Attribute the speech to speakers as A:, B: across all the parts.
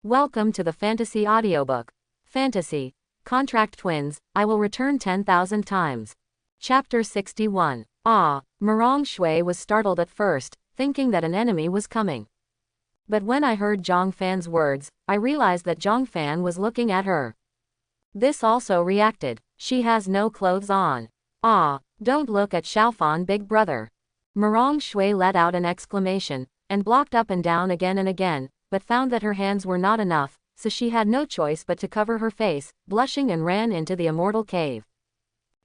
A: Welcome to the Fantasy Audiobook. Fantasy. Contract Twins, I will return 10,000 times. Chapter 61. Marong Shui was startled at first, thinking that an enemy was coming. But when I heard Zhang Fan's words, I realized that Zhang Fan was looking at her. This also reacted. She has no clothes on. Don't look at Xiaofan, big brother. Marong Shui let out an exclamation, and blocked up and down again and again, but found that her hands were not enough, so she had no choice but to cover her face, blushing, and ran into the immortal cave.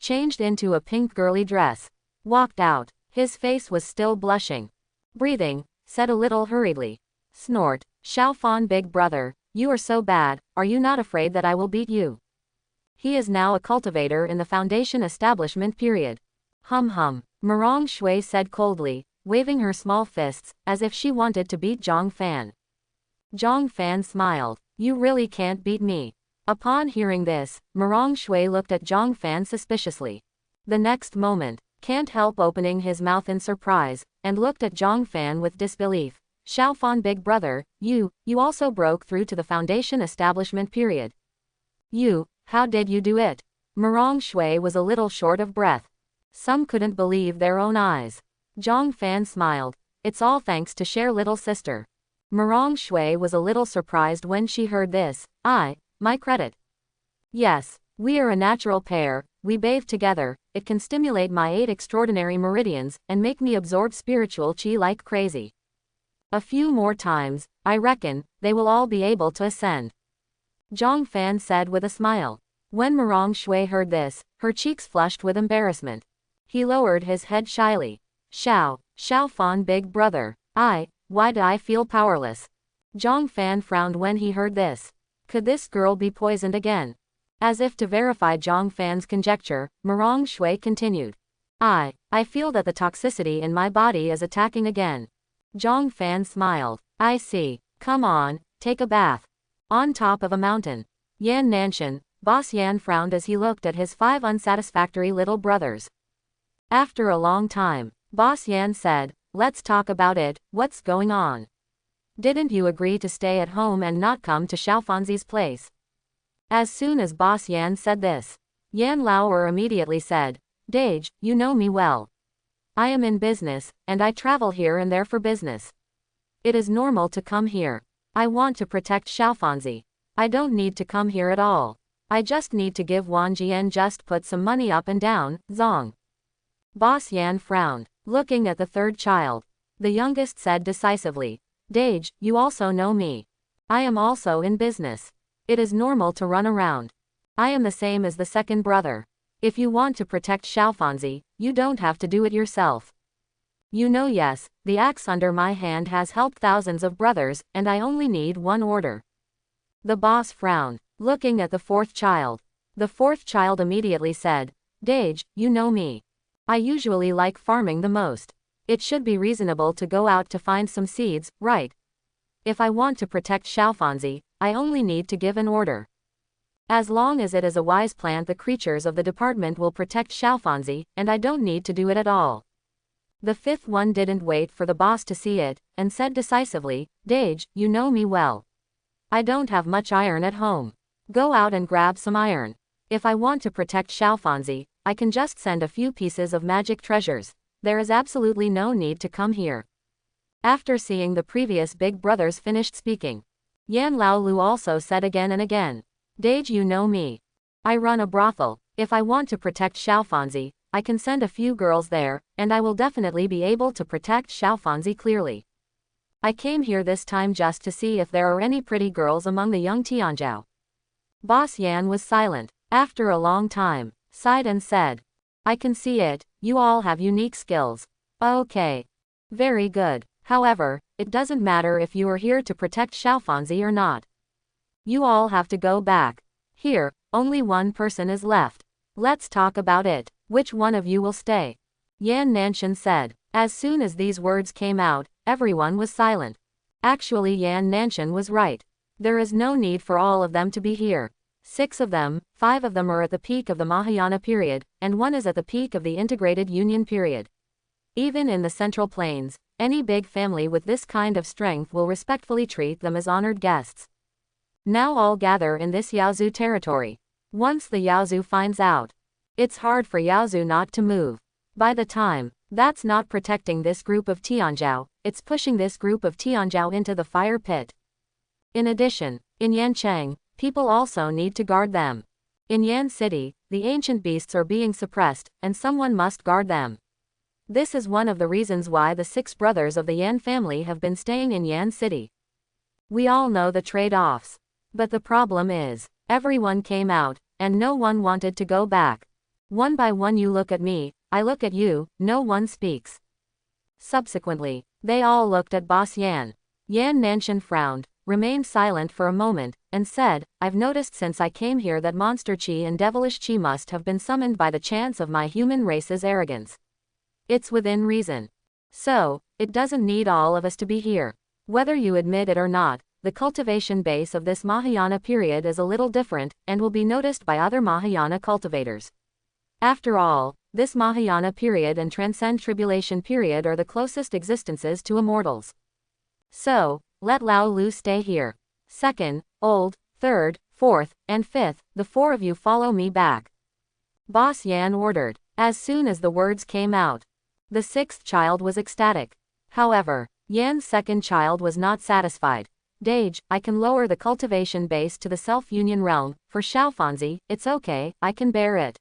A: Changed into a pink girly dress. Walked out. His face was still blushing. Breathing, said a little hurriedly. Snort. Xiaofan, big brother, you are so bad, are you not afraid that I will beat you? He is now a cultivator in the Foundation establishment period. Hum. Marong Shui said coldly, waving her small fists, as if she wanted to beat Zhang Fan. Zhang Fan smiled. You really can't beat me. Upon hearing this, Marong Shui looked at Zhang Fan suspiciously. The next moment, can't help opening his mouth in surprise, and looked at Zhang Fan with disbelief. Xiaofan, big brother, you also broke through to the Foundation establishment period. How did you do it? Marong Shui was a little short of breath. Some couldn't believe their own eyes. Zhang Fan smiled. It's all thanks to Cher, little sister. Marong Shui was a little surprised when she heard this. My credit. Yes, we are a natural pair, we bathe together, it can stimulate my 8 extraordinary meridians, and make me absorb spiritual chi like crazy. A few more times, I reckon, they will all be able to ascend. Zhang Fan said with a smile. When Marong Shui heard this, her cheeks flushed with embarrassment. He lowered his head shyly. Xiaofan, big brother, why do I feel powerless? Zhang Fan frowned when he heard this. Could this girl be poisoned again? As if to verify Zhang Fan's conjecture, Marong Shui continued. I feel that the toxicity in my body is attacking again. Zhang Fan smiled. I see. Come on, take a bath. On top of a mountain. Yan Nanshan, Boss Yan frowned as he looked at his 5 unsatisfactory little brothers. After a long time, Boss Yan said, let's talk about it, what's going on? Didn't you agree to stay at home and not come to Xiaofanzi's place? As soon as Boss Yan said this, Yan Laoer immediately said, Dage, you know me well. I am in business, and I travel here and there for business. It is normal to come here. I want to protect Xiaofanzi. I don't need to come here at all. I just need to give Wang Jian just put some money up and down, Zong. Boss Yan frowned, looking at the third child. The youngest said decisively, Dage, you also know me. I am also in business. It is normal to run around. I am the same as the second brother. If you want to protect Xiaofanzi, you don't have to do it yourself. You know, yes, the axe under my hand has helped thousands of brothers, and I only need one order. The boss frowned, looking at the fourth child. The fourth child immediately said, Dage, you know me. I usually like farming the most. It should be reasonable to go out to find some seeds, right? If I want to protect Xiaofanzi, I only need to give an order. As long as it is a wise plant, the creatures of the department will protect Xiaofanzi, and I don't need to do it at all. The fifth one didn't wait for the boss to see it, and said decisively, Dage, you know me well. I don't have much iron at home. Go out and grab some iron. If I want to protect Xiaofanzi, I can just send a few pieces of magic treasures. There is absolutely no need to come here. After seeing the previous big brothers finished speaking, Yan Laolu also said again and again, Dage, you know me. I run a brothel. If I want to protect Xiaofanzi, I can send a few girls there, and I will definitely be able to protect Xiaofanzi clearly. I came here this time just to see if there are any pretty girls among the young Tianzhou. Boss Yan was silent. After a long time, sighed and said, I can see it, you all have unique skills. Okay. Very good. However, it doesn't matter if you are here to protect Xiaofanzi or not. You all have to go back. Here, only one person is left. Let's talk about it. Which one of you will stay? Yan Nanshan said. As soon as these words came out, everyone was silent. Actually, Yan Nanshan was right. There is no need for all of them to be here. 6 of them, 5 of them are at the peak of the Mahayana period, and 1 is at the peak of the integrated union period. Even in the Central Plains, any big family with this kind of strength will respectfully treat them as honored guests. Now all gather in this Yaozu territory. Once the Yaozu finds out, it's hard for Yaozu not to move. By the time, that's not protecting this group of Tianzhao, it's pushing this group of Tianzhao into the fire pit. In addition, in Yancheng, people also need to guard them. In Yan City, the ancient beasts are being suppressed, and someone must guard them. This is one of the reasons why the 6 brothers of the Yan family have been staying in Yan City. We all know the trade-offs. But the problem is, everyone came out, and no one wanted to go back. One by one you look at me, I look at you, no one speaks. Subsequently, they all looked at Boss Yan. Yan Nanshan frowned, remained silent for a moment, and said, I've noticed since I came here that monster Qi and devilish Qi must have been summoned by the chance of my human race's arrogance. It's within reason. So, it doesn't need all of us to be here. Whether you admit it or not, the cultivation base of this Mahayana period is a little different, and will be noticed by other Mahayana cultivators. After all, this Mahayana period and Transcend Tribulation period are the closest existences to immortals. So, let Lao Lu stay here. Second, old, third, fourth, and fifth, the 4 of you follow me back. Boss Yan ordered. As soon as the words came out, the 6th child was ecstatic. However, Yan's 2nd child was not satisfied. Dage, I can lower the cultivation base to the self-union realm. For Xiaofanzi, it's okay, I can bear it.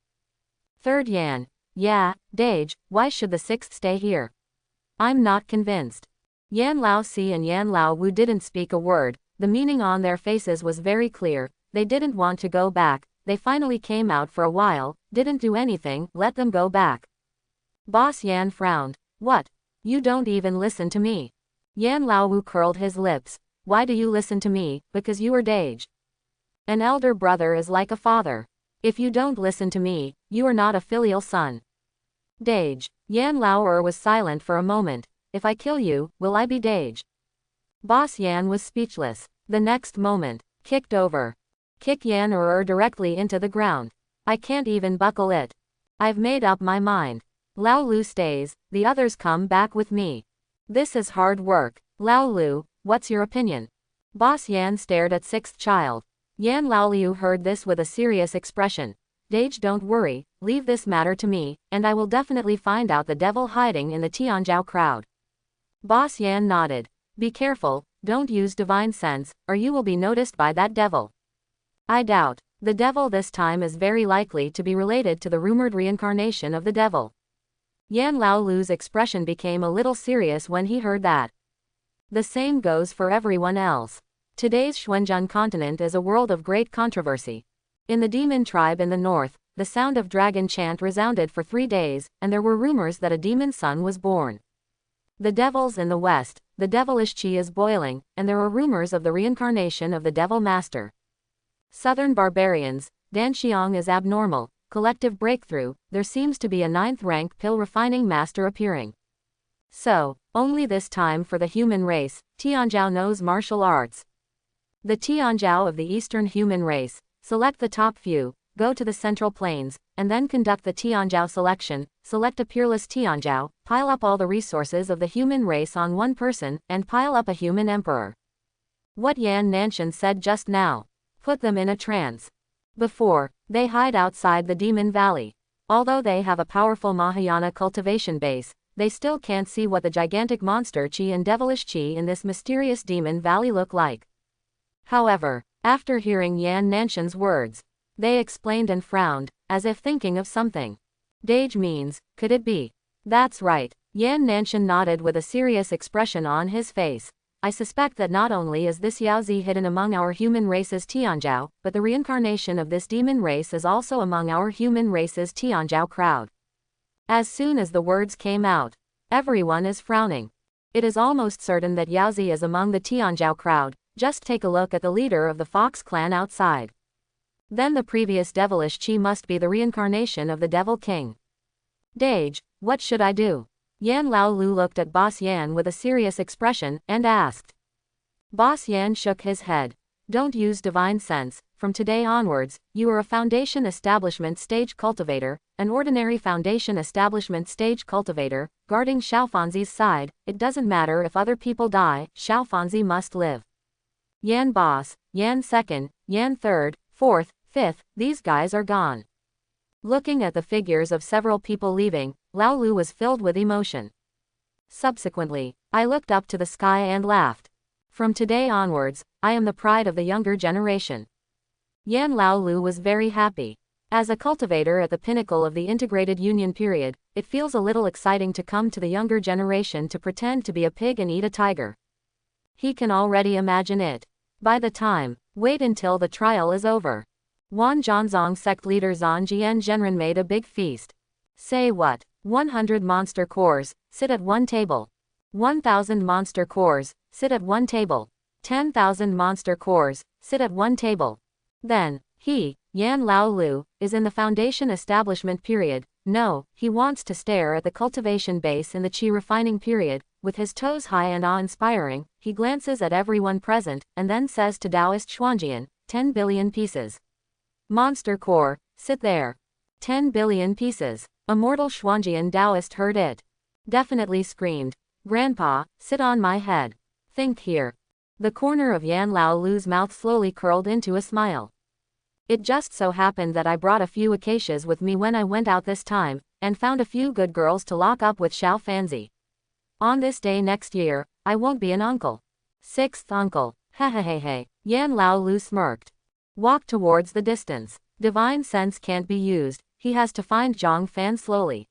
A: 3rd Yan, yeah, Dage, why should the 6th stay here? I'm not convinced. Yan Lao Si and Yan Lao Wu didn't speak a word. The meaning on their faces was very clear. They didn't want to go back. They finally came out for a while, didn't do anything, let them go back. Boss Yan frowned. What? You don't even listen to me. Yan Lao Wu curled his lips. Why do you listen to me? Because you are Dage. An elder brother is like a father. If you don't listen to me, you are not a filial son. Dage. Yan Lao was silent for a moment. If I kill you, will I be Dage? Boss Yan was speechless. The next moment, kicked over. Kick Yan directly into the ground. I can't even buckle it. I've made up my mind. Lao Lu stays, the others come back with me. This is hard work. Lao Lu, what's your opinion? Boss Yan stared at 6th child. Yan Laoliu heard this with a serious expression. Dage, don't worry, leave this matter to me, and I will definitely find out the devil hiding in the Tianzhao crowd. Boss Yan nodded. Be careful, don't use divine sense, or you will be noticed by that devil. I doubt. The devil this time is very likely to be related to the rumored reincarnation of the devil. Yan Laolu's expression became a little serious when he heard that. The same goes for everyone else. Today's Xuanzhen continent is a world of great controversy. In the demon tribe in the north, the sound of dragon chant resounded for 3 days, and there were rumors that a demon son was born. The devils in the west, the devilish Qi is boiling, and there are rumors of the reincarnation of the devil master. Southern barbarians, Danxiang is abnormal, collective breakthrough, there seems to be a 9th rank pill refining master appearing. So, only this time for the human race, Tianzhao knows martial arts. The Tianzhao of the eastern human race, select the top few, go to the central plains, and then conduct the Tianzhao selection, select a peerless Tianzhao, pile up all the resources of the human race on one person, and pile up a human emperor. What Yan Nanshan said just now. Put them in a trance. Before, they hide outside the Demon Valley. Although they have a powerful Mahayana cultivation base, they still can't see what the gigantic monster Qi and devilish Qi in this mysterious Demon Valley look like. However, after hearing Yan Nanshan's words, they explained and frowned, as if thinking of something. Dage means, could it be? That's right. Yan Nanshan nodded with a serious expression on his face. I suspect that not only is this Yaozi hidden among our human race's Tianzhao, but the reincarnation of this demon race is also among our human race's Tianzhao crowd. As soon as the words came out, everyone is frowning. It is almost certain that Yaozi is among the Tianzhao crowd. Just take a look at the leader of the Fox clan outside. Then the previous devilish Qi must be the reincarnation of the Devil King. Dage, what should I do? Yan Laolu looked at Boss Yan with a serious expression, and asked. Boss Yan shook his head. Don't use divine sense, from today onwards, you are a foundation establishment stage cultivator, an ordinary foundation establishment stage cultivator, guarding Xiaofanzi's side. It doesn't matter if other people die, Xiaofanzi must live. Yan boss, Yan second, Yan third, fourth, fifth, these guys are gone. Looking at the figures of several people leaving, Lao Lu was filled with emotion. Subsequently, I looked up to the sky and laughed. From today onwards, I am the pride of the younger generation. Yan Lao Lu was very happy. As a cultivator at the pinnacle of the integrated union period, it feels a little exciting to come to the younger generation to pretend to be a pig and eat a tiger. He can already imagine it. By the time, wait until the trial is over. Wan Zhangzong sect leader Zhan Jian Zhenren made a big feast. Say what? 100 monster cores, sit at one table. 1,000 monster cores, sit at one table. 10,000 monster cores, sit at one table. Then, he, Yan Lao Lu, is in the foundation establishment period. No, he wants to stare at the cultivation base in the qi refining period. With his toes high and awe-inspiring, he glances at everyone present, and then says to Taoist Xuanjian, 10 billion pieces. Monster core, sit there. 10 billion pieces. Immortal Xuanjian Taoist heard it. Definitely screamed, Grandpa, sit on my head. Think here. The corner of Yan Lao Lu's mouth slowly curled into a smile. It just so happened that I brought a few acacias with me when I went out this time, and found a few good girls to lock up with Xiao Fanzi. On this day next year, I won't be an uncle. Sixth uncle, hehehehe. Yan Lao Lu smirked. Walked towards the distance. Divine sense can't be used, he has to find Zhang Fan slowly.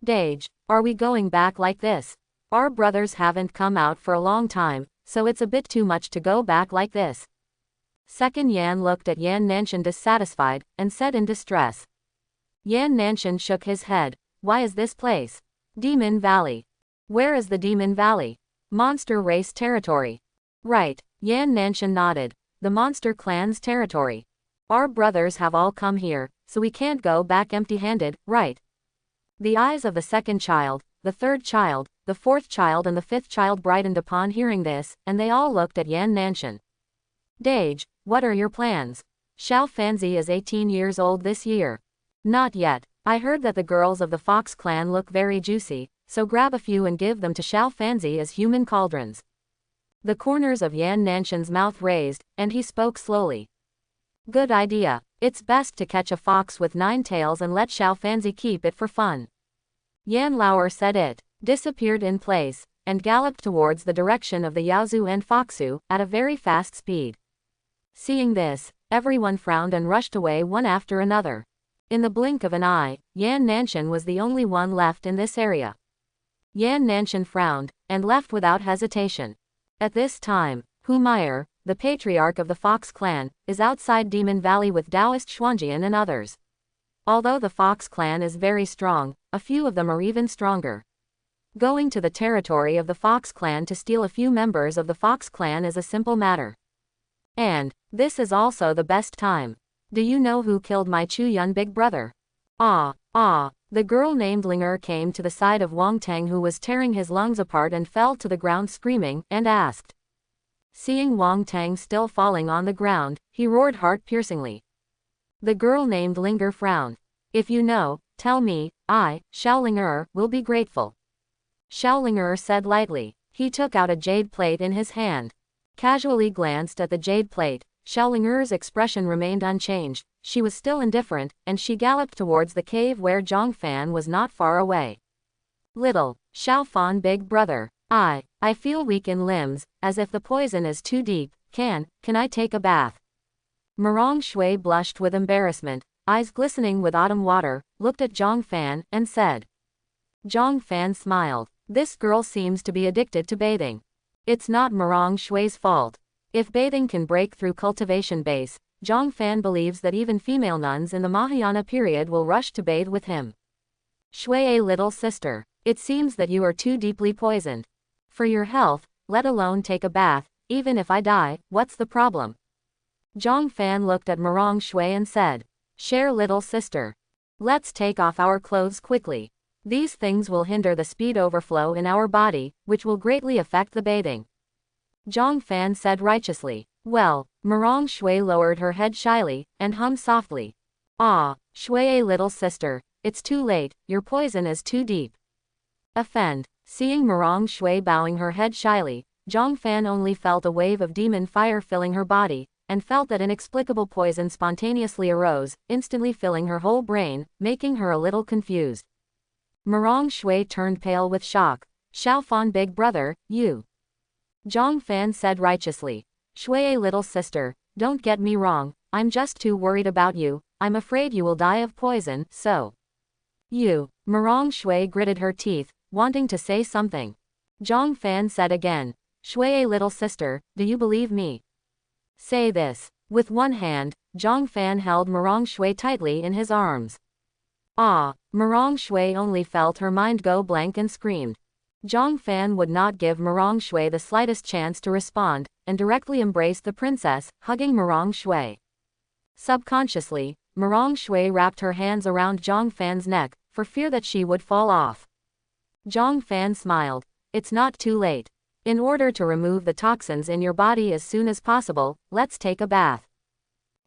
A: Dage, are we going back like this? Our brothers haven't come out for a long time, so it's a bit too much to go back like this. Second Yan looked at Yan Nanshan dissatisfied, and said in distress. Yan Nanshan shook his head. Why is this place? Demon Valley. Where is the Demon Valley? Monster race territory. Right, Yan Nanshan nodded. The monster clan's territory. Our brothers have all come here, so we can't go back empty-handed, right? The eyes of the second child, the third child, the fourth child and the fifth child brightened upon hearing this, and they all looked at Yan Nanshan. Dage, what are your plans? Xiao Fanzi is 18 years old this year. Not yet. I heard that the girls of the Fox clan look very juicy, so grab a few and give them to Xiao Fanzi as human cauldrons. The corners of Yan Nanshan's mouth raised, and he spoke slowly. Good idea. It's best to catch a fox with 9 tails and let Xiao Fanzi keep it for fun. Yan Lauer said it, disappeared in place, and galloped towards the direction of the Yaozu and Foxu, at a very fast speed. Seeing this, everyone frowned and rushed away one after another. In the blink of an eye, Yan Nanshan was the only one left in this area. Yan Nanshan frowned, and left without hesitation. At this time, Hu Meyer, the patriarch of the Fox clan, is outside Demon Valley with Taoist Xuanjian and others. Although the Fox clan is very strong, a few of them are even stronger. Going to the territory of the Fox clan to steal a few members of the Fox clan is a simple matter. And, this is also the best time. Do you know who killed my Chu Yun big brother? The girl named Linger came to the side of Wang Teng who was tearing his lungs apart and fell to the ground screaming, and asked. Seeing Wang Teng still falling on the ground, he roared heart-piercingly. The girl named Linger frowned. If you know, tell me, I, Xiao Linger, will be grateful. Xiao Linger said lightly. He took out a jade plate in his hand. Casually glanced at the jade plate. Xiao Linger's expression remained unchanged. She was still indifferent, and she galloped towards the cave where Zhang Fan was not far away. Little, Xiao Fan big brother. I feel weak in limbs, as if the poison is too deep. Can I take a bath? Murong Shui blushed with embarrassment, eyes glistening with autumn water, looked at Zhang Fan, and said. Zhang Fan smiled. This girl seems to be addicted to bathing. It's not Murong Shui's fault. If bathing can break through cultivation base, Zhang Fan believes that even female nuns in the Mahayana period will rush to bathe with him. Shui, a little sister, it seems that you are too deeply poisoned. For your health, let alone take a bath, even if I die, what's the problem? Zhang Fan looked at Murong Shui and said, Share little sister. Let's take off our clothes quickly. These things will hinder the speed overflow in our body, which will greatly affect the bathing. Zhang Fan said righteously. Well, Murong Shui lowered her head shyly, and hummed softly. Shui, a little sister, it's too late, your poison is too deep. Offend. Seeing Murong Shui bowing her head shyly, Zhang Fan only felt a wave of demon fire filling her body, and felt that inexplicable poison spontaneously arose, instantly filling her whole brain, making her a little confused. Mirong Shui turned pale with shock. Xiao Fan, big brother, you. Zhang Fan said righteously. Shui, little sister, don't get me wrong, I'm just too worried about you, I'm afraid you will die of poison, so. You. Mirong Shui gritted her teeth, wanting to say something. Zhang Fan said again. Shui, little sister, do you believe me? Say this. With one hand, Zhang Fan held Mirong Shui tightly in his arms. Ah! Mirong Shui only felt her mind go blank and screamed. Zhang Fan would not give Mirong Shui the slightest chance to respond, and directly embraced the princess, hugging Mirong Shui. Subconsciously, Mirong Shui wrapped her hands around Zhang Fan's neck, for fear that she would fall off. Zhang Fan smiled. It's not too late. In order to remove the toxins in your body as soon as possible, let's take a bath.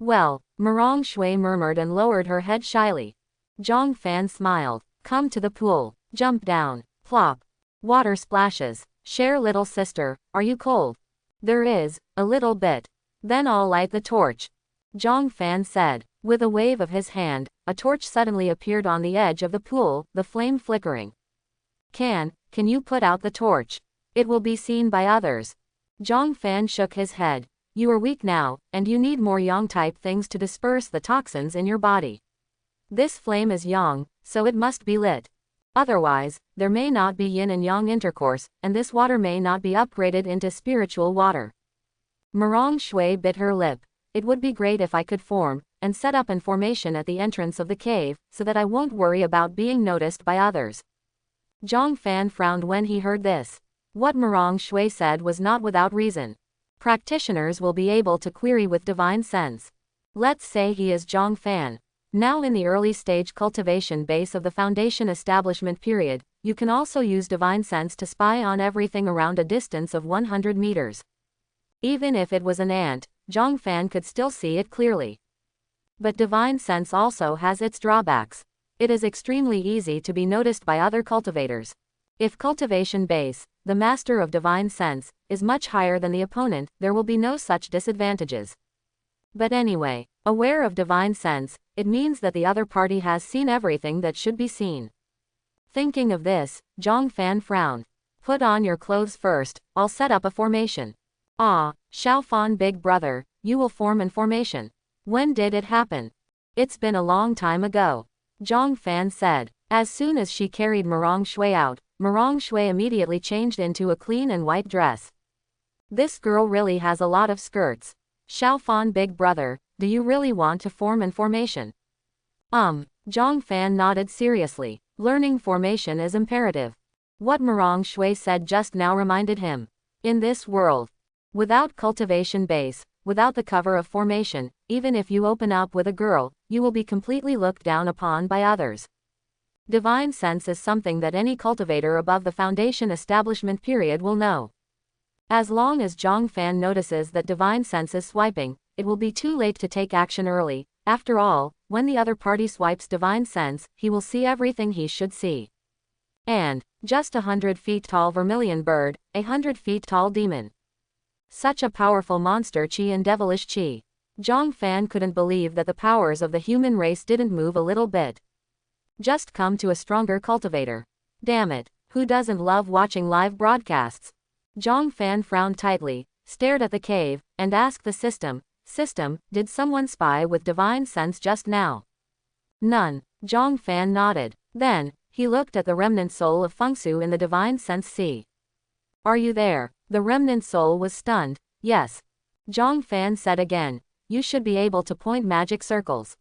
A: Well, Mirong Shui murmured and lowered her head shyly. Zhang Fan smiled. Come to the pool. Jump down. Plop. Water splashes. Share, little sister, are you cold? There is, a little bit. Then I'll light the torch. Zhang Fan said. With a wave of his hand, a torch suddenly appeared on the edge of the pool, the flame flickering. Can you put out the torch? It will be seen by others. Zhang Fan shook his head. You are weak now, and you need more yang-type things to disperse the toxins in your body. This flame is yang, so it must be lit. Otherwise, there may not be yin and yang intercourse, and this water may not be upgraded into spiritual water. Mirong Shui bit her lip. It would be great if I could form, and set up an formation at the entrance of the cave, so that I won't worry about being noticed by others. Zhang Fan frowned when he heard this. What Mirong Shui said was not without reason. Practitioners will be able to query with divine sense. Let's say he is Zhang Fan. Now in the early stage cultivation base of the foundation establishment period, you can also use divine sense to spy on everything around a distance of 100 meters. Even if it was an ant, Zhang Fan could still see it clearly. But divine sense also has its drawbacks. It is extremely easy to be noticed by other cultivators. If cultivation base, the master of divine sense, is much higher than the opponent, there will be no such disadvantages. But anyway, aware of divine sense, it means that the other party has seen everything that should be seen. Thinking of this, Zhang Fan frowned. Put on your clothes first, I'll set up a formation. Ah, Xiao Fan, big brother, you will form an formation. When did it happen? It's been a long time ago. Zhang Fan said. As soon as she carried Mirong Shui out, Mirong Shui immediately changed into a clean and white dress. This girl really has a lot of skirts. Xiao Fan, big brother, do you really want to form an formation? Zhang Fan nodded seriously. Learning formation is imperative. What Mirong Shui said just now reminded him. In this world, without cultivation base, without the cover of formation, even if you open up with a girl, you will be completely looked down upon by others. Divine sense is something that any cultivator above the foundation establishment period will know. As long as Zhang Fan notices that divine sense is swiping, it will be too late to take action early. After all, when the other party swipes divine sense, he will see everything he should see. And, just 100 feet tall vermilion bird, 100 feet tall demon. Such a powerful monster chi and devilish chi. Zhang Fan couldn't believe that the powers of the human race didn't move a little bit. Just come to a stronger cultivator. Damn it, who doesn't love watching live broadcasts? Zhang Fan frowned tightly, stared at the cave, and asked the system, did someone spy with divine sense just now? None. Zhang Fan nodded. Then, he looked at the remnant soul of Fengsu in the divine sense sea. Are you there? The remnant soul was stunned. Yes. Zhang Fan said again. You should be able to point magic circles.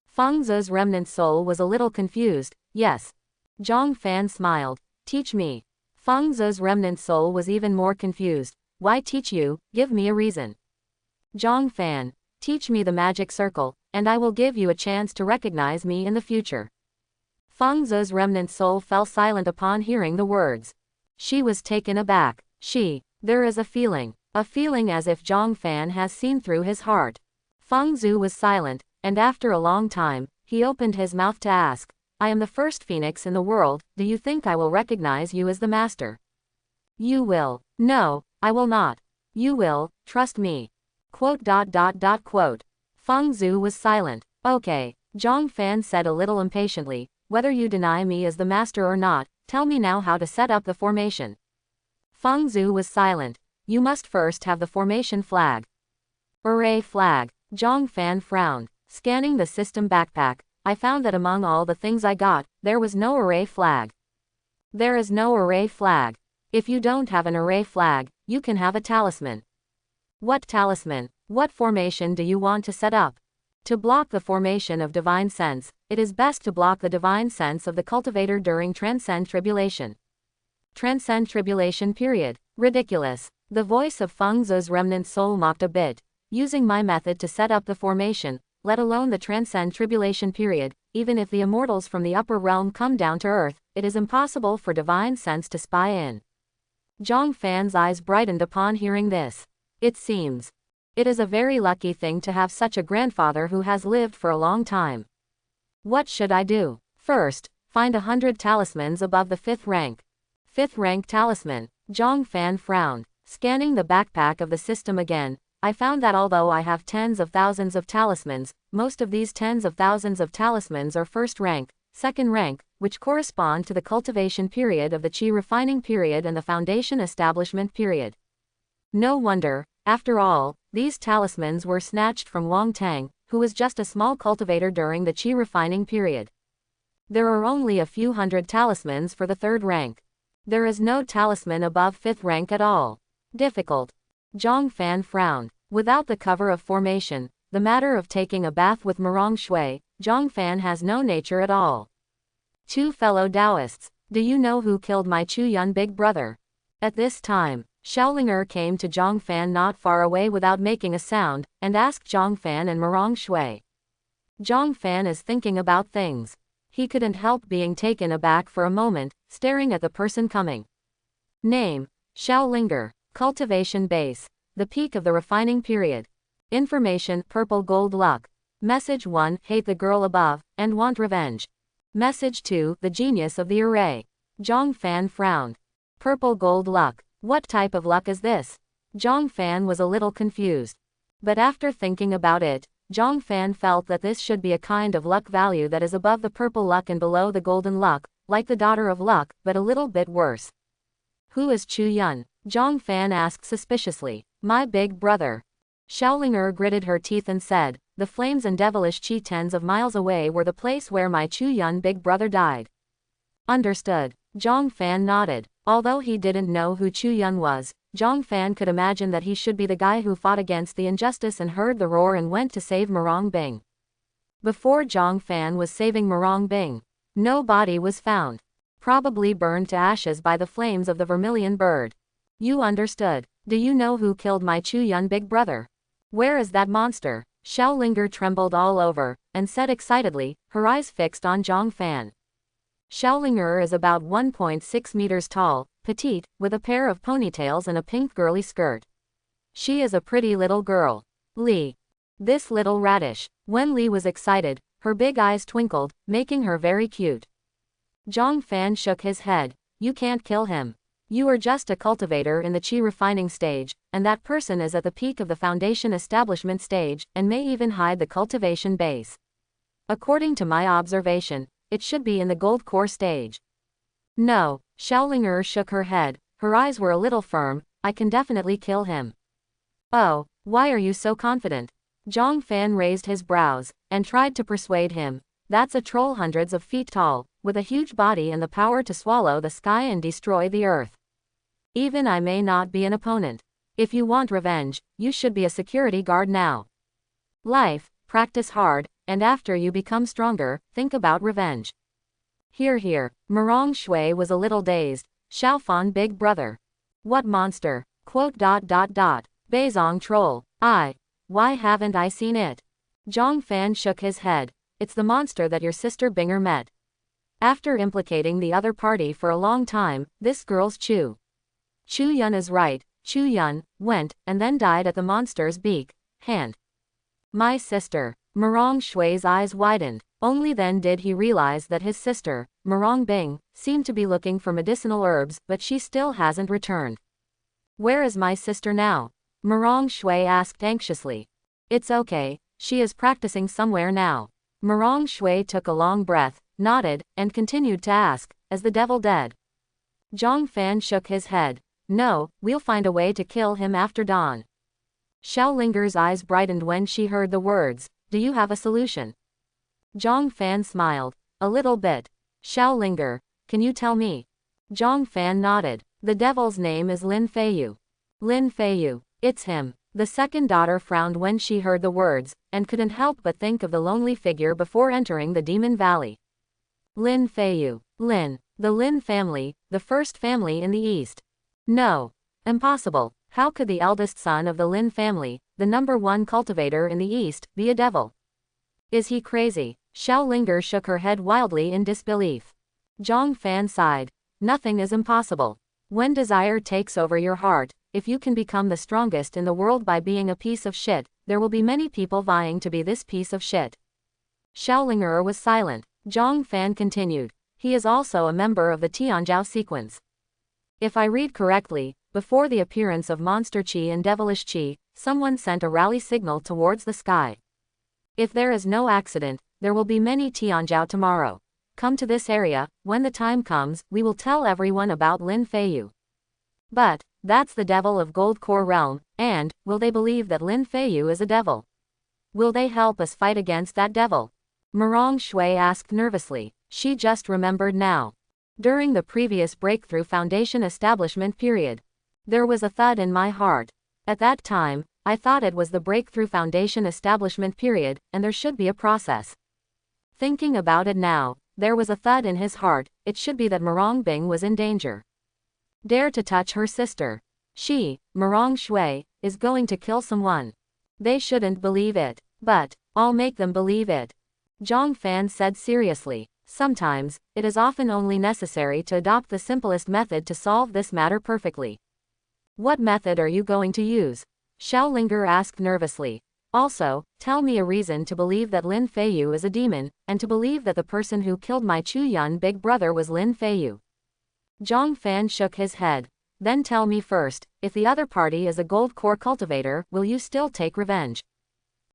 A: Feng Zu's remnant soul was a little confused. Yes. Zhang Fan smiled. Teach me. Feng Zu's remnant soul was even more confused. Why teach you? Give me a reason. Zhang Fan, teach me the magic circle, and I will give you a chance to recognize me in the future. Feng Zu's remnant soul fell silent upon hearing the words. She was taken aback. There is a feeling as if Zhang Fan has seen through his heart. Feng Zu was silent, and after a long time, he opened his mouth to ask, I am the first phoenix in the world, do you think I will recognize you as the master? You will. No, I will not. You will, trust me. Quote. Feng Zhu was silent. Okay, Zhang Fan said a little impatiently, whether you deny me as the master or not, tell me now how to set up the formation. Feng Zhu was silent. You must first have the formation flag. Array flag. Zhang Fan frowned. Scanning the system backpack, I found that among all the things I got, there was no array flag. There is no array flag. If you don't have an array flag, you can have a talisman. What talisman? What formation do you want to set up? To block the formation of divine sense, it is best to block the divine sense of the cultivator during transcend tribulation. Transcend tribulation period. Ridiculous. The voice of Feng Zhu's remnant soul mocked a bit. Using my method to set up the formation, let alone the transcend tribulation period, even if the immortals from the upper realm come down to earth, it is impossible for divine sense to spy in. Zhang Fan's eyes brightened upon hearing this. It seems. It is a very lucky thing to have such a grandfather who has lived for a long time. What should I do? First, find 100 talismans above the 5th rank. 5th rank talisman. Zhang Fan frowned. Scanning the backpack of the system again, I found that although I have tens of thousands of talismans, most of these tens of thousands of talismans are 1st rank, 2nd rank, which correspond to the cultivation period of the Qi refining period and the foundation establishment period. No wonder, after all, these talismans were snatched from Wang Tang, who was just a small cultivator during the Qi refining period. There are only a few hundred talismans for the 3rd rank. There is no talisman above 5th rank at all. Difficult. Zhang Fan frowned. Without the cover of formation, the matter of taking a bath with Murong Shui, Zhang Fan has no nature at all. 2 fellow Taoists, do you know who killed my Chu Yun big brother? At this time, Xiaolinger came to Zhang Fan not far away without making a sound, and asked Zhang Fan and Murong Shui. Zhang Fan is thinking about things. He couldn't help being taken aback for a moment, staring at the person coming. Name: Xiaolinger. Cultivation base: the peak of the refining period. Information: purple gold luck. Message 1: hate the girl above, and want revenge. Message 2: the genius of the array. Zhang Fan frowned. Purple gold luck. What type of luck is this? Zhang Fan was a little confused. But after thinking about it, Zhang Fan felt that this should be a kind of luck value that is above the purple luck and below the golden luck, like the daughter of luck, but a little bit worse. Who is Chu Yun? Zhang Fan asked suspiciously. My big brother. Xiaolinger gritted her teeth and said, the flames and devilish qi tens of miles away were the place where my Chu Yun big brother died. Understood. Zhang Fan nodded. Although he didn't know who Chu Yun was, Zhang Fan could imagine that he should be the guy who fought against the injustice and heard the roar and went to save Murong Bing. Before Zhang Fan was saving Murong Bing, no body was found. Probably burned to ashes by the flames of the vermilion bird. You understood. Do you know who killed my Chu Yun big brother? Where is that monster? Xiaolinger trembled all over, and said excitedly, her eyes fixed on Zhang Fan. Xiaolinger is about 1.6 meters tall, petite, with a pair of ponytails and a pink girly skirt. She is a pretty little girl. Li. This little radish. When Li was excited, her big eyes twinkled, making her very cute. Zhang Fan shook his head. You can't kill him. You are just a cultivator in the Qi refining stage, and that person is at the peak of the foundation establishment stage, and may even hide the cultivation base. According to my observation, it should be in the gold core stage. No, Xiaolinger shook her head, her eyes were a little firm, I can definitely kill him. Oh, why are you so confident? Zhang Fan raised his brows, and tried to persuade him. That's a troll hundreds of feet tall, with a huge body and the power to swallow the sky and destroy the earth. Even I may not be an opponent. If you want revenge, you should be a security guard now. Life, practice hard, and after you become stronger, think about revenge. Here. Murong Shui was a little dazed. Xiaofan big brother. What monster? Beizong troll. Why haven't I seen it? Zhang Fan shook his head. It's the monster that your sister Binger met. After implicating the other party for a long time, this girl's Chu Yun is right. Chu Yun went, and then died at the monster's beak, hand. My sister. Murong Shui's eyes widened. Only then did he realize that his sister, Murong Bing, seemed to be looking for medicinal herbs, but she still hasn't returned. Where is my sister now? Marong Shui asked anxiously. It's okay, she is practicing somewhere now. Marong Shui took a long breath, nodded, and continued to ask, is the devil dead? Zhang Fan shook his head. No, we'll find a way to kill him after dawn. Xiao Linger's eyes brightened when she heard the words, do you have a solution? Zhang Fan smiled. A little bit. Xiao Linger, can you tell me? Zhang Fan nodded. The devil's name is Lin Feiyu. Lin Feiyu. It's him. The second daughter frowned when she heard the words, and couldn't help but think of the lonely figure before entering the Demon Valley. Lin Feiyu. Lin. The Lin family, the first family in the East. No. Impossible. How could the eldest son of the Lin family, the #1 cultivator in the East, be a devil? Is he crazy? Xiao Linger shook her head wildly in disbelief. Zhang Fan sighed. Nothing is impossible. When desire takes over your heart, if you can become the strongest in the world by being a piece of shit, there will be many people vying to be this piece of shit. Xiao Linger was silent. Zhang Fan continued. He is also a member of the Tianzhao sequence. If I read correctly, before the appearance of monster qi and devilish qi, someone sent a rally signal towards the sky. If there is no accident, there will be many Tianzhao tomorrow. Come to this area, when the time comes, we will tell everyone about Lin Feiyu. But, that's the devil of Gold Core Realm, and, will they believe that Lin Feiyu is a devil? Will they help us fight against that devil? Marong Shui asked nervously. She just remembered now. During the previous Breakthrough Foundation establishment period, there was a thud in my heart. At that time, I thought it was the Breakthrough Foundation establishment period, and there should be a process. Thinking about it now, there was a thud in his heart, it should be that Marong Bing was in danger. Dare to touch her sister. She, Marong Shui, is going to kill someone. They shouldn't believe it, but, I'll make them believe it. Zhang Fan said seriously. Sometimes, it is often only necessary to adopt the simplest method to solve this matter perfectly. What method are you going to use? Xiao Linger asked nervously. Also, tell me a reason to believe that Lin Feiyu is a demon, and to believe that the person who killed my Chu Yun big brother was Lin Feiyu. Zhang Fan shook his head. Then tell me first, if the other party is a gold core cultivator, will you still take revenge?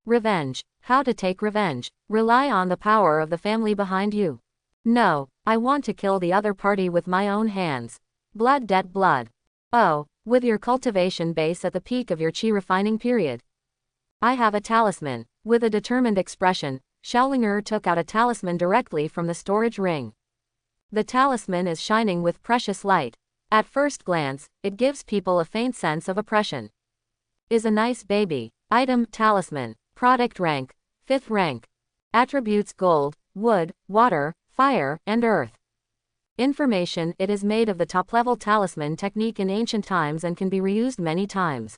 A: Revenge. How to take revenge? Rely on the power of the family behind you. No, I want to kill the other party with my own hands. Blood debt blood. Oh, with your cultivation base at the peak of your qi refining period. I have a talisman. With a determined expression, Xiaolinger took out a talisman directly from the storage ring. The talisman is shining with precious light. At first glance, it gives people a faint sense of oppression. Is a nice baby. Item talisman. Product rank, 5th rank. Attributes gold, wood, water, fire, and earth. Information: it is made of the top-level talisman technique in ancient times and can be reused many times.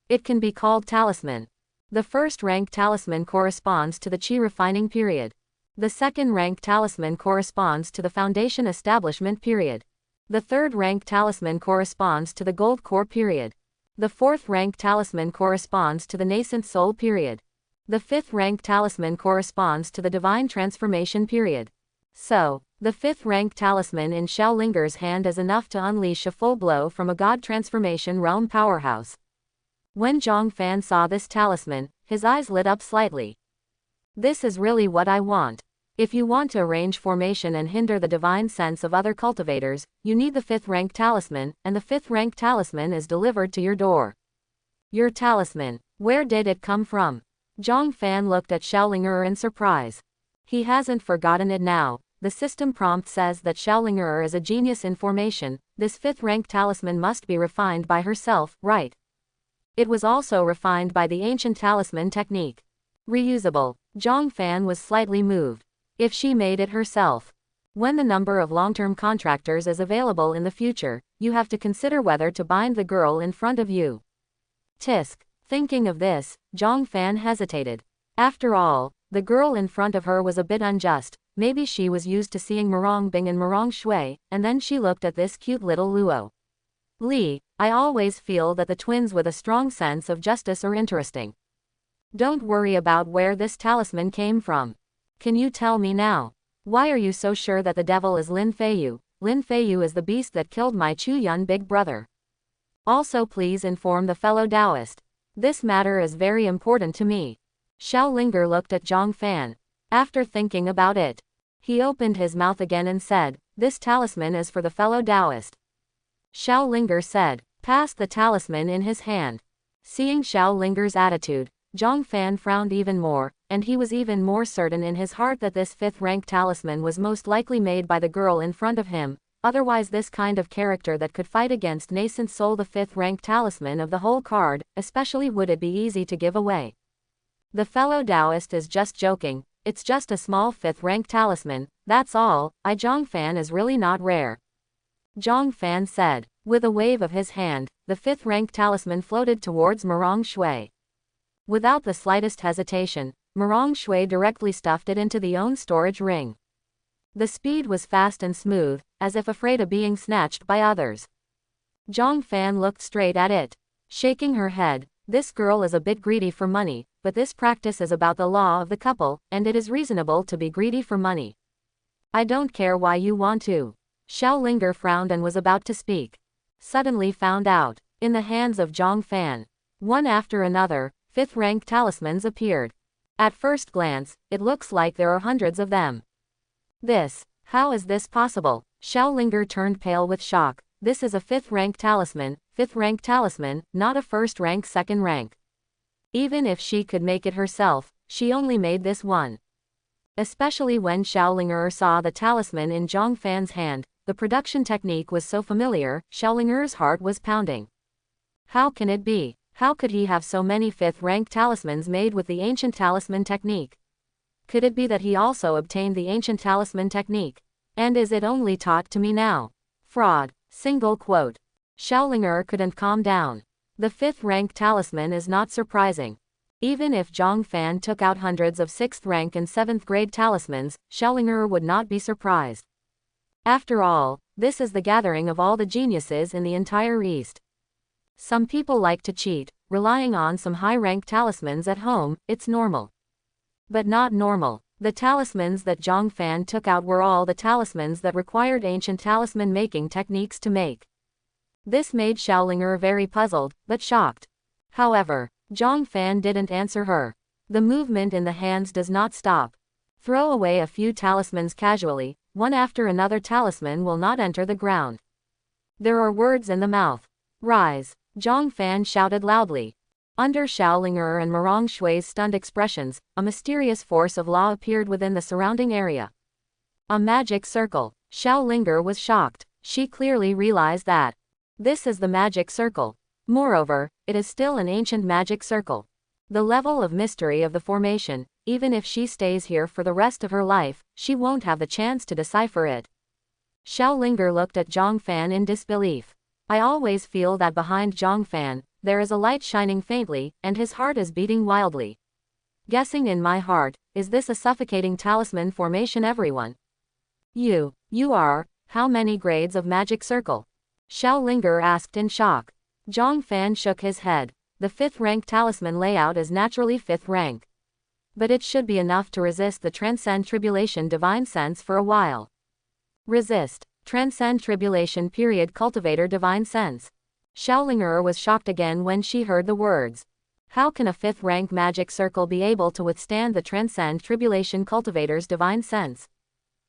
A: It can be called talisman. The first rank talisman corresponds to the qi refining period. The second rank talisman corresponds to the foundation establishment period. The third rank talisman corresponds to the gold core period. The fourth rank talisman corresponds to the nascent soul period. The fifth rank talisman corresponds to the divine transformation period. So, the fifth rank talisman in Xiao Linger's hand is enough to unleash a full blow from a god transformation realm powerhouse. When Zhang Fan saw this talisman, his eyes lit up slightly. This is really what I want. If you want to arrange formation and hinder the divine sense of other cultivators, you need the 5th rank talisman, and the 5th rank talisman is delivered to your door. Your talisman. Where did it come from? Zhang Fan looked at Xiaolinger in surprise. He hasn't forgotten it now. The system prompt says that Xiaolinger is a genius in formation. This 5th rank talisman must be refined by herself, right? It was also refined by the ancient talisman technique. Reusable. Zhang Fan was slightly moved. If she made it herself. When the number of long-term contractors is available in the future, you have to consider whether to bind the girl in front of you. Tisk. Thinking of this, Zhang Fan hesitated. After all, the girl in front of her was a bit unjust. Maybe she was used to seeing Marong Bing and Marong Shui, and then she looked at this cute little Luo. Li, I always feel that the twins with a strong sense of justice are interesting. Don't worry about where this talisman came from. Can you tell me now? Why are you so sure that the devil is Lin Feiyu? Lin Feiyu is the beast that killed my Chu Yun big brother. Also please inform the fellow Taoist. This matter is very important to me. Xiao Linger looked at Zhang Fan. After thinking about it, he opened his mouth again and said, "This talisman is for the fellow Taoist." Xiao Linger said, passed the talisman in his hand. Seeing Xiao Linger's attitude, Zhang Fan frowned even more, and he was even more certain in his heart that this 5th rank talisman was most likely made by the girl in front of him. Otherwise, this kind of character that could fight against nascent soul, the 5th rank talisman of the whole card, especially would it be easy to give away. The fellow Taoist is just joking, it's just a small 5th rank talisman, that's all. Zhang Fan is really not rare. Zhang Fan said. With a wave of his hand, the 5th rank talisman floated towards Murong Shui. Without the slightest hesitation, Murong Shui directly stuffed it into the own storage ring. The speed was fast and smooth, as if afraid of being snatched by others. Zhang Fan looked straight at it, shaking her head. This girl is a bit greedy for money, but this practice is about the law of the couple, and it is reasonable to be greedy for money. I don't care why you want to. Xiao Linger frowned and was about to speak. Suddenly found out, in the hands of Zhang Fan, one after another, 5th rank talismans appeared. At first glance, it looks like there are hundreds of them. How is this possible? Xiao Linger turned pale with shock. This is a 5th rank talisman, 5th rank talisman, not a 1st rank, 2nd rank. Even if she could make it herself, she only made this one. Especially when Xiao Linger saw the talisman in Zhang Fan's hand, the production technique was so familiar, Xiao Linger's heart was pounding. How can it be? How could he have so many 5th rank talismans made with the ancient talisman technique? Could it be that he also obtained the ancient talisman technique? And is it only taught to me now? Fraud. Single quote. Xiao Linger couldn't calm down. The 5th rank talisman is not surprising. Even if Zhang Fan took out hundreds of 6th rank and 7th grade talismans, Xiao Linger would not be surprised. After all, this is the gathering of all the geniuses in the entire East. Some people like to cheat, relying on some high-rank talismans at home, it's normal. But not normal. The talismans that Zhang Fan took out were all the talismans that required ancient talisman-making techniques to make. This made Xiao Linger very puzzled, but shocked. However, Zhang Fan didn't answer her. The movement in the hands does not stop. Throw away a few talismans casually, one after another talisman will not enter the ground. There are words in the mouth. Rise! Zhang Fan shouted loudly. Under Xiao Linger and Murong Shui's stunned expressions, a mysterious force of law appeared within the surrounding area. A magic circle. Xiao Linger was shocked. She clearly realized that this is the magic circle. Moreover, it is still an ancient magic circle. The level of mystery of the formation, even if she stays here for the rest of her life, she won't have the chance to decipher it. Xiao Linger looked at Zhang Fan in disbelief. I always feel that behind Zhang Fan, there is a light shining faintly, and his heart is beating wildly. Guessing in my heart, is this a suffocating talisman formation? Everyone. You are, how many grades of magic circle? Xiao Linger asked in shock. Zhang Fan shook his head. The 5th rank talisman layout is naturally 5th rank. But it should be enough to resist the Transcend Tribulation Divine Sense for a while. Resist. Transcend Tribulation period Cultivator Divine Sense. Xiao Linger was shocked again when she heard the words. How can a 5th rank magic circle be able to withstand the Transcend Tribulation Cultivator's Divine Sense?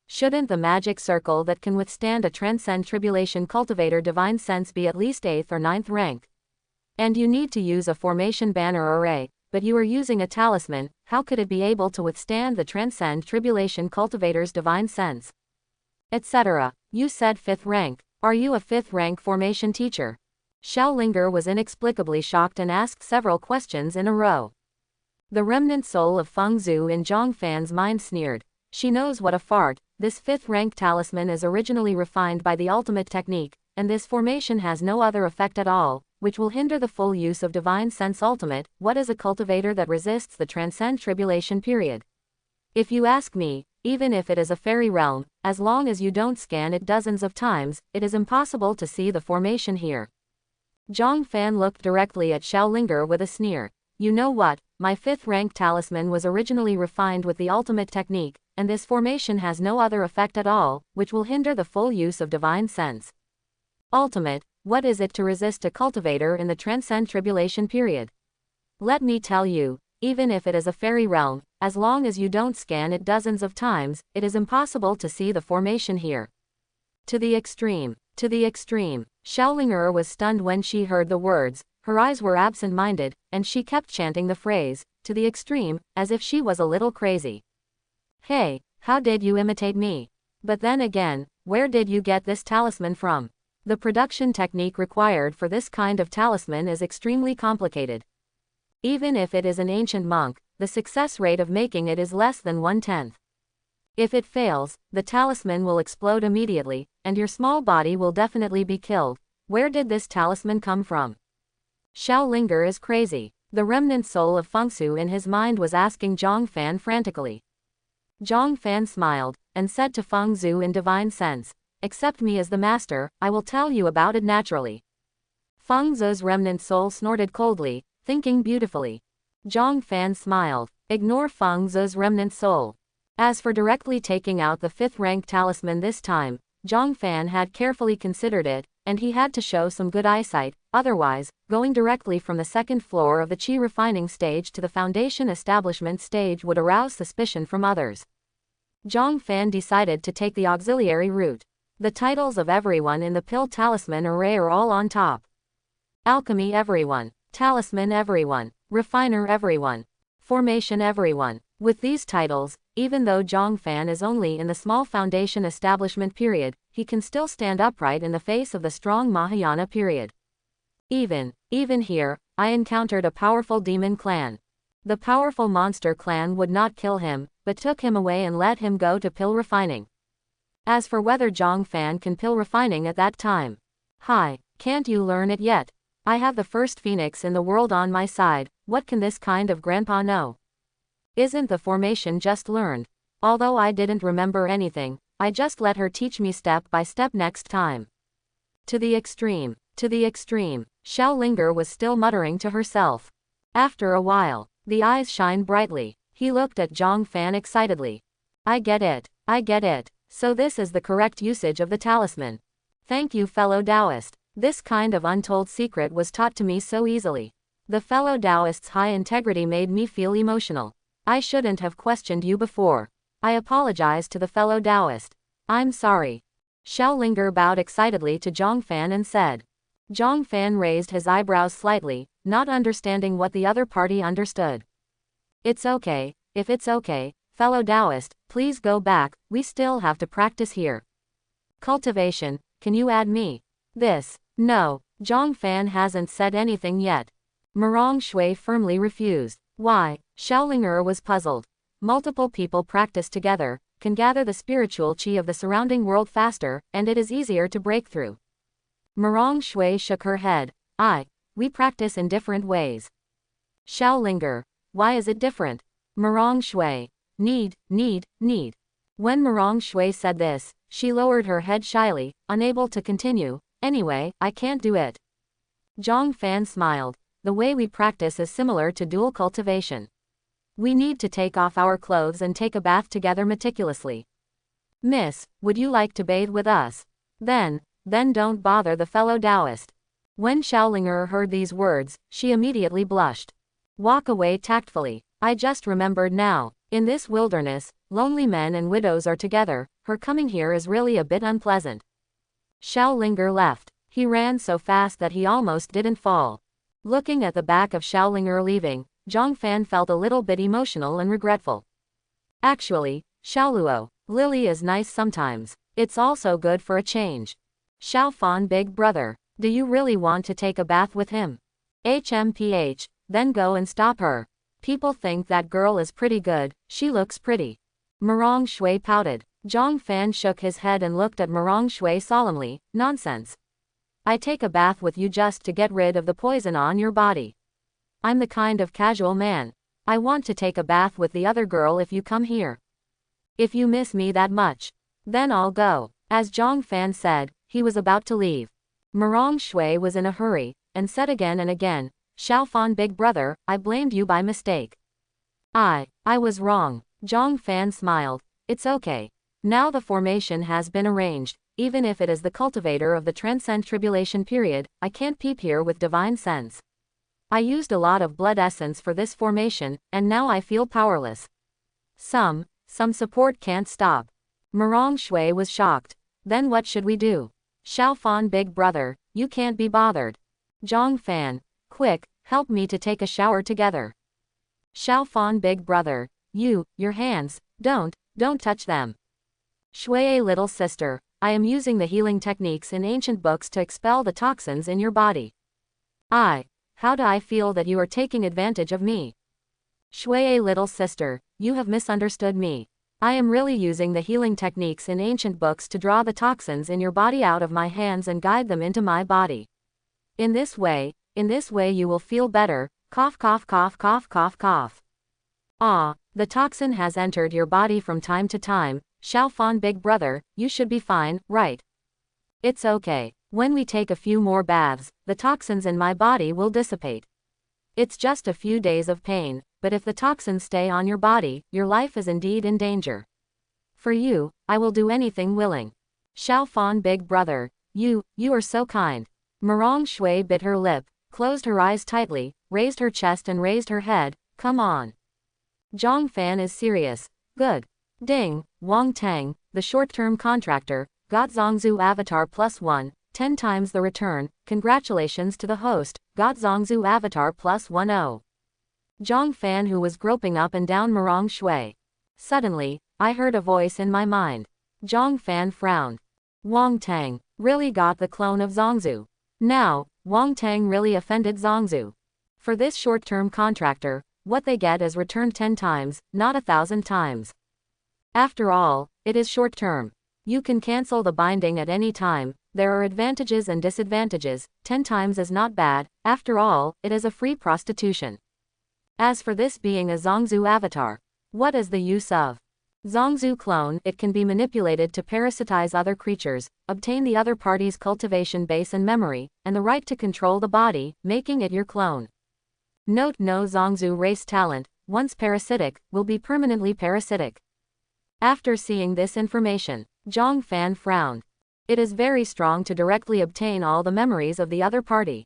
A: Shouldn't the magic circle that can withstand a Transcend Tribulation Cultivator Divine Sense be at least 8th or 9th rank? And you need to use a formation banner array, but you are using a talisman, how could it be able to withstand the Transcend Tribulation Cultivator's Divine Sense? Etc. You said 5th rank. Are you a 5th rank formation teacher? Xiao Linger was inexplicably shocked and asked several questions in a row. The remnant soul of Feng Zhu in Zhang Fan's mind sneered. She knows what a fart. This 5th rank talisman is originally refined by the ultimate technique, and this formation has no other effect at all, which will hinder the full use of Divine Sense Ultimate. What is a cultivator that resists the Transcend Tribulation period? If you ask me, even if it is a fairy realm, as long as you don't scan it dozens of times, it is impossible to see the formation here. Zhang Fan looked directly at Xiao Linger with a sneer. You know what, my 5th rank talisman was originally refined with the ultimate technique, and this formation has no other effect at all, which will hinder the full use of Divine Sense. Ultimate, what is it to resist a cultivator in the Transcend Tribulation period? Let me tell you, even if it is a fairy realm, as long as you don't scan it dozens of times, it is impossible to see the formation here. To the extreme. To the extreme. Xiaolinger was stunned when she heard the words, her eyes were absent-minded, and she kept chanting the phrase, to the extreme, as if she was a little crazy. Hey, how did you imitate me? But then again, where did you get this talisman from? The production technique required for this kind of talisman is extremely complicated. Even if it is an ancient monk, the success rate of making it is less than 1/10. If it fails, the talisman will explode immediately, and your small body will definitely be killed. Where did this talisman come from? Xiaolinger is crazy. The remnant soul of Fengsu in his mind was asking Zhang Fan frantically. Zhang Fan smiled, and said to Feng Zhu in divine sense, accept me as the master, I will tell you about it naturally. Feng Zhu's remnant soul snorted coldly, thinking beautifully. Zhang Fan smiled, ignore Feng Zhu's remnant soul. As for directly taking out the 5th rank talisman this time, Zhang Fan had carefully considered it, and he had to show some good eyesight, otherwise, going directly from the 2nd floor of the Qi refining stage to the foundation establishment stage would arouse suspicion from others. Zhang Fan decided to take the auxiliary route. The titles of everyone in the pill talisman array are all on top. Alchemy everyone, talisman everyone, refiner everyone, formation everyone. With these titles, even though Zhang Fan is only in the small foundation establishment period, he can still stand upright in the face of the strong Mahayana period. Even here, I encountered a powerful demon clan. The powerful monster clan would not kill him, but took him away and let him go to pill refining. As for whether Zhang Fan can pill refining at that time. Hi, can't you learn it yet? I have the first phoenix in the world on my side, what can this kind of grandpa know? Isn't the formation just learned? Although I didn't remember anything, I just let her teach me step by step next time. To the extreme. To the extreme. Xiaolinger was still muttering to herself. After a while, the eyes shined brightly. He looked at Zhang Fan excitedly. I get it. I get it. So this is the correct usage of the talisman. Thank you, fellow Taoist. This kind of untold secret was taught to me so easily. The fellow Taoist's high integrity made me feel emotional. I shouldn't have questioned you before. I apologize to the fellow Taoist. I'm sorry. Xiaolinger bowed excitedly to Zhang Fan and said. Zhang Fan raised his eyebrows slightly, not understanding what the other party understood. It's okay, if it's okay, fellow Taoist, please go back, we still have to practice here. Cultivation, can you add me? This. No, Zhang Fan hasn't said anything yet. Mirong Shui firmly refused. Why? Xiaolinger was puzzled. Multiple people practice together, can gather the spiritual qi of the surrounding world faster, and it is easier to break through. Mirong Shui shook her head. We practice in different ways. Xiaolinger. Why is it different? Mirong Shui. Need. When Mirong Shui said this, she lowered her head shyly, unable to continue. Anyway, I can't do it. Zhang Fan smiled. The way we practice is similar to dual cultivation. We need to take off our clothes and take a bath together meticulously. Miss, would you like to bathe with us? Then don't bother the fellow Taoist. When Xiaolinger heard these words, she immediately blushed. Walk away tactfully. I just remembered now. In this wilderness, lonely men and widows are together, her coming here is really a bit unpleasant. Xiaolinger left. He ran so fast that he almost didn't fall. Looking at the back of Xiaolinger leaving, Zhang Fan felt a little bit emotional and regretful. Actually, Xiaoluo, Lily is nice sometimes. It's also good for a change. Xiaofan big brother, do you really want to take a bath with him? HMPH, then go and stop her. People think that girl is pretty good, she looks pretty. Mirong Shui pouted. Zhang Fan shook his head and looked at Mirong Shui solemnly. Nonsense. I take a bath with you just to get rid of the poison on your body. I'm the kind of casual man. I want to take a bath with the other girl if you come here. If you miss me that much, then I'll go. As Zhang Fan said, he was about to leave. Mirong Shui was in a hurry, and said again and again, Xiaofan big brother, I blamed you by mistake. I was wrong. Zhang Fan smiled. It's okay. Now the formation has been arranged, even if it is the cultivator of the transcend tribulation period, I can't peep here with divine sense. I used a lot of blood essence for this formation, and now I feel powerless. Some support can't stop. Morong Shui was shocked. Then what should we do? Xiao Fan, big brother, you can't be bothered. Zhang Fan, quick, help me to take a shower together. Xiao Fan, big brother, your hands, don't touch them. Shui, little sister, I am using the healing techniques in ancient books to expel the toxins in your body. How do I feel that you are taking advantage of me? Shui, little sister, you have misunderstood me. I am really using the healing techniques in ancient books to draw the toxins in your body out of my hands and guide them into my body. In this way you will feel better. Cough, cough, cough, cough, cough, cough. The toxin has entered your body from time to time. Xiao Fan, big brother, you should be fine, right? It's okay. When we take a few more baths, the toxins in my body will dissipate. It's just a few days of pain, but if the toxins stay on your body, your life is indeed in danger. For you, I will do anything willing. Xiao Fan, big brother, you are so kind. Morong Shui bit her lip, closed her eyes tightly, raised her chest and raised her head. Come on. Zhang Fan is serious. Good. Ding. Wang Tang, the short-term contractor, got Zongzhu Avatar +1, 10 times the return. Congratulations to the host, got Zongzhu Avatar +10. Zhang Fan, who was groping up and down Morong Shui. Suddenly, I heard a voice in my mind. Zhang Fan frowned. Wang Tang really got the clone of Zongzhu. Now, Wang Tang really offended Zongzhu. For this short-term contractor, what they get is returned 10 times, not 1,000 times. After all, it is short-term. You can cancel the binding at any time. There are advantages and disadvantages. 10 times is not bad. After all, it is a free prostitution. As for this being a Zongzhu avatar, what is the use of Zongzhu clone? It can be manipulated to parasitize other creatures, obtain the other party's cultivation base and memory, and the right to control the body, making it your clone. Note: no Zongzhu race talent, once parasitic, will be permanently parasitic. After seeing this information, Zhang Fan frowned. It is very strong to directly obtain all the memories of the other party.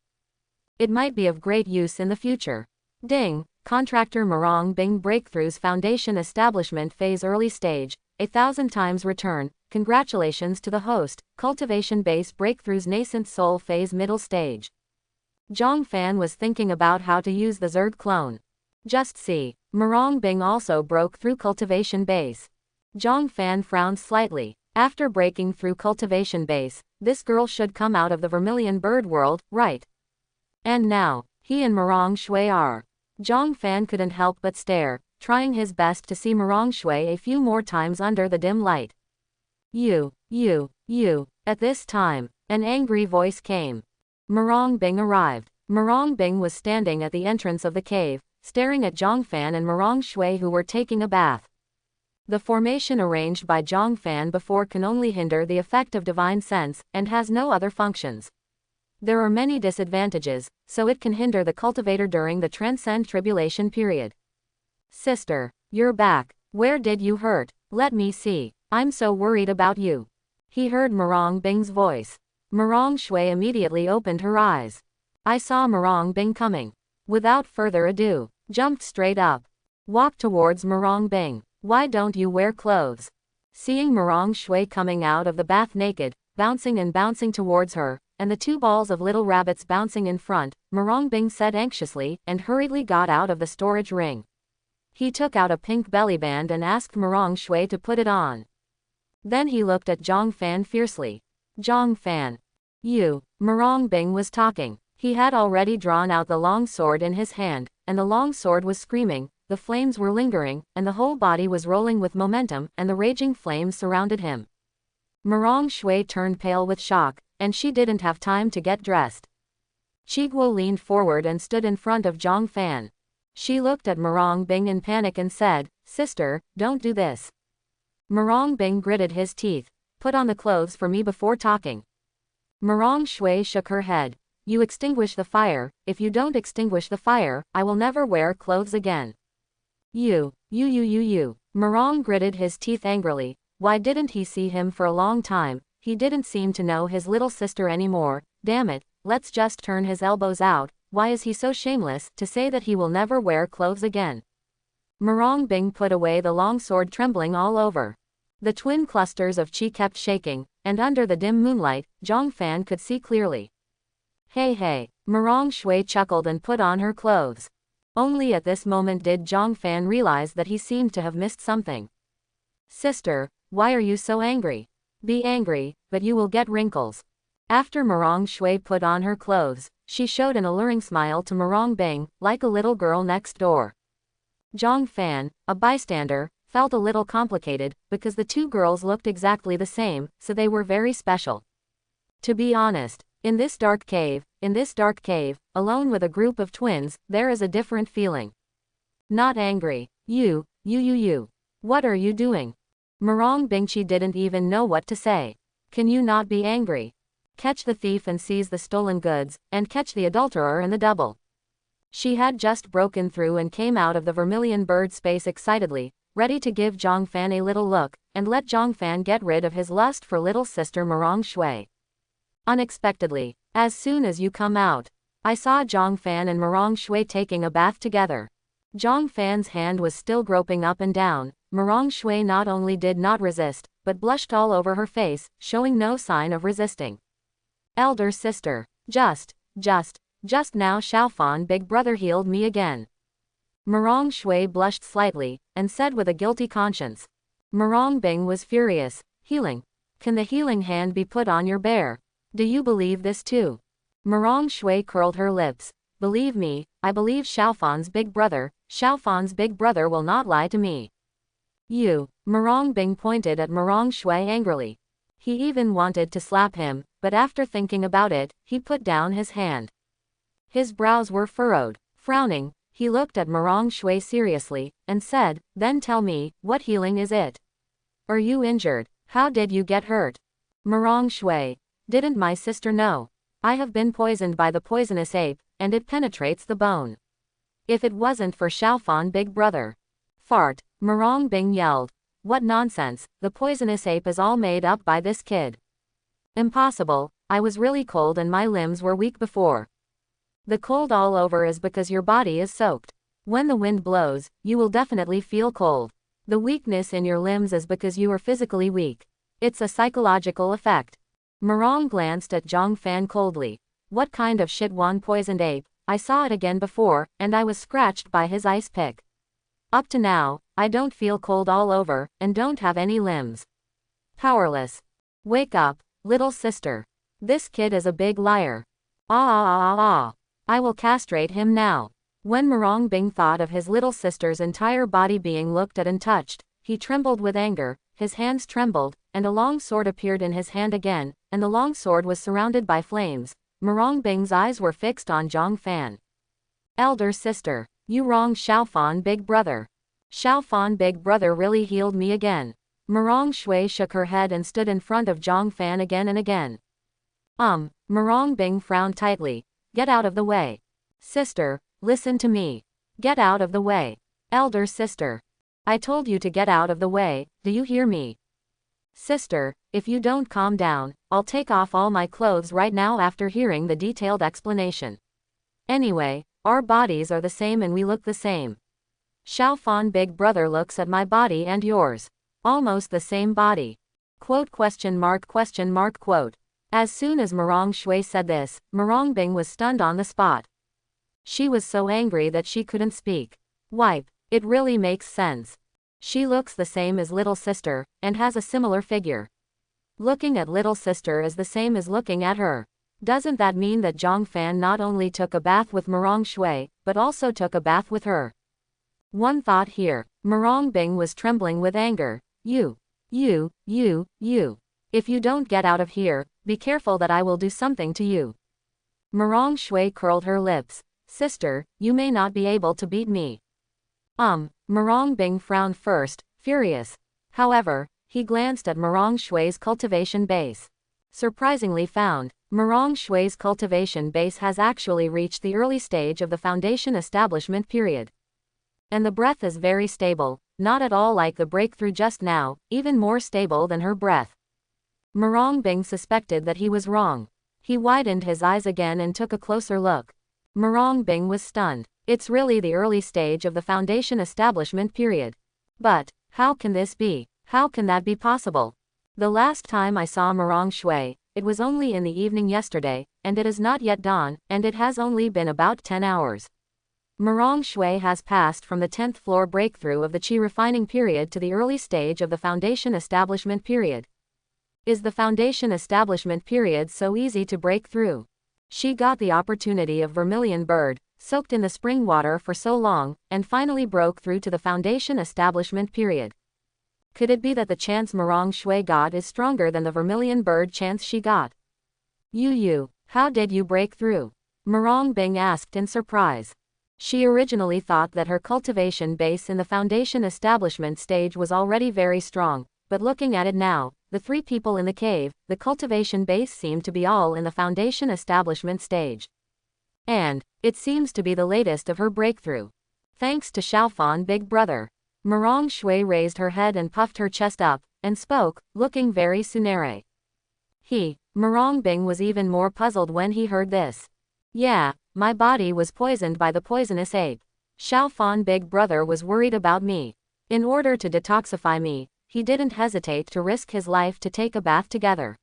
A: It might be of great use in the future. Ding. Contractor Morong Bing Breakthroughs Foundation Establishment Phase Early Stage, 1,000 times return. Congratulations to the host, Cultivation Base Breakthroughs Nascent Soul Phase Middle Stage. Zhang Fan was thinking about how to use the Zerg clone. Just see, Morong Bing also broke through Cultivation Base. Zhang Fan frowned slightly. After breaking through Cultivation Base, this girl should come out of the Vermilion Bird World, right? And now, he and Morong Shui are. Zhang Fan couldn't help but stare, trying his best to see Morong Shui a few more times under the dim light. You. At this time, an angry voice came. Morong Bing arrived. Morong Bing was standing at the entrance of the cave, staring at Zhang Fan and Morong Shui, who were taking a bath. The formation arranged by Zhang Fan before can only hinder the effect of divine sense, and has no other functions. There are many disadvantages, so it can hinder the cultivator during the transcend tribulation period. Sister, you're back. Where did you hurt? Let me see. I'm so worried about you. He heard Morong Bing's voice. Morong Shui immediately opened her eyes. I saw Morong Bing coming. Without further ado, jumped straight up. Walked towards Morong Bing. Why don't you wear clothes? Seeing Morong Shui coming out of the bath naked, bouncing and bouncing towards her, and the two balls of little rabbits bouncing in front, Morong Bing said anxiously, and hurriedly got out of the storage ring. He took out a pink belly band and asked Morong Shui to put it on. Then he looked at Zhang Fan fiercely. Zhang Fan. You. Morong Bing was talking. He had already drawn out the long sword in his hand, and the long sword was screaming, the flames were lingering, and the whole body was rolling with momentum, and the raging flames surrounded him. Morong Shui turned pale with shock, and she didn't have time to get dressed. Chiguo leaned forward and stood in front of Zhang Fan. She looked at Morong Bing in panic and said, Sister, don't do this. Morong Bing gritted his teeth. Put on the clothes for me before talking. Morong Shui shook her head. You extinguish the fire. If you don't extinguish the fire, I will never wear clothes again. You. Morong gritted his teeth angrily. Why didn't he see him for a long time? He didn't seem to know his little sister anymore. Damn it, let's just turn his elbows out. why is he so shameless to say that he will never wear clothes again? Murong Bing put away the long sword, trembling all over. The twin clusters of chi kept shaking, and under the dim moonlight, Zhang Fan could see clearly. Hey hey, Murong Shui chuckled and put on her clothes. Only at this moment did Zhang Fan realize that he seemed to have missed something. Sister, why are you so angry? Be angry, but you will get wrinkles. After Murong Shui put on her clothes, she showed an alluring smile to Murong Bing, like a little girl next door. Zhang Fan, a bystander, felt a little complicated, because the two girls looked exactly the same, so they were very special. To be honest, in this dark cave, alone with a group of twins, there is a different feeling. Not angry. You. What are you doing? Murong Bingchi didn't even know what to say. Can you not be angry? Catch the thief and seize the stolen goods, and catch the adulterer in the double. She had just broken through and came out of the vermilion bird space excitedly, ready to give Zhang Fan a little look, and let Zhang Fan get rid of his lust for little sister Murong Shui. Unexpectedly, as soon as you come out, I saw Zhang Fan and Murong Shui taking a bath together. Zhang Fan's hand was still groping up and down. Murong Shui not only did not resist, but blushed all over her face, showing no sign of resisting. Elder sister, just now Xiaofan big brother healed me again. Murong Shui blushed slightly, and said with a guilty conscience. Murong Bing was furious. Healing? Can the healing hand be put on your bear? Do you believe this too? Murong Shui curled her lips. Believe me, I believe Xiaofan's big brother. Xiaofan's big brother will not lie to me. You. Murong Bing pointed at Murong Shui angrily. He even wanted to slap him, but after thinking about it, he put down his hand. His brows were furrowed. Frowning, he looked at Murong Shui seriously, and said, then tell me, what healing is it? Are you injured? How did you get hurt? Murong Shui, didn't my sister know? I have been poisoned by the poisonous ape, and it penetrates the bone. If it wasn't for Xiaofan big brother. Fart, Murong Bing yelled. What nonsense, the poisonous ape is all made up by this kid. Impossible, I was really cold and my limbs were weak before. The cold all over is because your body is soaked. When the wind blows, you will definitely feel cold. The weakness in your limbs is because you are physically weak. It's a psychological effect. Murong glanced at Zhang Fan coldly. What kind of shitwan poisoned ape? I saw it again before, and I was scratched by his ice pick. Up to now, I don't feel cold all over, and don't have any limbs. Powerless. Wake up, little sister. This kid is a big liar. I will castrate him now. When Murong Bing thought of his little sister's entire body being looked at and touched, he trembled with anger, his hands trembled, and a long sword appeared in his hand again, and the long sword was surrounded by flames. Murong Bing's eyes were fixed on Zhang Fan. Elder sister, you wrong Xiaofan big brother. Xiaofan big brother really healed me again. Murong Shui shook her head and stood in front of Zhang Fan again and again. Murong Bing frowned tightly. Get out of the way. Sister, listen to me. Get out of the way. Elder sister. I told you to get out of the way, do you hear me? Sister, if you don't calm down, I'll take off all my clothes right now after hearing the detailed explanation. Anyway, our bodies are the same and we look the same. Xiaofan big brother looks at my body and yours. Almost the same body. Quote. As soon as Murong Shui said this, Murong Bing was stunned on the spot. She was so angry that she couldn't speak. Wipe, it really makes sense. She looks the same as little sister, and has a similar figure. Looking at little sister is the same as looking at her. Doesn't that mean that Zhang Fan not only took a bath with Murong Shui, but also took a bath with her? One thought here. Murong Bing was trembling with anger. You. If you don't get out of here, be careful that I will do something to you. Murong Shui curled her lips. Sister, you may not be able to beat me. Murong Bing frowned first, furious. However, he glanced at Murong Shui's cultivation base. Surprisingly found, Murong Shui's cultivation base has actually reached the early stage of the foundation establishment period. And the breath is very stable, not at all like the breakthrough just now, even more stable than her breath. Murong Bing suspected that he was wrong. He widened his eyes again and took a closer look. Murong Bing was stunned. It's really the early stage of the foundation establishment period. But, how can this be? How can that be possible? The last time I saw Murong Shui, it was only in the evening yesterday, and it is not yet dawn, and it has only been about 10 hours. Murong Shui has passed from the 10th floor breakthrough of the Qi refining period to the early stage of the foundation establishment period. Is the foundation establishment period so easy to break through? She got the opportunity of vermilion bird, soaked in the spring water for so long, and finally broke through to the foundation establishment period. Could it be that the chance Murong Shui got is stronger than the vermilion bird chance she got? You, how did you break through? Murong Bing asked in surprise. She originally thought that her cultivation base in the foundation establishment stage was already very strong, but looking at it now, the three people in the cave, the cultivation base seemed to be all in the foundation establishment stage. And it seems to be the latest of her breakthrough. Thanks to Xiaofan Big Brother. Murong Shui raised her head and puffed her chest up, and spoke, looking very sunere. Murong Bing was even more puzzled when he heard this. Yeah, my body was poisoned by the poisonous ape. Xiaofan Big Brother was worried about me. In order to detoxify me, he didn't hesitate to risk his life to take a bath together.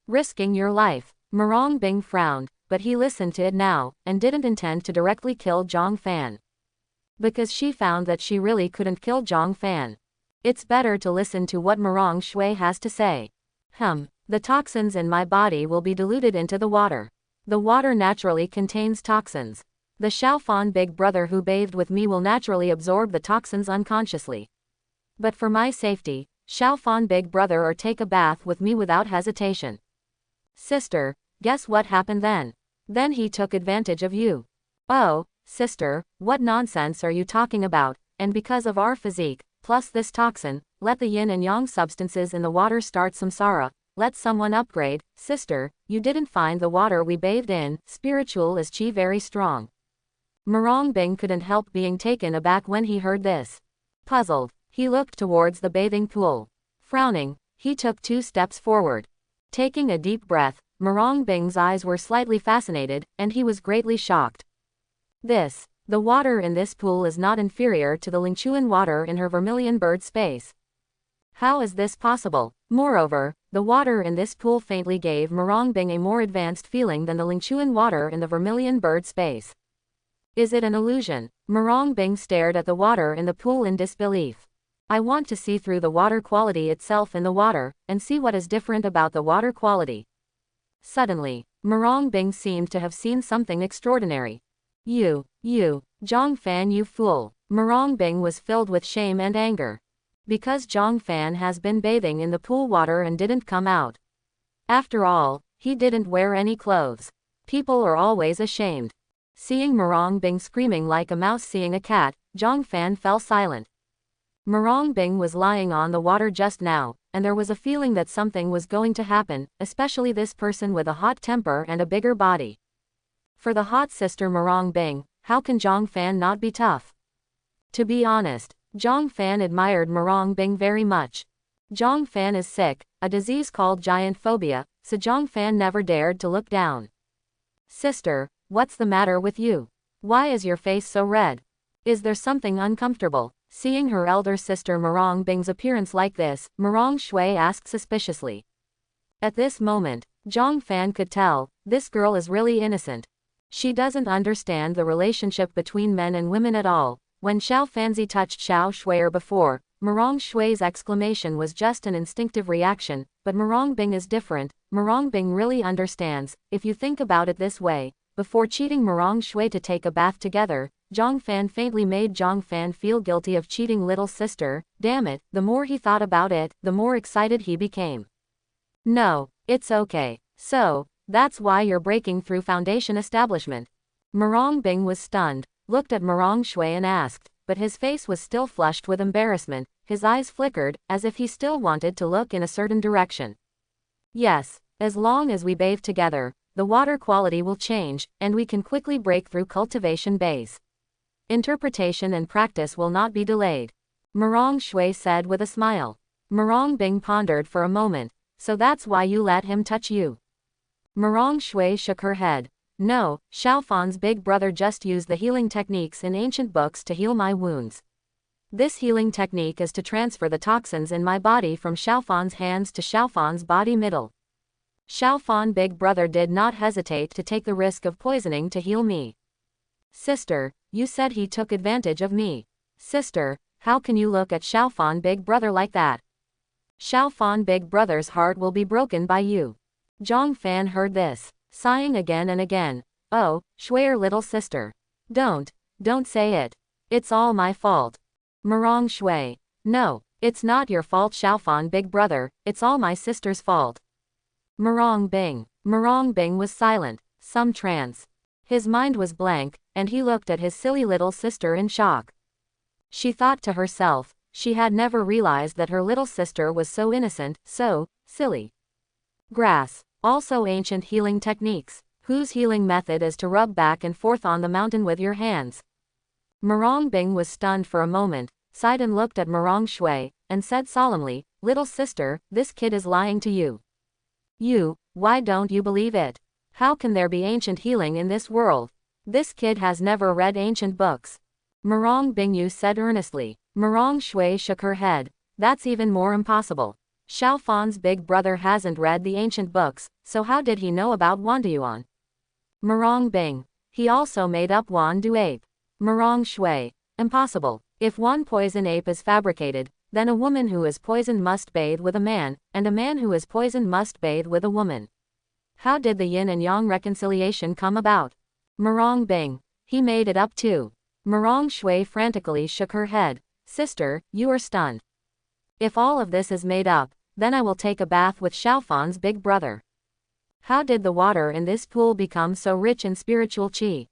A: Risking your life. Murong Bing frowned, but he listened to it now, and didn't intend to directly kill Zhang Fan. Because she found that she really couldn't kill Zhang Fan. It's better to listen to what Murong Shui has to say. The toxins in my body will be diluted into the water. The water naturally contains toxins. The Xiaofan Big Brother who bathed with me will naturally absorb the toxins unconsciously. But for my safety, Xiaofan Big Brother or take a bath with me without hesitation. Sister, guess what happened then? Then he took advantage of you. Oh, sister, what nonsense are you talking about? And because of our physique, plus this toxin, let the yin and yang substances in the water start samsara. Let someone upgrade. Sister, you didn't find the water we bathed in, spiritual is qi very strong. Murong Bing couldn't help being taken aback when he heard this. Puzzled, he looked towards the bathing pool. Frowning, he took 2 steps forward. Taking a deep breath, Murong Bing's eyes were slightly fascinated, and he was greatly shocked. The water in this pool is not inferior to the Lingchuan water in her vermilion bird space. How is this possible? Moreover, the water in this pool faintly gave Murong Bing a more advanced feeling than the Lingchuan water in the vermilion bird space. Is it an illusion? Murong Bing stared at the water in the pool in disbelief. I want to see through the water quality itself in the water, and see what is different about the water quality. Suddenly, Murong Bing seemed to have seen something extraordinary. You, Zhang Fan, you fool. Murong Bing was filled with shame and anger. Because Zhang Fan has been bathing in the pool water and didn't come out. After all, he didn't wear any clothes. People are always ashamed. Seeing Murong Bing screaming like a mouse seeing a cat, Zhang Fan fell silent. Murong Bing was lying on the water just now, and there was a feeling that something was going to happen, especially this person with a hot temper and a bigger body. For the hot sister Murong Bing, how can Zhang Fan not be tough? To be honest, Zhang Fan admired Murong Bing very much. Zhang Fan is sick, a disease called giant phobia, so Zhang Fan never dared to look down. Sister, what's the matter with you? Why is your face so red? Is there something uncomfortable? Seeing her elder sister Murong Bing's appearance like this, Murong Shui asked suspiciously. At this moment, Zhang Fan could tell, this girl is really innocent. She doesn't understand the relationship between men and women at all. When Xiao Fanzi touched Xiao Shuier before, Murong Shui's exclamation was just an instinctive reaction, but Murong Bing is different. Murong Bing really understands, if you think about it this way. Before cheating Murong Shui to take a bath together, Zhang Fan faintly made Zhang Fan feel guilty of cheating little sister. Damn it, the more he thought about it, the more excited he became. No, it's okay. So, that's why you're breaking through foundation establishment. Murong Bing was stunned, looked at Murong Shui and asked, but his face was still flushed with embarrassment, his eyes flickered, as if he still wanted to look in a certain direction. Yes, as long as we bathe together, the water quality will change, and we can quickly break through cultivation base. Interpretation and practice will not be delayed. Murong Shui said with a smile. Murong Bing pondered for a moment, so that's why you let him touch you. Murong Shui shook her head. No, Xiaofan's big brother just used the healing techniques in ancient books to heal my wounds. This healing technique is to transfer the toxins in my body from Xiaofan's hands to Xiaofan's body middle. Xiaofan big brother did not hesitate to take the risk of poisoning to heal me. Sister, you said he took advantage of me. Sister, how can you look at Xiaofan big brother like that? Xiaofan big brother's heart will be broken by you. Zhang Fan heard this, sighing again and again. Oh, Shui'er little sister. Don't say it. It's all my fault. Mirong Shui. No, it's not your fault Xiaofan big brother, it's all my sister's fault. Mirong Bing. Mirong Bing was silent, some trance. His mind was blank, and he looked at his silly little sister in shock. She thought to herself, she had never realized that her little sister was so innocent, so silly. Grass. Also ancient healing techniques, whose healing method is to rub back and forth on the mountain with your hands. Mirong Bing was stunned for a moment, sighed and looked at Mirong Shui, and said solemnly, little sister, this kid is lying to you. You, why don't you believe it? How can there be ancient healing in this world? This kid has never read ancient books. Mirong Bingyu said earnestly. Mirong Shui shook her head. That's even more impossible. Xiaofan's big brother hasn't read the ancient books, so how did he know about Wanduyuan? Mirong Bing. He also made up Wandu ape. Mirong Shui. Impossible. If one poison ape is fabricated, then a woman who is poisoned must bathe with a man, and a man who is poisoned must bathe with a woman. How did the yin and yang reconciliation come about? Mirong Bing. He made it up too. Mirong Shui frantically shook her head. Sister, you are stunned. If all of this is made up, then I will take a bath with Xiaofan's big brother. How did the water in this pool become so rich in spiritual qi?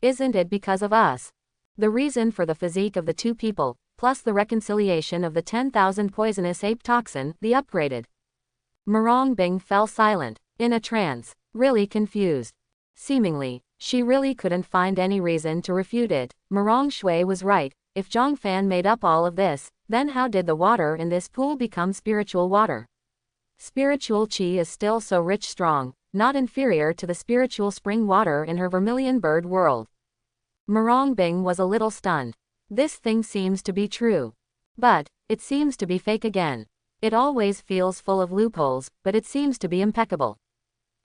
A: Isn't it because of us? The reason for the physique of the two people, plus the reconciliation of the 10,000 poisonous ape toxin, the upgraded. Mirong Bing fell silent, in a trance, really confused. Seemingly, she really couldn't find any reason to refute it. Mirong Shui was right. If Zhang Fan made up all of this, then how did the water in this pool become spiritual water? Spiritual qi is still so rich strong, not inferior to the spiritual spring water in her vermilion bird world. Mirong Bing was a little stunned. This thing seems to be true. But, it seems to be fake again. It always feels full of loopholes, but it seems to be impeccable.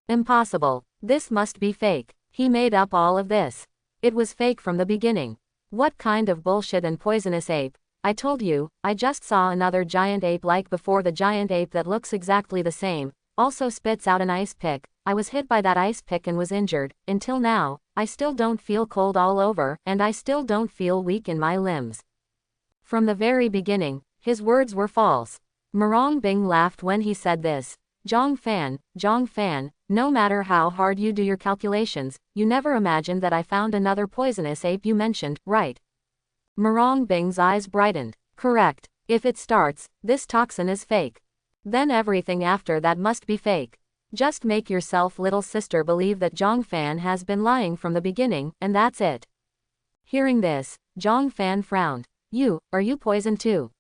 A: Impossible. This must be fake. He made up all of this. It was fake from the beginning. What kind of bullshit and poisonous ape? I told you, I just saw another giant ape like before the giant ape that looks exactly the same, also spits out an ice pick. I was hit by that ice pick and was injured. Until now, I still don't feel cold all over, and I still don't feel weak in my limbs. From the very beginning, his words were false. Mirong Bing laughed when he said this. Zhang Fan, no matter how hard you do your calculations, you never imagined that I found another poisonous ape you mentioned, right? Mirong Bing's eyes brightened. Correct. If it starts, this toxin is fake. Then everything after that must be fake. Just make yourself little sister believe that Zhang Fan has been lying from the beginning, and that's it. Hearing this, Zhang Fan frowned. Are you poisoned too?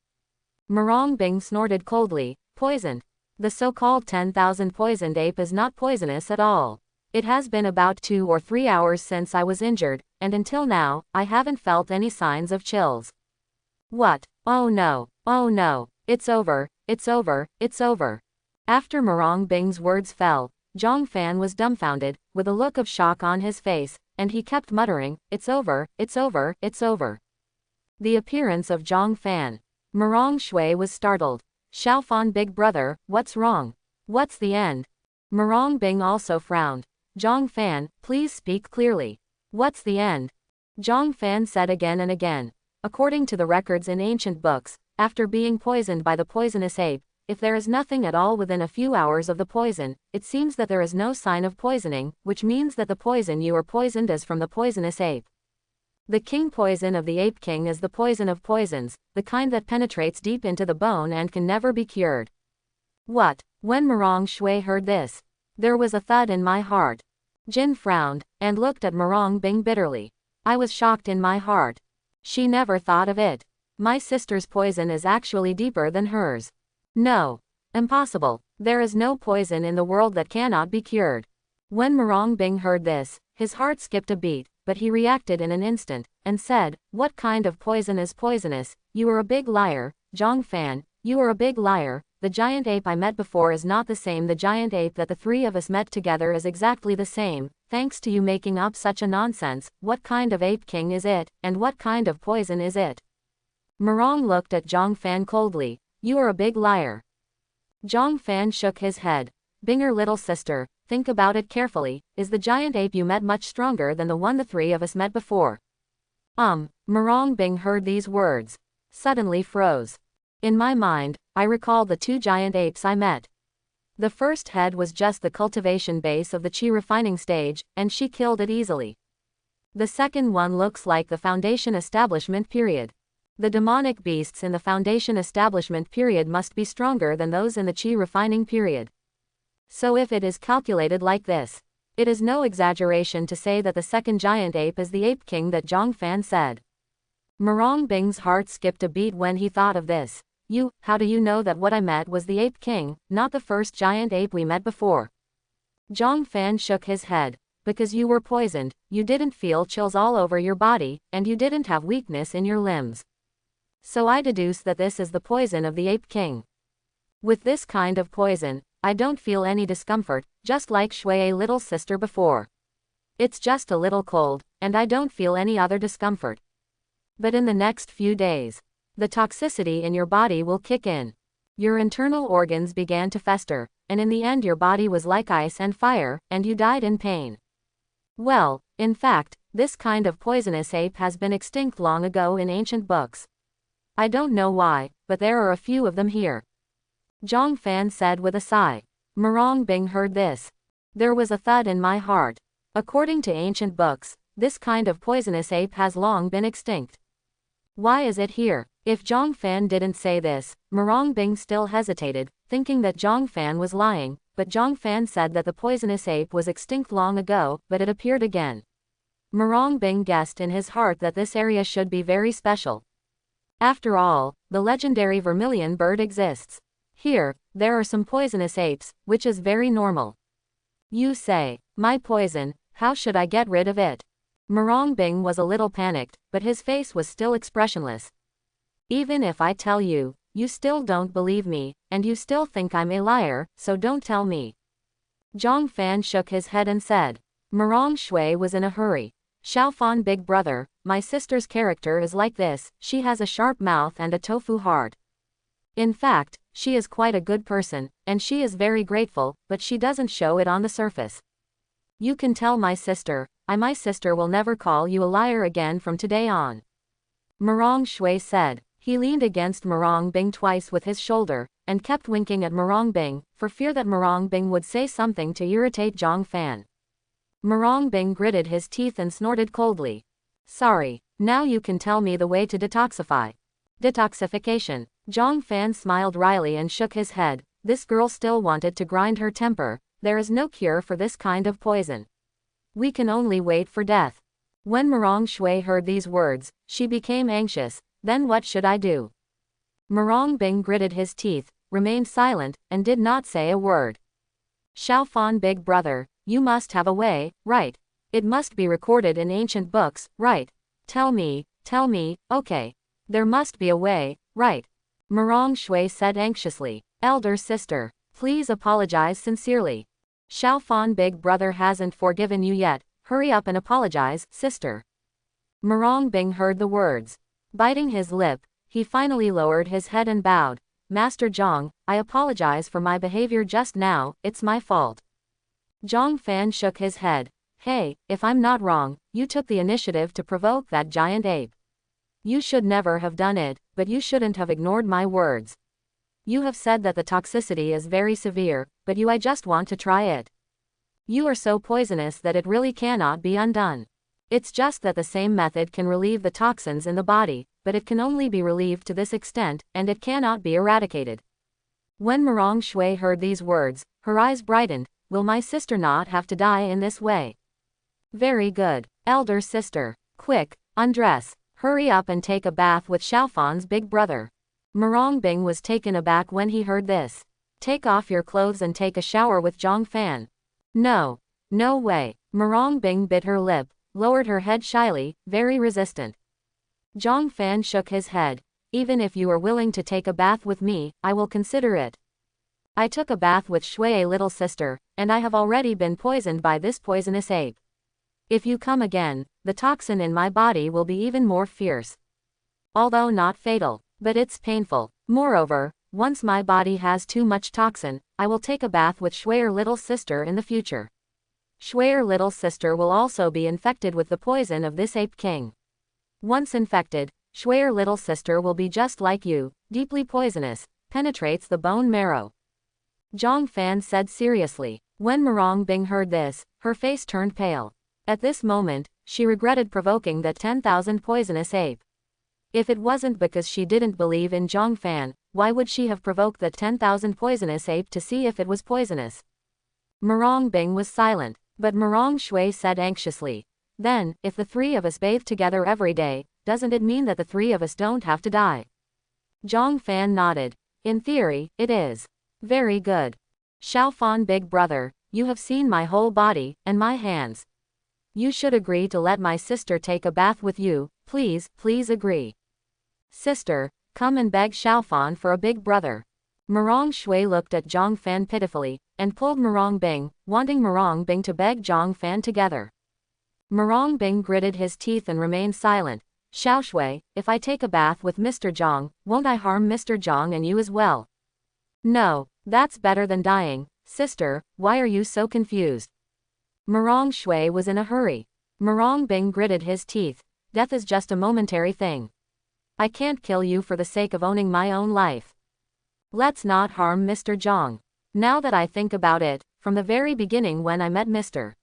A: Mirong Bing snorted coldly. Poisoned? The so-called 10,000 poisoned ape is not poisonous at all. It has been about 2 or 3 hours since I was injured, and until now, I haven't felt any signs of chills. What? Oh no, it's over. After Mirong Bing's words fell, Zhang Fan was dumbfounded, with a look of shock on his face, and he kept muttering, it's over. The appearance of Zhang Fan. Mirong Shui was startled. Xiaofan big brother, what's wrong? What's the end? Mirong Bing also frowned. Zhang Fan, please speak clearly. What's the end? Zhang Fan said again and again. According to the records in ancient books, after being poisoned by the poisonous ape, if there is nothing at all within a few hours of the poison, it seems that there is no sign of poisoning, which means that the poison you are poisoned is from the poisonous ape. The king poison of the ape king is the poison of poisons, the kind that penetrates deep into the bone and can never be cured. What? When Mirong Shui heard this, there was a thud in my heart. Jin frowned, and looked at Mirong Bing bitterly. I was shocked in my heart. She never thought of it. My sister's poison is actually deeper than hers. No. Impossible. There is no poison in the world that cannot be cured. When Mirong Bing heard this, His heart skipped a beat, but he reacted in an instant, and said, "What kind of poison is poisonous? You are a big liar, Zhang Fan, you are a big liar. The giant ape I met before is not the same. The giant ape that the three of us met together is exactly the same, thanks to you making up such a nonsense. What kind of ape king is it, and what kind of poison is it?" Murong looked at Zhang Fan coldly. "You are a big liar." Zhang Fan shook his head. "Binger, little sister, think about it carefully. Is the giant ape you met much stronger than the one the three of us met before?" Murong Bing heard these words. Suddenly froze. "In my mind, I recall the two giant apes I met. The first head was just the cultivation base of the chi refining stage, and she killed it easily. The second one looks like the foundation establishment period. The demonic beasts in the foundation establishment period must be stronger than those in the chi refining period. So if it is calculated like this, it is no exaggeration to say that the second giant ape is the ape king that Zhang Fan said." Murong Bing's heart skipped a beat when he thought of this. How do you know that what I met was the ape king, not the first giant ape we met before?" Zhang Fan shook his head. "Because you were poisoned, you didn't feel chills all over your body, and you didn't have weakness in your limbs. So I deduce that this is the poison of the ape king. With this kind of poison, I don't feel any discomfort, just like Shui, little sister before. It's just a little cold, and I don't feel any other discomfort. But in the next few days, the toxicity in your body will kick in. Your internal organs began to fester, and in the end your body was like ice and fire, and you died in pain. Well, in fact, this kind of poisonous ape has been extinct long ago in ancient books. I don't know why, but there are a few of them here." Zhang Fan said with a sigh. Murong Bing heard this. There was a thud in my heart. According to ancient books, this kind of poisonous ape has long been extinct. Why is it here? If Zhang Fan didn't say this, Murong Bing still hesitated, thinking that Zhang Fan was lying, but Zhang Fan said that the poisonous ape was extinct long ago, but it appeared again. Murong Bing guessed in his heart that this area should be very special. After all, the legendary vermilion bird exists. Here, there are some poisonous apes, which is very normal. You say, my poison, how should I get rid of it? Murong Bing was a little panicked, but his face was still expressionless. Even if I tell you, you still don't believe me, and you still think I'm a liar, so don't tell me. Zhang Fan shook his head and said. Murong Shui was in a hurry. Xiaofan, big brother, my sister's character is like this, she has a sharp mouth and a tofu heart. In fact, she is quite a good person, and she is very grateful, but she doesn't show it on the surface. You can tell my sister will never call you a liar again from today on. Murong Shui said. He leaned against Murong Bing twice with his shoulder, and kept winking at Murong Bing, for fear that Murong Bing would say something to irritate Zhang Fan. Murong Bing gritted his teeth and snorted coldly. Sorry, now you can tell me the way to detoxify. Detoxification. Zhang Fan smiled wryly and shook his head. This girl still wanted to grind her temper. There is no cure for this kind of poison. We can only wait for death. When Murong Shui heard these words, she became anxious. Then what should I do? Murong Bing gritted his teeth, remained silent, and did not say a word. Xiaofan, big brother, you must have a way, right? It must be recorded in ancient books, right? Tell me, okay. There must be a way, right? Murong Shui said anxiously. Elder sister, please apologize sincerely. Xiaofan, big brother hasn't forgiven you yet, hurry up and apologize, sister. Murong Bing heard the words. Biting his lip, he finally lowered his head and bowed. Master Zhang, I apologize for my behavior just now, it's my fault. Zhang Fan shook his head. Hey, if I'm not wrong, you took the initiative to provoke that giant ape. You should never have done it, but you shouldn't have ignored my words. You have said that the toxicity is very severe, but I just want to try it. You are so poisonous that it really cannot be undone. It's just that the same method can relieve the toxins in the body, but it can only be relieved to this extent, and it cannot be eradicated. When Murong Shui heard these words, her eyes brightened. Will my sister not have to die in this way? Very good. Elder sister. Quick, undress. Hurry up and take a bath with Xiaofan's big brother. Murong Bing was taken aback when he heard this. Take off your clothes and take a shower with Zhang Fan. No way. Murong Bing bit her lip, lowered her head shyly, very resistant. Zhang Fan shook his head. Even if you are willing to take a bath with me, I will consider it. I took a bath with Shui, little sister, and I have already been poisoned by this poisonous ape. If you come again, the toxin in my body will be even more fierce. Although not fatal, but it's painful. Moreover, once my body has too much toxin, I will take a bath with Shui, little sister in the future. Shui, little sister will also be infected with the poison of this ape king. Once infected, Shui, little sister will be just like you, deeply poisonous, penetrates the bone marrow. Zhang Fan said seriously. When Murong Bing heard this, her face turned pale. At this moment, she regretted provoking that 10,000 poisonous ape. If it wasn't because she didn't believe in Zhang Fan, why would she have provoked that 10,000 poisonous ape to see if it was poisonous? Murong Bing was silent, but Murong Shui said anxiously, then, if the three of us bathe together every day, doesn't it mean that the three of us don't have to die? Zhang Fan nodded. In theory, it is. Very good. Xiaofan, big brother, you have seen my whole body, and my hands. You should agree to let my sister take a bath with you, please, please agree. Sister, come and beg Xiaofan for a big brother. Murong Shui looked at Zhang Fan pitifully, and pulled Murong Bing, wanting Murong Bing to beg Zhang Fan together. Murong Bing gritted his teeth and remained silent. Xiao Shui, if I take a bath with Mr. Zhang, won't I harm Mr. Zhang and you as well? No, that's better than dying. Sister, why are you so confused? Murong Shui was in a hurry. Murong Bing gritted his teeth. Death is just a momentary thing. I can't kill you for the sake of owning my own life. Let's not harm Mr. Zhang. Now that I think about it, from the very beginning when I met Mr.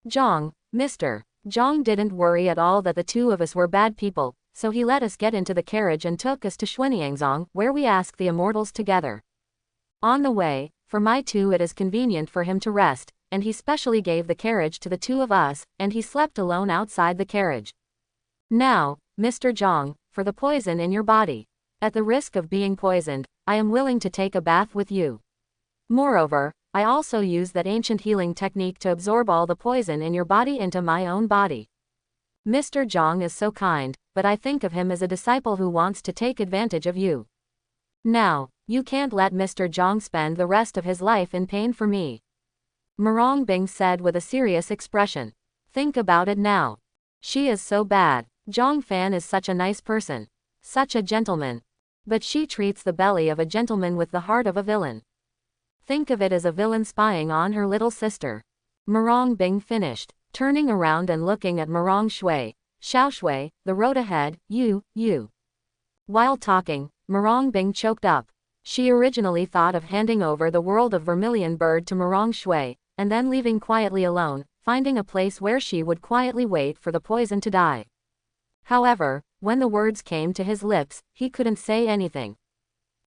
A: Zhang, Mr. Zhang didn't worry at all that the two of us were bad people, so he let us get into the carriage and took us to Xuanyangzong, where we asked the immortals together. On the way, for my two it is convenient for him to rest, and he specially gave the carriage to the two of us, and he slept alone outside the carriage. Now, Mr. Zhang, for the poison in your body. At the risk of being poisoned, I am willing to take a bath with you. Moreover, I also use that ancient healing technique to absorb all the poison in your body into my own body. Mr. Zhang is so kind, but I think of him as a disciple who wants to take advantage of you. Now, you can't let Mr. Zhang spend the rest of his life in pain for me. Murong Bing said with a serious expression. Think about it now. She is so bad. Zhang Fan is such a nice person. Such a gentleman. But she treats the belly of a gentleman with the heart of a villain. Think of it as a villain spying on her little sister. Murong Bing finished, turning around and looking at Murong Shui. Xiao Shui, the road ahead, you. While talking, Murong Bing choked up. She originally thought of handing over the world of Vermilion Bird to Murong Shui, and then leaving quietly alone, finding a place where she would quietly wait for the poison to die. However, when the words came to his lips, he couldn't say anything.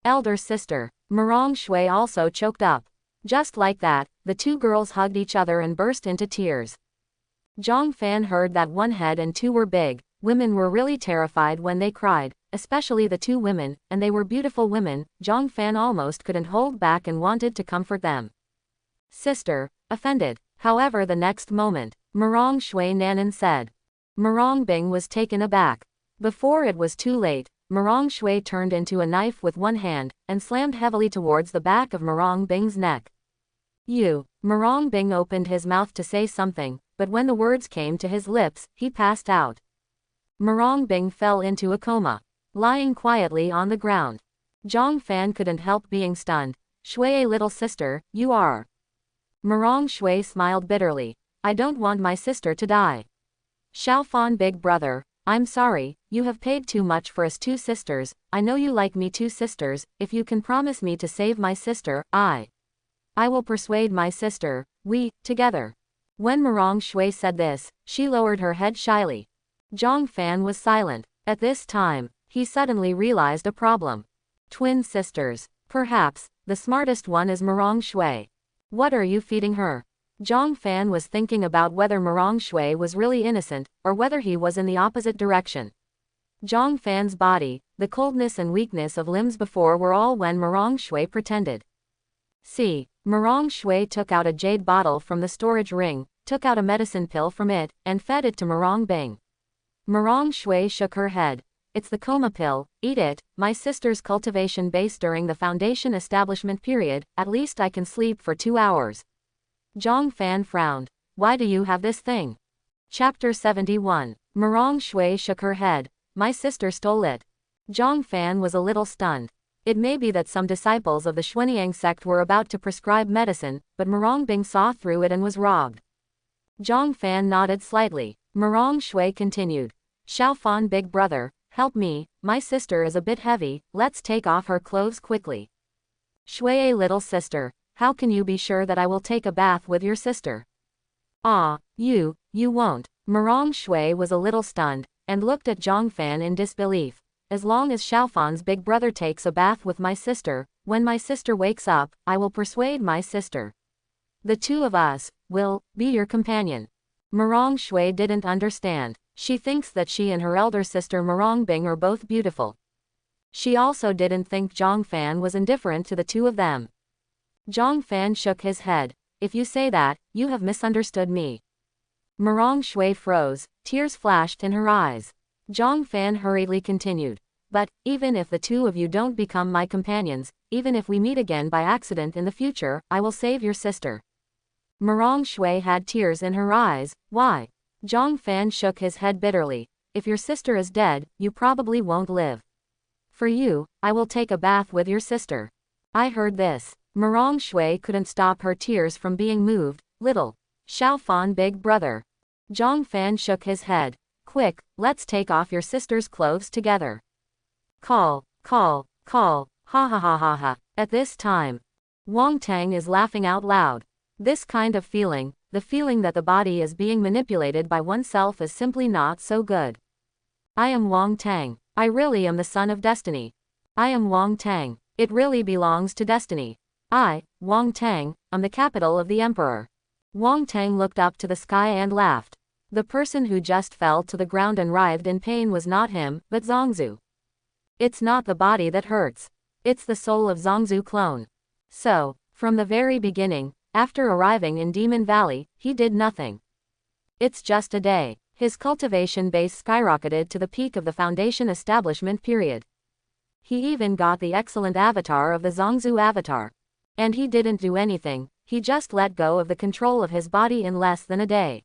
A: Elder sister, Murong Shui also choked up. Just like that, the two girls hugged each other and burst into tears. Zhang Fan heard that one head and two were big. Women were really terrified when they cried, especially the two women, and they were beautiful women. Zhang Fan almost couldn't hold back and wanted to comfort them. Sister, offended. However, the next moment, Murong Shui Nanan said. Murong Bing was taken aback. Before it was too late, Murong Shui turned into a knife with one hand, and slammed heavily towards the back of Murong Bing's neck. Murong Bing opened his mouth to say something, but when the words came to his lips, he passed out. Murong Bing fell into a coma, lying quietly on the ground. Zhang Fan couldn't help being stunned. Shui, little sister, you are. Murong Shui smiled bitterly. I don't want my sister to die. Xiaofan, big brother, I'm sorry, you have paid too much for us two sisters. I know you like me two sisters. If you can promise me to save my sister, I will persuade my sister, we, together. When Murong Shui said this, she lowered her head shyly. Zhang Fan was silent. At this time, he suddenly realized a problem. Twin sisters. Perhaps, the smartest one is Murong Shui. What are you feeding her? Zhang Fan was thinking about whether Murong Shui was really innocent, or whether he was in the opposite direction. Zhang Fan's body, the coldness and weakness of limbs before were all when Murong Shui pretended. See, Murong Shui took out a jade bottle from the storage ring, took out a medicine pill from it, and fed it to Murong Bing. Murong Shui shook her head. It's the coma pill, eat it, my sister's cultivation base during the Foundation establishment period, at least I can sleep for 2 hours. Zhang Fan frowned. Why do you have this thing? Chapter 71. Murong Shui shook her head. My sister stole it. Zhang Fan was a little stunned. It may be that some disciples of the Xuanyang sect were about to prescribe medicine, but Murong Bing saw through it and was robbed. Zhang Fan nodded slightly. Murong Shui continued. Xiaofan big brother, help me, my sister is a bit heavy, let's take off her clothes quickly. Shui little sister, how can you be sure that I will take a bath with your sister? Ah, you won't. Murong Shui was a little stunned, and looked at Zhang Fan in disbelief. As long as Xiaofan's big brother takes a bath with my sister, when my sister wakes up, I will persuade my sister. The two of us will be your companion. Murong Shui didn't understand. She thinks that she and her elder sister Murong Bing are both beautiful. She also didn't think Zhang Fan was indifferent to the two of them. Zhang Fan shook his head. If you say that, you have misunderstood me. Murong Shui froze, tears flashed in her eyes. Zhang Fan hurriedly continued. But, even if the two of you don't become my companions, even if we meet again by accident in the future, I will save your sister. Murong Shui had tears in her eyes. Why? Zhang Fan shook his head bitterly. If your sister is dead, you probably won't live. For you, I will take a bath with your sister. I heard this. Murong Shui couldn't stop her tears from being moved. Little Xiaofan big brother. Zhang Fan shook his head. Quick, let's take off your sister's clothes together. Call, ha ha ha ha ha. At this time, Wang Tang is laughing out loud. This kind of feeling, the feeling that the body is being manipulated by oneself, is simply not so good. I am Wang Tang. I really am the son of destiny. I am Wang Tang. It really belongs to destiny. I, Wang Tang, am the capital of the emperor. Wang Tang looked up to the sky and laughed. The person who just fell to the ground and writhed in pain was not him, but Zongzhu. It's not the body that hurts. It's the soul of Zongzhu clone. So, from the very beginning, after arriving in Demon Valley, he did nothing. It's just a day. His cultivation base skyrocketed to the peak of the Foundation establishment period. He even got the excellent avatar of the Zongzhu avatar. And he didn't do anything, he just let go of the control of his body in less than a day.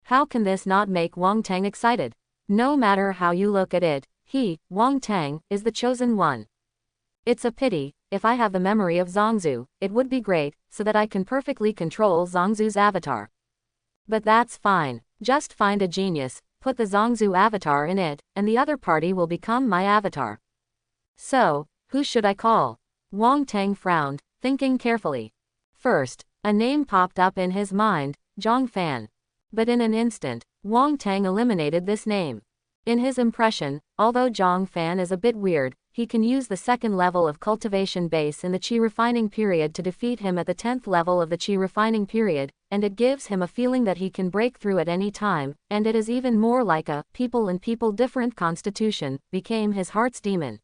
A: How can this not make Wang Tang excited? No matter how you look at it, he, Wang Tang, is the chosen one. It's a pity, if I have the memory of Zongzhu, it would be great, so that I can perfectly control Zongzhu's avatar. But that's fine, just find a genius, put the Zongzhu avatar in it, and the other party will become my avatar. So, who should I call? Wang Tang frowned, thinking carefully. First, a name popped up in his mind, Zhang Fan. But in an instant, Wang Tang eliminated this name. In his impression, although Zhang Fan is a bit weird, he can use the second level of cultivation base in the Qi refining period to defeat him at the 10th level of the Qi refining period, and it gives him a feeling that he can break through at any time, and it is even more like a people and people different constitution, became his heart's demon.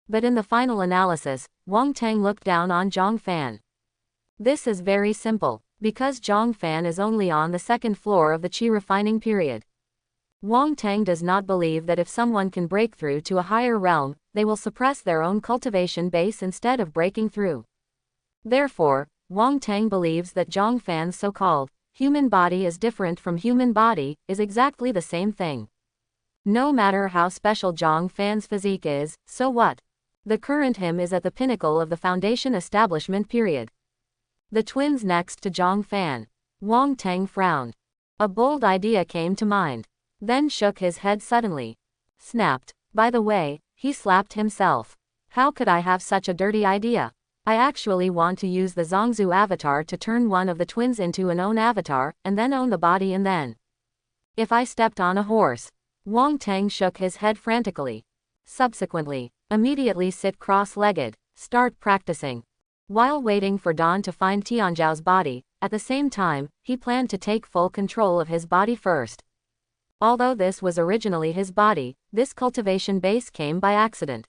A: But in the final analysis, Wang Tang looked down on Zhang Fan. This is very simple, because Zhang Fan is only on the second floor of the Qi refining period. Wang Tang does not believe that if someone can break through to a higher realm, they will suppress their own cultivation base instead of breaking through. Therefore, Wang Tang believes that Zhang Fan's so-called human body is different from human body, is exactly the same thing. No matter how special Zhang Fan's physique is, so what? The current him is at the pinnacle of the Foundation establishment period. The twins next to Zhang Fan. Wang Tang frowned. A bold idea came to mind. Then shook his head suddenly. Snapped. By the way, he slapped himself. How could I have such a dirty idea? I actually want to use the Zongzhu avatar to turn one of the twins into an own avatar, and then own the body and then. If I stepped on a horse. Wang Tang shook his head frantically. Subsequently, immediately sit cross-legged, start practicing. While waiting for dawn to find Tianzhao's body, at the same time, he planned to take full control of his body first. Although this was originally his body, this cultivation base came by accident.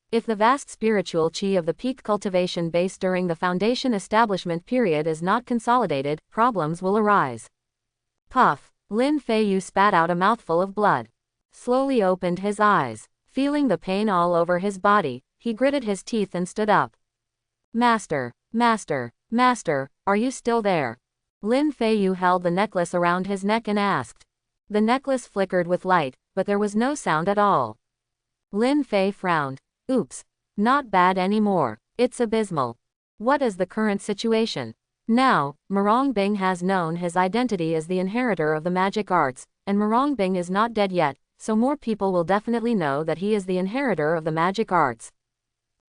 A: If the vast spiritual qi of the peak cultivation base during the Foundation establishment period is not consolidated, problems will arise. Puff. Lin Feiyu spat out a mouthful of blood. Slowly opened his eyes. Feeling the pain all over his body, he gritted his teeth and stood up. Master, master, master, are you still there? Lin Feiyu held the necklace around his neck and asked. The necklace flickered with light, but there was no sound at all. Lin Fei frowned. Oops. Not bad anymore. It's abysmal. What is the current situation? Now, Murong Bing has known his identity as the inheritor of the magic arts, and Murong Bing is not dead yet, so more people will definitely know that he is the inheritor of the magic arts.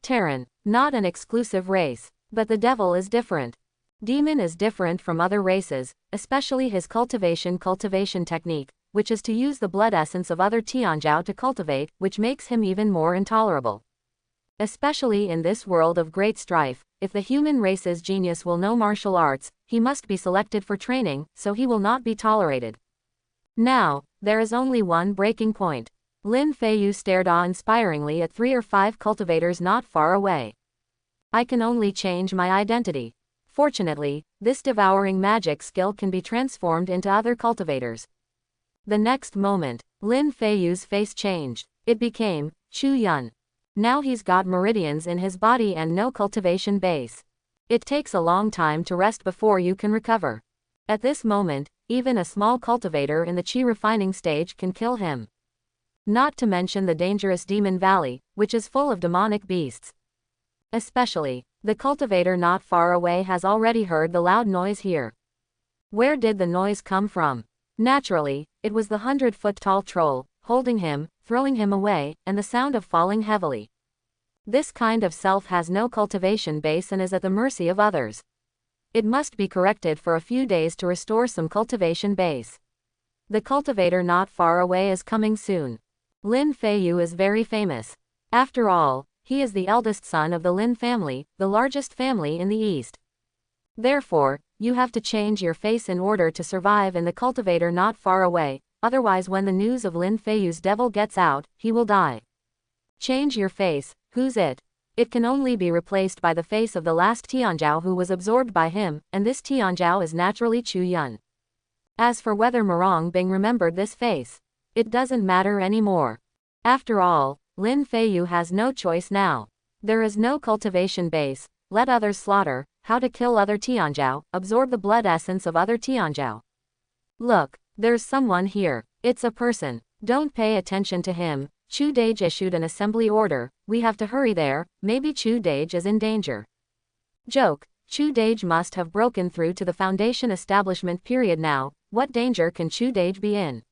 A: Terran, not an exclusive race, but the devil is different. Demon is different from other races, especially his cultivation technique, which is to use the blood essence of other Tianjiao to cultivate, which makes him even more intolerable. Especially in this world of great strife, if the human race's genius will know martial arts, he must be selected for training, so he will not be tolerated. Now, there is only one breaking point. Lin Feiyu stared awe-inspiringly at 3 or 5 cultivators not far away. I can only change my identity. Fortunately, this devouring magic skill can be transformed into other cultivators. The next moment, Lin Feiyu's face changed. It became Chu Yun. Now he's got meridians in his body and no cultivation base. It takes a long time to rest before you can recover. At this moment, even a small cultivator in the qi refining stage can kill him. Not to mention the dangerous Demon Valley, which is full of demonic beasts. Especially, the cultivator not far away has already heard the loud noise here. Where did the noise come from? Naturally, it was the 100-foot-tall troll, holding him, throwing him away, and the sound of falling heavily. This kind of self has no cultivation base and is at the mercy of others. It must be corrected for a few days to restore some cultivation base. The cultivator not far away is coming soon. Lin Feiyu is very famous. After all, he is the eldest son of the Lin family, the largest family in the East. Therefore, you have to change your face in order to survive in the cultivator not far away, otherwise when the news of Lin Feiyu's devil gets out, he will die. Change your face, who's it? It can only be replaced by the face of the last Tianjiao who was absorbed by him, and this Tianjiao is naturally Chu Yun. As for whether Murong Bing remembered this face, it doesn't matter anymore. After all, Lin Feiyu has no choice now. There is no cultivation base, let others slaughter, how to kill other Tianjiao, absorb the blood essence of other Tianjiao. Look, there's someone here, it's a person, don't pay attention to him. Chu Dage issued an assembly order, we have to hurry there, maybe Chu Dage is in danger. Joke, Chu Dage must have broken through to the Foundation establishment period now, what danger can Chu Dage be in?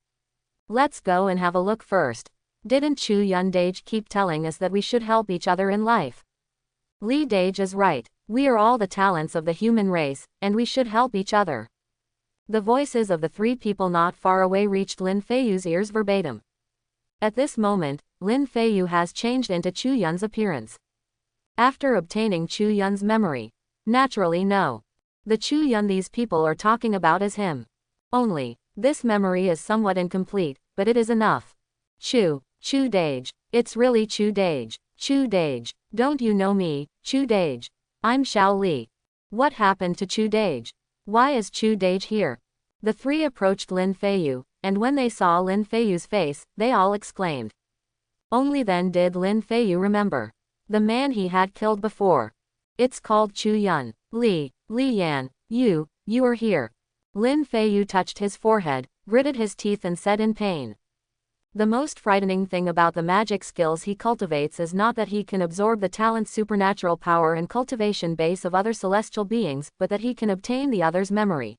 A: Let's go and have a look first. Didn't Chu Yun Dage keep telling us that we should help each other in life? Li Dage is right, we are all the talents of the human race, and we should help each other. The voices of the 3 people not far away reached Lin Feiyu's ears verbatim. At this moment, Lin Feiyu has changed into Chu Yun's appearance. After obtaining Chu Yun's memory. Naturally no. The Chu Yun these people are talking about is him. Only, this memory is somewhat incomplete, but it is enough. Chu Dage. It's really Chu Dage. Chu Dage. Don't you know me, Chu Dage? I'm Xiao Li. What happened to Chu Dage? Why is Chu Dage here? The 3 approached Lin Feiyu, and when they saw Lin Feiyu's face, they all exclaimed. Only then did Lin Feiyu remember. The man he had killed before. It's called Chu Yun. Li Yan, you are here. Lin Feiyu touched his forehead, gritted his teeth and said in pain. The most frightening thing about the magic skills he cultivates is not that he can absorb the talent's supernatural power and cultivation base of other celestial beings, but that he can obtain the other's memory.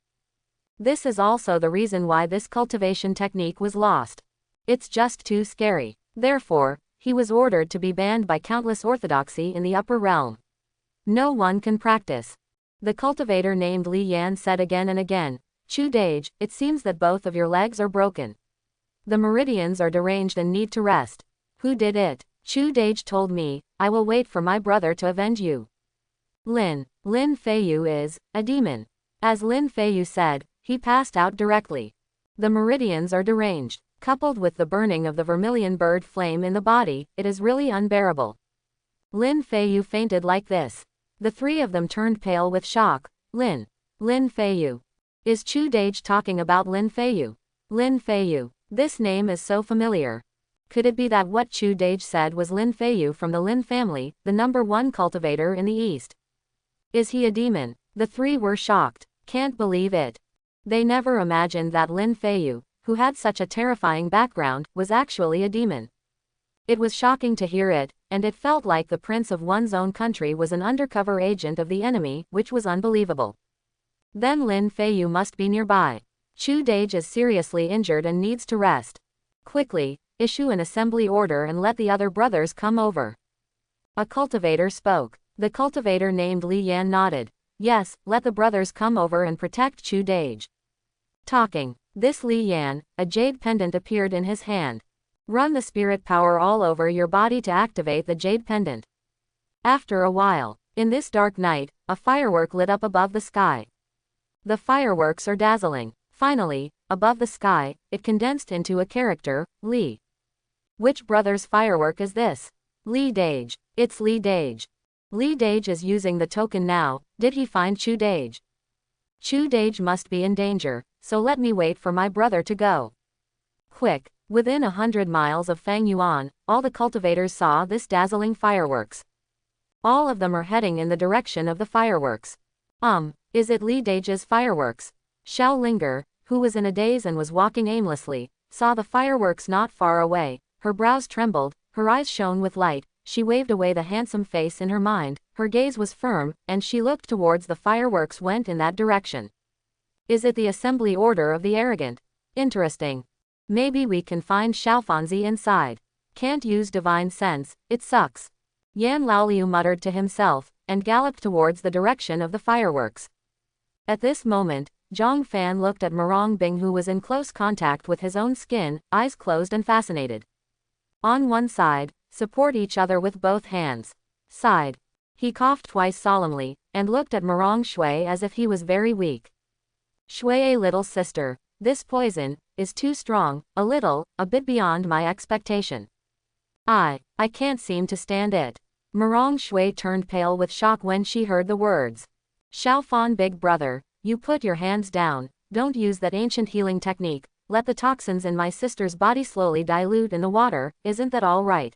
A: This is also the reason why this cultivation technique was lost. It's just too scary. Therefore, he was ordered to be banned by countless orthodoxy in the upper realm. No one can practice. The cultivator named Li Yan said again and again, Chu Dage, it seems that both of your legs are broken. The meridians are deranged and need to rest. Who did it? Chu Dage told me, I will wait for my brother to avenge you. Lin Feiyu is a demon. As Lin Feiyu said, he passed out directly. The meridians are deranged. Coupled with the burning of the vermilion bird flame in the body, it is really unbearable. Lin Feiyu fainted like this. The 3 of them turned pale with shock. Lin Feiyu. Is Chu Dage talking about Lin Feiyu? Lin Feiyu. This name is so familiar. Could it be that what Chu Dage said was Lin Feiyu from the Lin family, the #1 cultivator in the East? Is he a demon? The three were shocked. Can't believe it. They never imagined that Lin Feiyu, who had such a terrifying background, was actually a demon. It was shocking to hear it, and it felt like the prince of one's own country was an undercover agent of the enemy, which was unbelievable. Then Lin Feiyu must be nearby. Chu Dage is seriously injured and needs to rest. Quickly, issue an assembly order and let the other brothers come over. A cultivator spoke. The cultivator named Li Yan nodded. Yes, let the brothers come over and protect Chu Dage. Talking. This Li Yan, a jade pendant appeared in his hand. Run the spirit power all over your body to activate the jade pendant. After a while, in this dark night, a firework lit up above the sky. The fireworks are dazzling. Finally, above the sky, it condensed into a character, Li. Which brother's firework is this? Li Dage. It's Li Dage. Li Dage is using the token now. Did he find Chu Dage? Chu Dage must be in danger, so let me wait for my brother to go. Quick. Within 100 miles of Fang Yuan, all the cultivators saw this dazzling fireworks. All of them are heading in the direction of the fireworks. Is it Li Dage's fireworks? Xiao Linger, who was in a daze and was walking aimlessly, saw the fireworks not far away. Her brows trembled, her eyes shone with light. She waved away the handsome face in her mind. Her gaze was firm, and she looked towards the fireworks went in that direction. Is it the assembly order of the arrogant? Interesting. Maybe we can find Xiaofanzi inside. Can't use divine sense, it sucks. Yan Laoliu muttered to himself, and galloped towards the direction of the fireworks. At this moment, Zhang Fan looked at Murong Bing, who was in close contact with his own skin, eyes closed and fascinated. On one side, support each other with both hands. Side. He coughed twice solemnly, and looked at Murong Shui as if he was very weak. Shui, little sister, this poison is too strong, a bit beyond my expectation. I can't seem to stand it. Murong Shui turned pale with shock when she heard the words. Xiaofan, big brother, you put your hands down, don't use that ancient healing technique, let the toxins in my sister's body slowly dilute in the water, isn't that all right?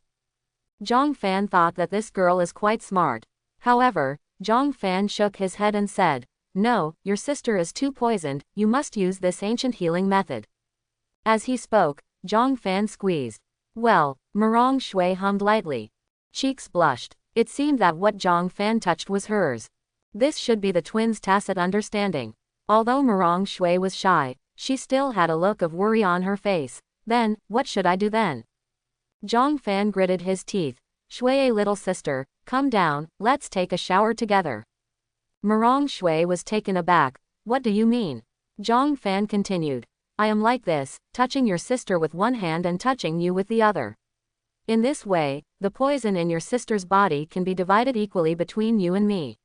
A: Zhang Fan thought that this girl is quite smart. However, Zhang Fan shook his head and said, no, your sister is too poisoned, you must use this ancient healing method. As he spoke, Zhang Fan squeezed. Well, Murong Shui hummed lightly. Cheeks blushed. It seemed that what Zhang Fan touched was hers. This should be the twins' tacit understanding. Although Murong Shui was shy, she still had a look of worry on her face. Then, what should I do then? Zhang Fan gritted his teeth. Shui, little sister, come down, let's take a shower together. Murong Shui was taken aback. What do you mean? Zhang Fan continued. I am like this, touching your sister with one hand and touching you with the other. In this way, the poison in your sister's body can be divided equally between you and me.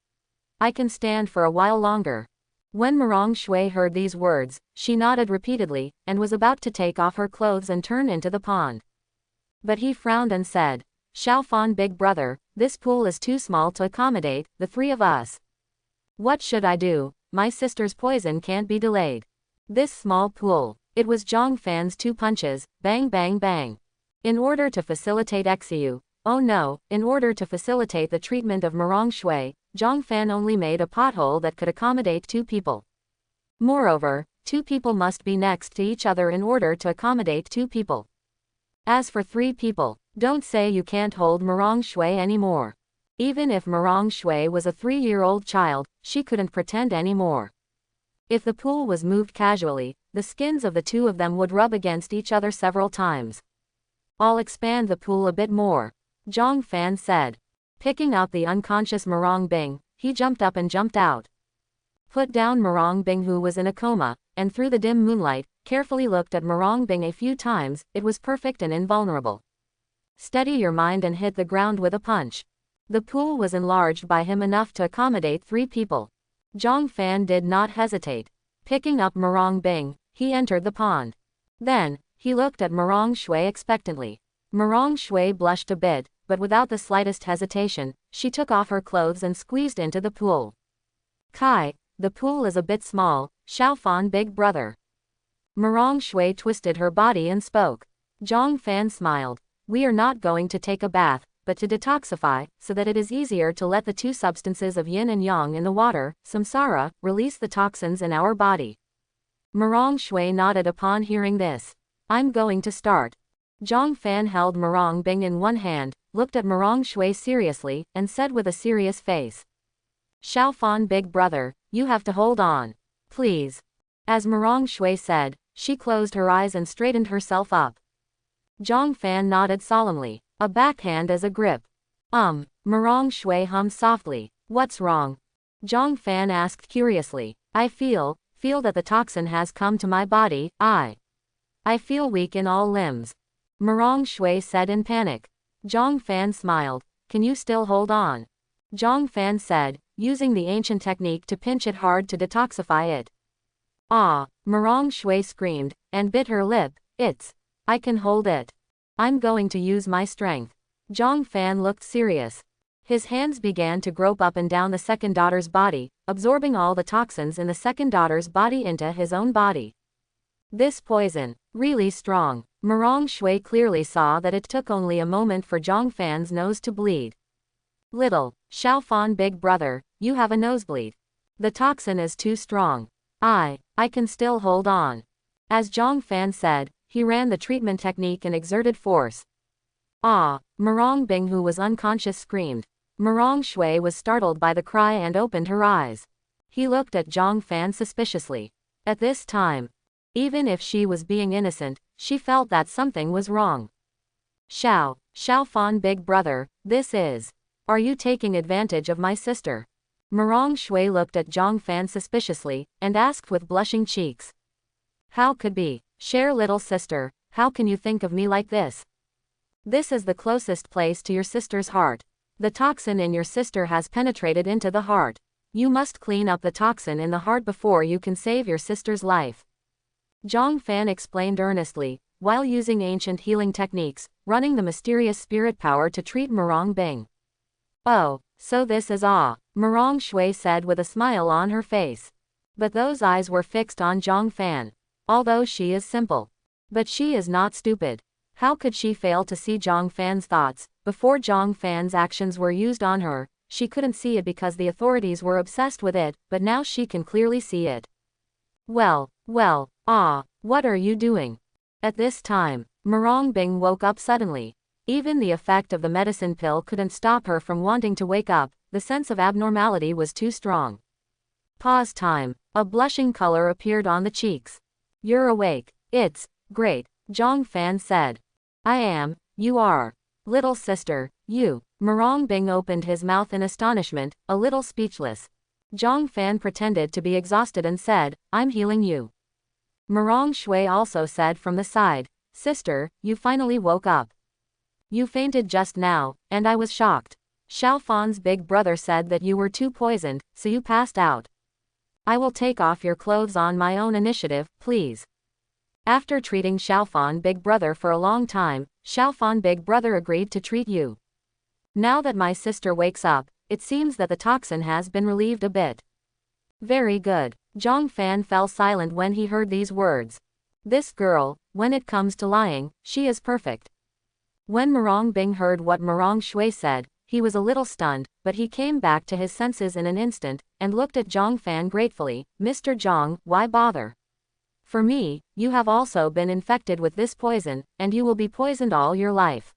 A: I can stand for a while longer. When Murong Shui heard these words, she nodded repeatedly, and was about to take off her clothes and turn into the pond. But he frowned and said, Xiaofan, big brother, this pool is too small to accommodate the three of us. What should I do? My sister's poison can't be delayed. This small pool. It was Zhang Fan's 2 punches, bang bang bang. In order to facilitate Xiu, in order to facilitate the treatment of Murong Shui, Zhang Fan only made a pothole that could accommodate 2 people. Moreover, 2 people must be next to each other in order to accommodate 2 people. As for 3 people, don't say you can't hold Murong Shui anymore. Even if Murong Shui was a 3-year-old child, she couldn't pretend anymore. If the pool was moved casually, the skins of the 2 of them would rub against each other several times. I'll expand the pool a bit more, Zhang Fan said. Picking up the unconscious Murong Bing, he jumped up and jumped out. Put down Murong Bing, who was in a coma, and through the dim moonlight, carefully looked at Murong Bing a few times. It was perfect and invulnerable. Steady your mind and hit the ground with a punch. The pool was enlarged by him enough to accommodate 3 people. Zhang Fan did not hesitate. Picking up Murong Bing, he entered the pond. Then, he looked at Murong Shui expectantly. Murong Shui blushed a bit, but without the slightest hesitation, she took off her clothes and squeezed into the pool. Kai, The pool is a bit small, Xiaofan big brother. Murong Shui twisted her body and spoke. Zhang Fan smiled. We are not going to take a bath, but to detoxify, so that it is easier to let the two substances of yin and yang in the water, samsara, release the toxins in our body. Murong Shui nodded upon hearing this. I'm going to start. Zhang Fan held Murong Bing in one hand, looked at Murong Shui seriously, and said with a serious face. Xiaofan big brother, you have to hold on. Please. As Murong Shui said, she closed her eyes and straightened herself up. Zhang Fan nodded solemnly. A backhand as a grip. Murong Shui hummed softly. What's wrong? Zhang Fan asked curiously. I feel that the toxin has come to my body. I feel weak in all limbs. Murong Shui said in panic. Zhang Fan smiled. Can you still hold on? Zhang Fan said, using the ancient technique to pinch it hard to detoxify it. Murong Shui screamed, and bit her lip. I can hold it. I'm going to use my strength. Zhang Fan looked serious. His hands began to grope up and down the second daughter's body, absorbing all the toxins in the second daughter's body into his own body. This poison, really strong. Murong Shui clearly saw that it took only a moment for Zhang Fan's nose to bleed. Little Xiaofan big brother, you have a nosebleed. The toxin is too strong. I can still hold on. As Zhang Fan said, he ran the treatment technique and exerted force. Murong Bing, who was unconscious, screamed. Murong Shui was startled by the cry and opened her eyes. He looked at Zhang Fan suspiciously. At this time, even if she was being innocent, she felt that something was wrong. Xiaofan big brother, are you taking advantage of my sister? Murong Shui looked at Zhang Fan suspiciously, and asked with blushing cheeks. How could be? Share little sister, how can you think of me like this? This is the closest place to your sister's heart. The toxin in your sister has penetrated into the heart. You must clean up the toxin in the heart before you can save your sister's life. Zhang Fan explained earnestly, while using ancient healing techniques, running the mysterious spirit power to treat Murong Bing. Oh, so this is Murong Shui said with a smile on her face. But those eyes were fixed on Zhang Fan. Although she is simple. But she is not stupid. How could she fail to see Zhang Fan's thoughts? Before Zhang Fan's actions were used on her, she couldn't see it because the authorities were obsessed with it, but now she can clearly see it. Well, what are you doing? At this time, Murong Bing woke up suddenly. Even the effect of the medicine pill couldn't stop her from wanting to wake up, the sense of abnormality was too strong. Pause time. A blushing color appeared on the cheeks. You're awake. It's great, Zhang Fan said. I am, you are. Little sister, you. Murong Bing opened his mouth in astonishment, a little speechless. Zhang Fan pretended to be exhausted and said, I'm healing you. Murong Shui also said from the side, Sister, you finally woke up. You fainted just now, and I was shocked. Xiaofan's big brother said that you were too poisoned, so you passed out. I will take off your clothes on my own initiative, please. After treating Xiaofan big brother for a long time, Xiaofan big brother agreed to treat you. Now that my sister wakes up, it seems that the toxin has been relieved a bit. Very good. Zhang Fan fell silent when he heard these words. This girl, when it comes to lying, she is perfect. When Murong Bing heard what Murong Shui said, he was a little stunned, but he came back to his senses in an instant, and looked at Zhang Fan gratefully. Mr. Zhang, why bother? For me, you have also been infected with this poison, and you will be poisoned all your life.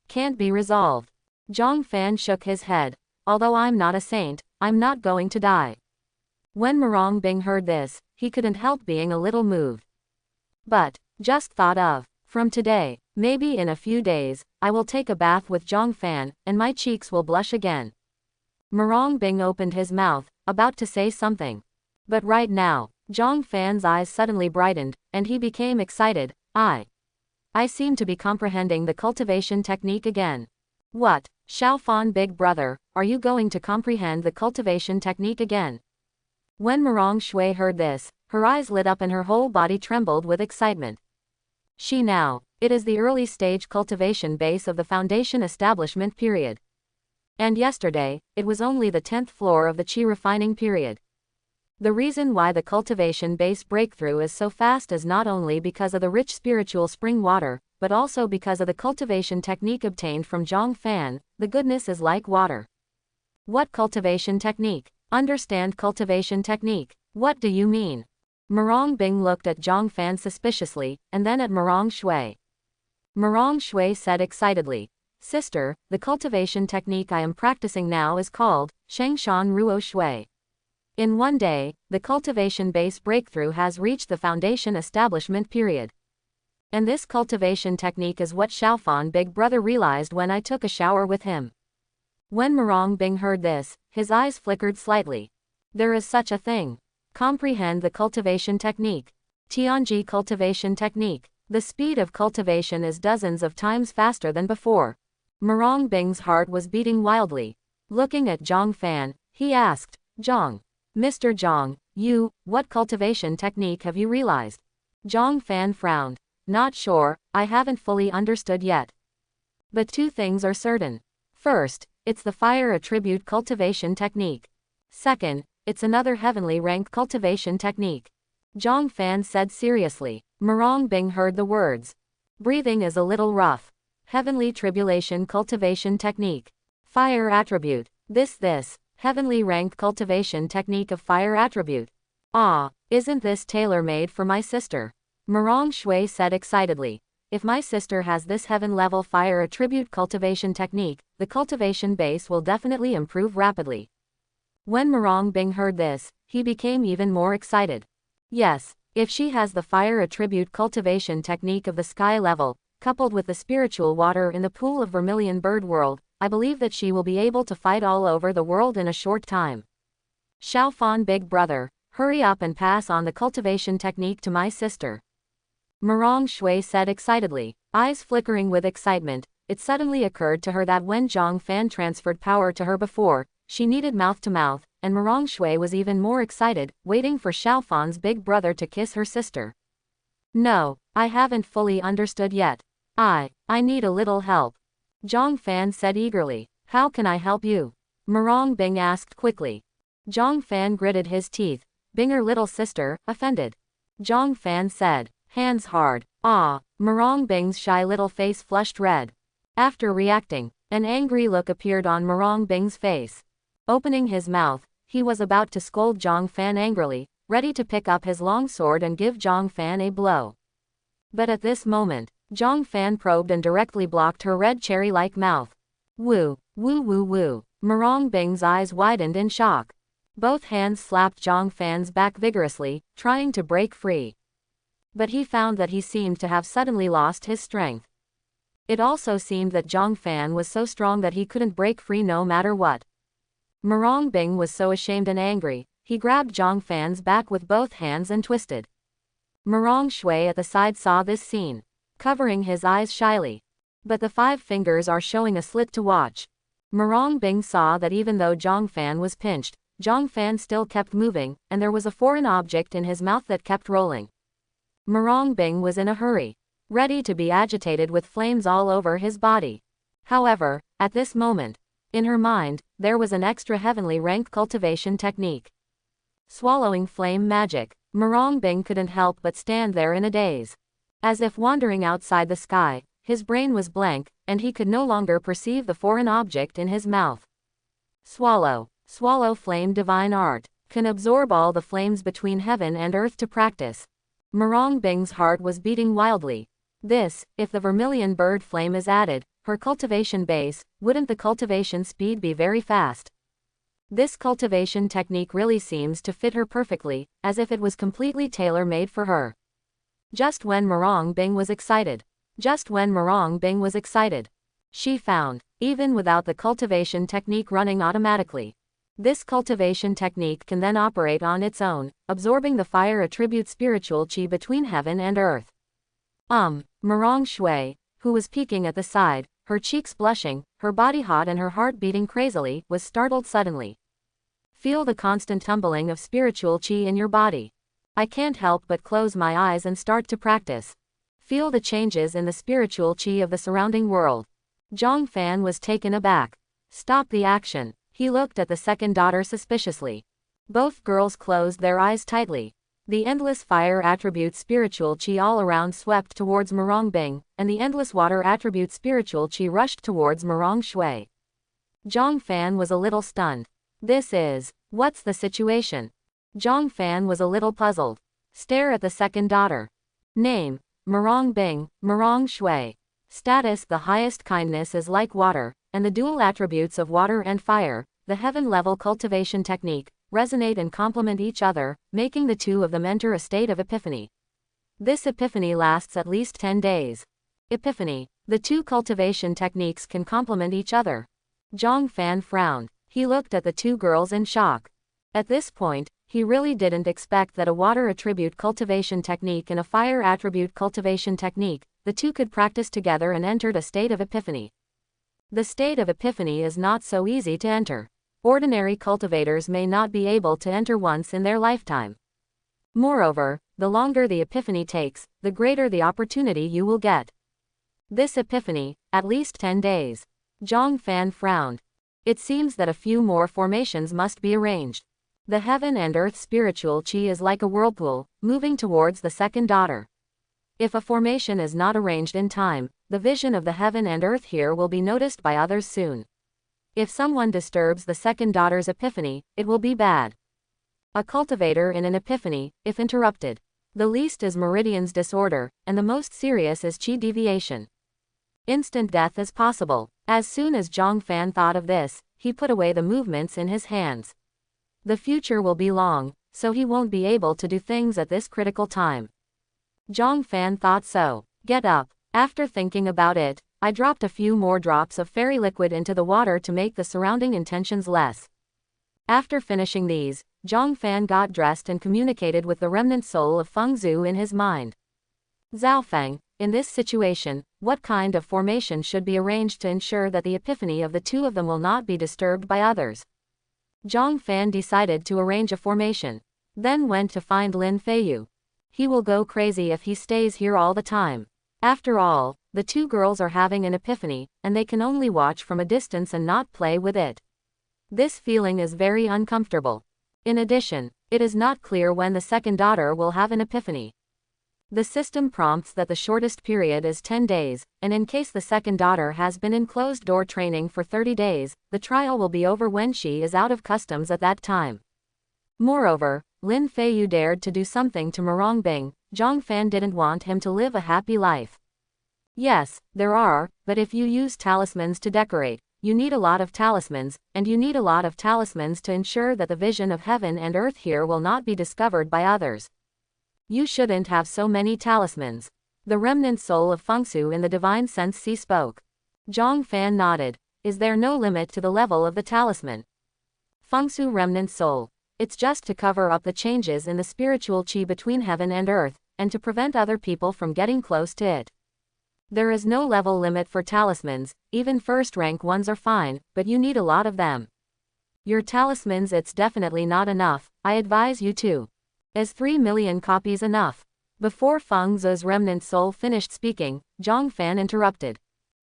A: Can't be resolved. Zhang Fan shook his head. Although I'm not a saint, I'm not going to die. When Murong Bing heard this, he couldn't help being a little moved. But, just thought of, from today, maybe in a few days, I will take a bath with Zhang Fan, and my cheeks will blush again. Murong Bing opened his mouth, about to say something. But right now, Zhang Fan's eyes suddenly brightened, and he became excited. I seem to be comprehending the cultivation technique again. What, Xiaofan big brother, are you going to comprehend the cultivation technique again? When Murong Shui heard this, her eyes lit up and her whole body trembled with excitement. It is the early stage cultivation base of the foundation establishment period. And yesterday, it was only the 10th floor of the qi refining period. The reason why the cultivation base breakthrough is so fast is not only because of the rich spiritual spring water, but also because of the cultivation technique obtained from Zhang Fan. The goodness is like water. What cultivation technique? Understand cultivation technique. What do you mean? Marong Bing looked at Zhang Fan suspiciously, and then at Marong Shui. Marong Shui said excitedly, "Sister, the cultivation technique I am practicing now is called Shengshan Ruo Shui. In one day, the cultivation base breakthrough has reached the foundation establishment period. And this cultivation technique is what Xiaofan Big Brother realized when I took a shower with him." When Marong Bing heard this, his eyes flickered slightly. There is such a thing. Comprehend the cultivation technique. Tianji cultivation technique. The speed of cultivation is dozens of times faster than before. Marong Bing's heart was beating wildly. Looking at Zhang Fan, he asked, "Zhang, Mr. Zhang, what cultivation technique have you realized?" Zhang Fan frowned. "Not sure, I haven't fully understood yet. But two things are certain. First, it's the fire attribute cultivation technique. Second, it's another heavenly rank cultivation technique." Zhang Fan said seriously. Marong Bing heard the words. Breathing is a little rough. Heavenly tribulation cultivation technique. Fire attribute. This heavenly rank cultivation technique of fire attribute. Ah, isn't this tailor-made for my sister? Marong Shui said excitedly. If my sister has this heaven-level fire attribute cultivation technique, the cultivation base will definitely improve rapidly. When Marong Bing heard this, he became even more excited. Yes, if she has the fire attribute cultivation technique of the sky level, coupled with the spiritual water in the pool of Vermilion Bird World, I believe that she will be able to fight all over the world in a short time. Xiaofan Big Brother, hurry up and pass on the cultivation technique to my sister. Marong Shui said excitedly, eyes flickering with excitement. It suddenly occurred to her that when Zhang Fan transferred power to her before, she needed mouth-to-mouth, and Marong Shui was even more excited, waiting for Xiaofan's big brother to kiss her sister. "No, I haven't fully understood yet. I need a little help." Zhang Fan said eagerly. "How can I help you?" Marong Bing asked quickly. Zhang Fan gritted his teeth. "Binger little sister, offended." Zhang Fan said, "Hands hard." Ah, Marong Bing's shy little face flushed red. After reacting, an angry look appeared on Marong Bing's face. Opening his mouth, he was about to scold Zhang Fan angrily, ready to pick up his long sword and give Zhang Fan a blow. But at this moment, Zhang Fan probed and directly blocked her red cherry-like mouth. Woo, woo woo woo. Marong Bing's eyes widened in shock. Both hands slapped Zhang Fan's back vigorously, trying to break free. But he found that he seemed to have suddenly lost his strength. It also seemed that Zhang Fan was so strong that he couldn't break free no matter what. Marong Bing was so ashamed and angry, he grabbed Zhang Fan's back with both hands and twisted. Marong Shui at the side saw this scene, covering his eyes shyly. But the 5 fingers are showing a slit to watch. Marong Bing saw that even though Zhang Fan was pinched, Zhang Fan still kept moving, and there was a foreign object in his mouth that kept rolling. Marong Bing was in a hurry, ready to be agitated with flames all over his body. However, at this moment, in her mind, there was an extra heavenly rank cultivation technique. Swallowing flame magic. Marong Bing couldn't help but stand there in a daze. As if wandering outside the sky, his brain was blank, and he could no longer perceive the foreign object in his mouth. Swallow flame divine art. Can absorb all the flames between heaven and earth to practice. Marong Bing's heart was beating wildly. If the vermilion bird flame is added, her cultivation base, wouldn't the cultivation speed be very fast? This cultivation technique really seems to fit her perfectly, as if it was completely tailor-made for her. Just when Marong Bing was excited, she found, even without the cultivation technique running automatically, this cultivation technique can then operate on its own, absorbing the fire attribute spiritual chi between heaven and earth. Marong Shui, who was peeking at the side, her cheeks blushing, her body hot and her heart beating crazily, was startled suddenly. Feel the constant tumbling of spiritual chi in your body. I can't help but close my eyes and start to practice. Feel the changes in the spiritual chi of the surrounding world. Zhang Fan was taken aback. Stop the action. He looked at the second daughter suspiciously. Both girls closed their eyes tightly. The endless fire attribute spiritual chi all around swept towards Murong Bing, and the endless water attribute spiritual chi rushed towards Murong Shui. Zhang Fan was a little stunned. What's the situation? Zhang Fan was a little puzzled. Stare at the second daughter. Name, Murong Bing, Murong Shui. Status: the highest kindness is like water, and the dual attributes of water and fire, the heaven-level cultivation technique, resonate and complement each other, making the two of them enter a state of epiphany. This epiphany lasts at least 10 days. Epiphany. The two cultivation techniques can complement each other. Zhang Fan frowned. He looked at the two girls in shock. At this point, he really didn't expect that a water attribute cultivation technique and a fire attribute cultivation technique, the two could practice together and entered a state of epiphany. The state of epiphany is not so easy to enter. Ordinary cultivators may not be able to enter once in their lifetime. Moreover, the longer the epiphany takes, the greater the opportunity you will get. This epiphany, at least 10 days. Zhang Fan frowned. It seems that a few more formations must be arranged. The heaven and earth spiritual chi is like a whirlpool, moving towards the second daughter. If a formation is not arranged in time, the vision of the heaven and earth here will be noticed by others soon. If someone disturbs the second daughter's epiphany, it will be bad. A cultivator in an epiphany, if interrupted. The least is meridian's disorder, and the most serious is chi deviation. Instant death is possible. As soon as Zhang Fan thought of this, he put away the movements in his hands. The future will be long, so he won't be able to do things at this critical time. Zhang Fan thought so. Get up. After thinking about it, I dropped a few more drops of fairy liquid into the water to make the surrounding intentions less. After finishing these, Zhang Fan got dressed and communicated with the remnant soul of Feng Zhu in his mind. Zhaofeng, in this situation, what kind of formation should be arranged to ensure that the epiphany of the two of them will not be disturbed by others? Zhang Fan decided to arrange a formation. Then went to find Lin Feiyu. He will go crazy if he stays here all the time. After all, the two girls are having an epiphany, and they can only watch from a distance and not play with it. This feeling is very uncomfortable. In addition, it is not clear when the second daughter will have an epiphany. The system prompts that the shortest period is 10 days, and in case the second daughter has been in closed-door training for 30 days, the trial will be over when she is out of customs at that time. Moreover, Lin Feiyu dared to do something to Murong Bing. Zhang Fan didn't want him to live a happy life. Yes, there are, but if you use talismans to decorate, you need a lot of talismans, and you need a lot of talismans to ensure that the vision of heaven and earth here will not be discovered by others. You shouldn't have so many talismans. The remnant soul of Fengsu in the divine sense spoke. Zhang Fan nodded. Is there no limit to the level of the talisman? Fengsu remnant soul. It's just to cover up the changes in the spiritual chi between heaven and earth, and to prevent other people from getting close to it. There is no level limit for talismans, even first-rank ones are fine, but you need a lot of them. Your talismans, it's definitely not enough, I advise you to. Is 3 million copies enough? Before Feng Zhe's remnant soul finished speaking, Zhang Fan interrupted.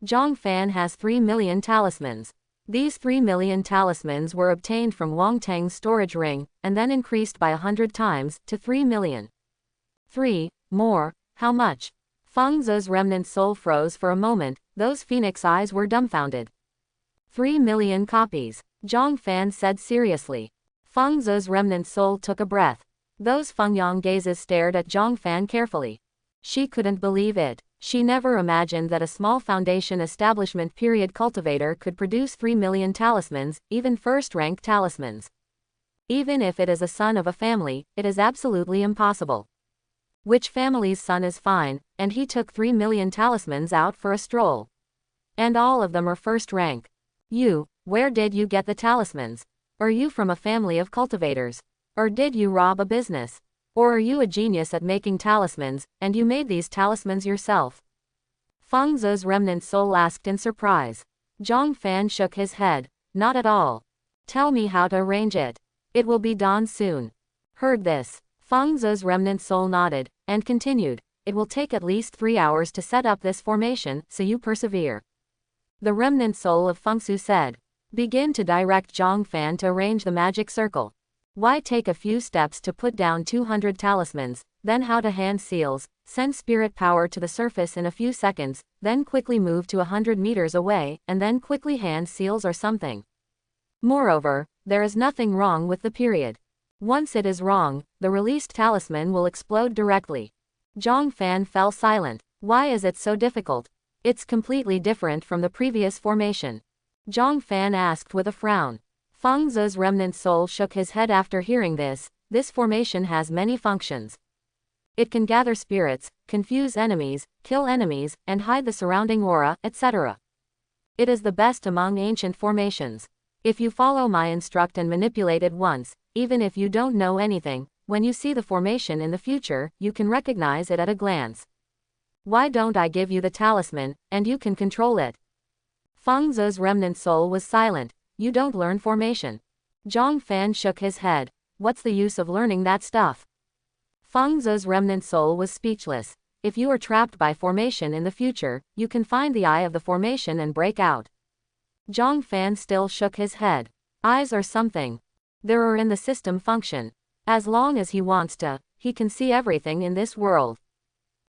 A: Zhang Fan has 3 million talismans. These 3 million talismans were obtained from Wang Teng's storage ring, and then increased by 100 times, to 3 million. 3 more, how much? Feng Zhe's remnant soul froze for a moment, those phoenix eyes were dumbfounded. 3 million copies, Zhang Fan said seriously. Feng Zhe's remnant soul took a breath. Those Fengyang gazes stared at Zhang Fan carefully. She couldn't believe it. She never imagined that a small foundation establishment period cultivator could produce 3 million talismans, even first-rank talismans. Even if it is a son of a family, it is absolutely impossible. Which family's son is fine, and he took 3 million talismans out for a stroll. And all of them are first rank. You, where did you get the talismans? Are you from a family of cultivators? Or did you rob a business? Or are you a genius at making talismans, and you made these talismans yourself? Feng Zhe's remnant soul asked in surprise. Zhang Fan shook his head. Not at all. Tell me how to arrange it. It will be done soon. Heard this. Feng Zhe's remnant soul nodded, and continued. It will take at least 3 hours to set up this formation, so you persevere. The remnant soul of Fengsu said. Begin to direct Zhang Fan to arrange the magic circle. Why take a few steps to put down 200 talismans, then how to hand seals, send spirit power to the surface in a few seconds, then quickly move to 100 meters away, and then quickly hand seals or something. Moreover, there is nothing wrong with the period. Once it is wrong, the released talisman will explode directly. Zhang Fan fell silent. Why is it so difficult? It's completely different from the previous formation. Zhang Fan asked with a frown. Feng Zhe's remnant soul shook his head after hearing this. This formation has many functions. It can gather spirits, confuse enemies, kill enemies, and hide the surrounding aura, etc. It is the best among ancient formations. If you follow my instruct and manipulate it once, even if you don't know anything, when you see the formation in the future, you can recognize it at a glance. Why don't I give you the talisman, and you can control it? Feng Zhe's remnant soul was silent. You don't learn formation. Zhang Fan shook his head. What's the use of learning that stuff? Feng Zhe's remnant soul was speechless. If you are trapped by formation in the future, you can find the eye of the formation and break out. Zhang Fan still shook his head. Eyes are something. There are in the system function. As long as he wants to, he can see everything in this world.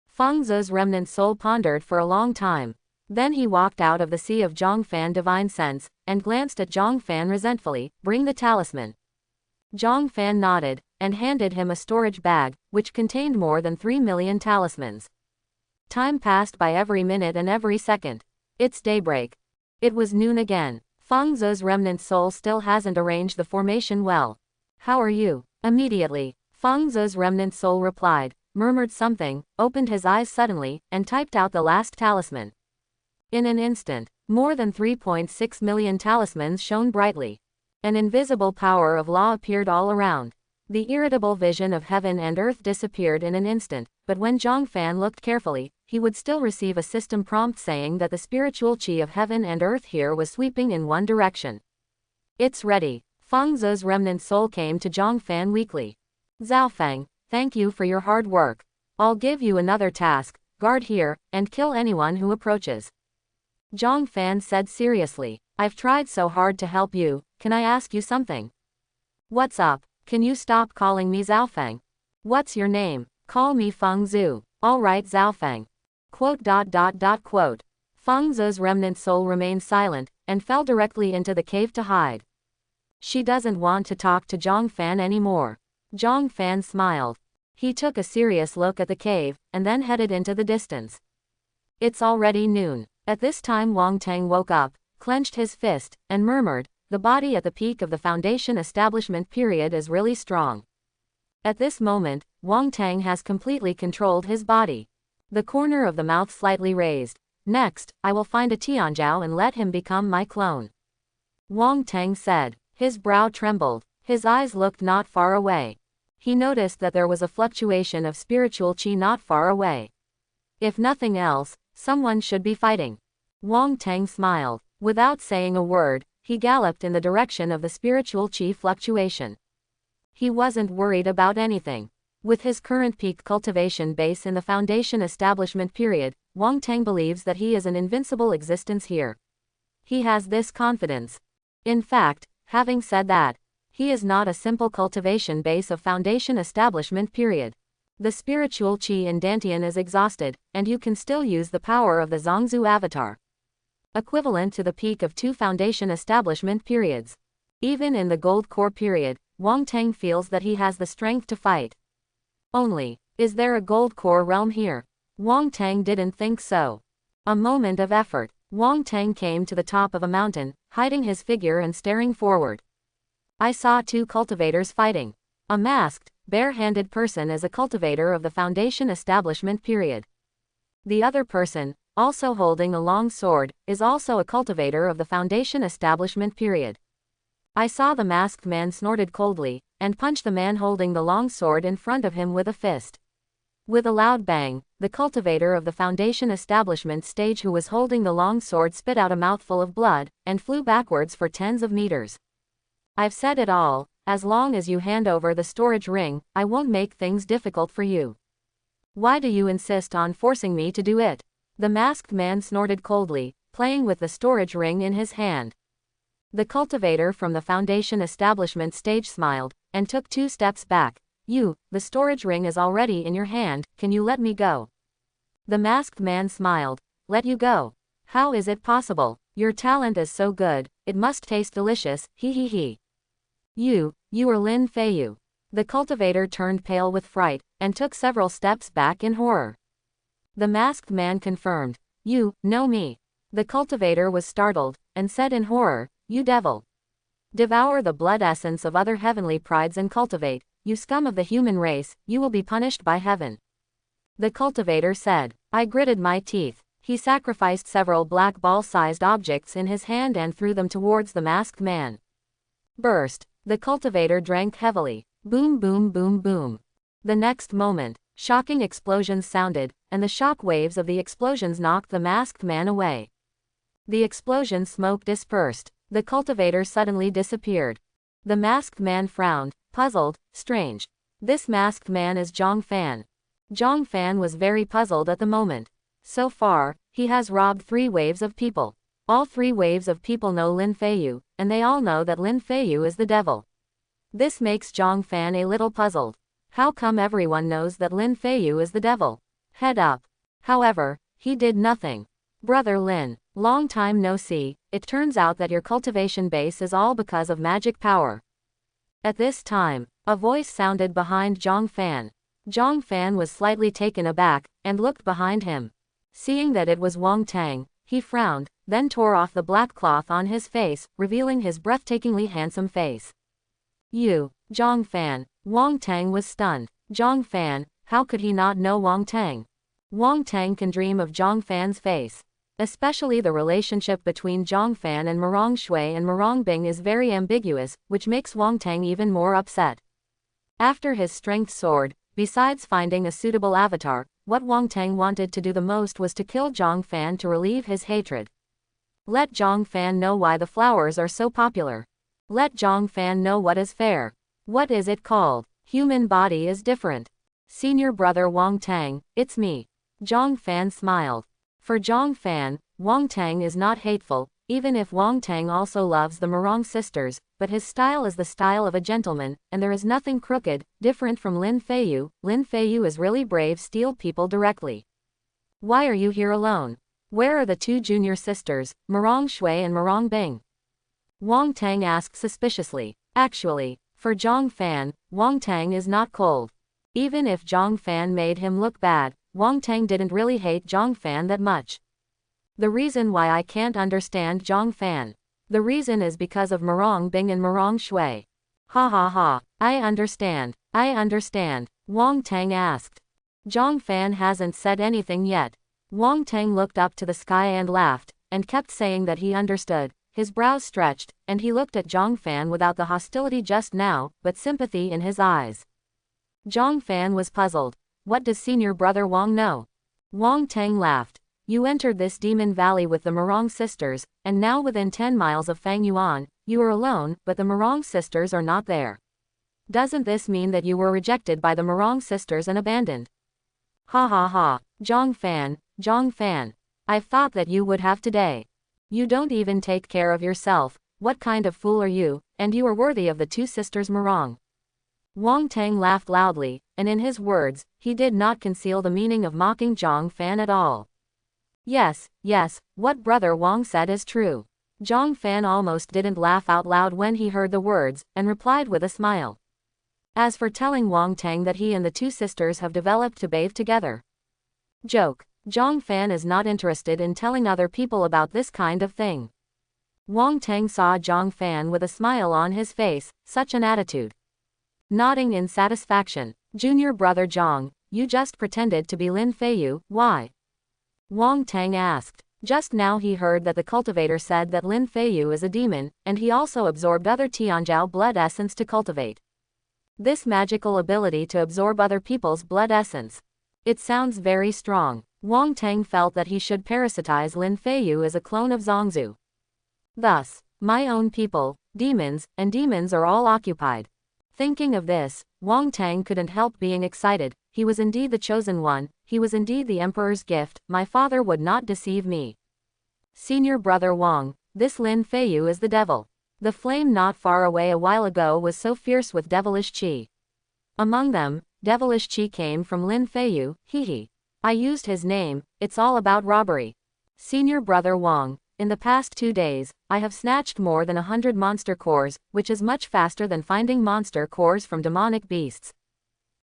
A: Feng Zhe's remnant soul pondered for a long time. Then he walked out of the sea of Zhang Fan divine sense, and glanced at Zhang Fan resentfully. Bring the talisman. Zhang Fan nodded, and handed him a storage bag, which contained more than 3 million talismans. Time passed by every minute and every second. It's daybreak. It was noon again. Feng Zhe's remnant soul still hasn't arranged the formation well. How are you? Immediately, Feng Zhe's remnant soul replied, murmured something, opened his eyes suddenly, and typed out the last talisman. In an instant, more than 3.6 million talismans shone brightly. An invisible power of law appeared all around. The irritable vision of heaven and earth disappeared in an instant, but when Zhang Fan looked carefully, he would still receive a system prompt saying that the spiritual qi of heaven and earth here was sweeping in one direction. It's ready. Feng Zhe's remnant soul came to Zhang Fan weakly. Zhaofeng, thank you for your hard work. I'll give you another task, guard here, and kill anyone who approaches. Zhang Fan said seriously, I've tried so hard to help you, can I ask you something? What's up? Can you stop calling me Zhaofeng? What's your name? Call me Feng Zhu. Alright Zhaofeng. Quote. Feng Zhe's remnant soul remained silent, and fell directly into the cave to hide. She doesn't want to talk to Zhang Fan anymore. Zhang Fan smiled. He took a serious look at the cave, and then headed into the distance. It's already noon. At this time Wang Tang woke up, clenched his fist, and murmured, the body at the peak of the foundation establishment period is really strong. At this moment, Wang Tang has completely controlled his body. The corner of the mouth slightly raised. Next, I will find a Tianzhao and let him become my clone. Wang Tang said. His brow trembled. His eyes looked not far away. He noticed that there was a fluctuation of spiritual qi not far away. If nothing else, someone should be fighting. Wang Tang smiled. Without saying a word, he galloped in the direction of the spiritual qi fluctuation. He wasn't worried about anything. With his current peak cultivation base in the foundation establishment period, Wang Tang believes that he is an invincible existence here. He has this confidence. In fact, having said that, he is not a simple cultivation base of foundation establishment period. The spiritual qi in Dantian is exhausted, and you can still use the power of the Zhongzhu avatar. Equivalent to the peak of 2 foundation establishment periods. Even in the gold core period, Wang Tang feels that he has the strength to fight. Only, is there a gold core realm here? Wang Tang didn't think so. A moment of effort. Wang Tang came to the top of a mountain, hiding his figure and staring forward. I saw 2 cultivators fighting. A masked, bare-handed person is a cultivator of the foundation establishment period. The other person, also holding a long sword, is also a cultivator of the foundation establishment period. I saw the masked man snorted coldly, and punched the man holding the long sword in front of him with a fist. With a loud bang, the cultivator of the foundation establishment stage who was holding the long sword spit out a mouthful of blood, and flew backwards for tens of meters. I've said it all, as long as you hand over the storage ring, I won't make things difficult for you. Why do you insist on forcing me to do it? The masked man snorted coldly, playing with the storage ring in his hand. The cultivator from the foundation establishment stage smiled, and took 2 steps back. The storage ring is already in your hand, can you let me go? The masked man smiled. Let you go? How is it possible? Your talent is so good, it must taste delicious, he he he. You are Lin Feiyu. The cultivator turned pale with fright, and took several steps back in horror. The masked man confirmed. You know me. The cultivator was startled, and said in horror, you devil. Devour the blood essence of other heavenly prides and cultivate, you scum of the human race, you will be punished by heaven. The cultivator said. I gritted my teeth. He sacrificed several black ball-sized objects in his hand and threw them towards the masked man. Burst. The cultivator drank heavily. Boom boom boom boom. The next moment, shocking explosions sounded, and the shock waves of the explosions knocked the masked man away. The explosion smoke dispersed. The cultivator suddenly disappeared. The masked man frowned, puzzled, strange. This masked man is Zhang Fan. Zhang Fan was very puzzled at the moment. So far, he has robbed 3 waves of people. All 3 waves of people know Lin Feiyu, and they all know that Lin Feiyu is the devil. This makes Zhang Fan a little puzzled. How come everyone knows that Lin Feiyu is the devil? Head up. However, he did nothing. Brother Lin, long time no see, it turns out that your cultivation base is all because of magic power. At this time, a voice sounded behind Zhang Fan. Zhang Fan was slightly taken aback, and looked behind him. Seeing that it was Wang Tang, he frowned, then tore off the black cloth on his face, revealing his breathtakingly handsome face. Zhang Fan. Wang Tang was stunned. Zhang Fan, how could he not know Wang Tang? Wang Tang can dream of Zhang Fan's face. Especially the relationship between Zhang Fan and Murong Shui and Murong Bing is very ambiguous, which makes Wang Tang even more upset. After his strength soared, besides finding a suitable avatar, what Wang Tang wanted to do the most was to kill Zhang Fan to relieve his hatred. Let Zhang Fan know why the flowers are so popular. Let Zhang Fan know what is fair. What is it called? Human body is different. Senior brother Wang Tang, it's me. Zhang Fan smiled. For Zhang Fan, Wang Tang is not hateful, even if Wang Tang also loves the Murong sisters, but his style is the style of a gentleman, and there is nothing crooked, different from Lin Feiyu. Lin Feiyu is really brave, steal people directly. Why are you here alone? Where are the 2 junior sisters, Murong Shui and Murong Bing? Wang Tang asked suspiciously. Actually, for Zhang Fan, Wang Tang is not cold. Even if Zhang Fan made him look bad, Wang Tang didn't really hate Zhang Fan that much. The reason why I can't understand Zhang Fan. The reason is because of Murong Bing and Murong Shui. Ha ha ha, I understand, Wang Tang asked. Zhang Fan hasn't said anything yet. Wang Tang looked up to the sky and laughed, and kept saying that he understood. His brows stretched, and he looked at Zhang Fan without the hostility just now, but sympathy in his eyes. Zhang Fan was puzzled. What does senior brother Wang know? Wang Tang laughed. You entered this demon valley with the Murong sisters, and now within 10 miles of Fangyuan, you are alone, but the Murong sisters are not there. Doesn't this mean that you were rejected by the Murong sisters and abandoned? Ha ha ha, Zhang Fan. I've thought that you would have today. You don't even take care of yourself, what kind of fool are you, and you are worthy of the 2 sisters Murong. Wang Tang laughed loudly, and in his words, he did not conceal the meaning of mocking Zhang Fan at all. Yes, what brother Wang said is true. Zhang Fan almost didn't laugh out loud when he heard the words, and replied with a smile. As for telling Wang Tang that he and the 2 sisters have developed to bathe together. Joke. Zhang Fan is not interested in telling other people about this kind of thing. Wang Tang saw Zhang Fan with a smile on his face, such an attitude. Nodding in satisfaction, Junior brother Zhang, you just pretended to be Lin Feiyu, why? Wang Tang asked. Just now he heard that the cultivator said that Lin Feiyu is a demon, and he also absorbed other Tianjiao blood essence to cultivate. This magical ability to absorb other people's blood essence. It sounds very strong. Wang Tang felt that he should parasitize Lin Feiyu as a clone of Zhongzhu. Thus, my own people, demons, and demons are all occupied. Thinking of this, Wang Tang couldn't help being excited. He was indeed the chosen one, he was indeed the emperor's gift, my father would not deceive me. Senior brother Wang, this Lin Feiyu is the devil. The flame not far away a while ago was so fierce with devilish chi. Among them, devilish chi came from Lin Feiyu, hee. I used his name, it's all about robbery. Senior Brother Wang, in the past 2 days, I have snatched more than 100 monster cores, which is much faster than finding monster cores from demonic beasts.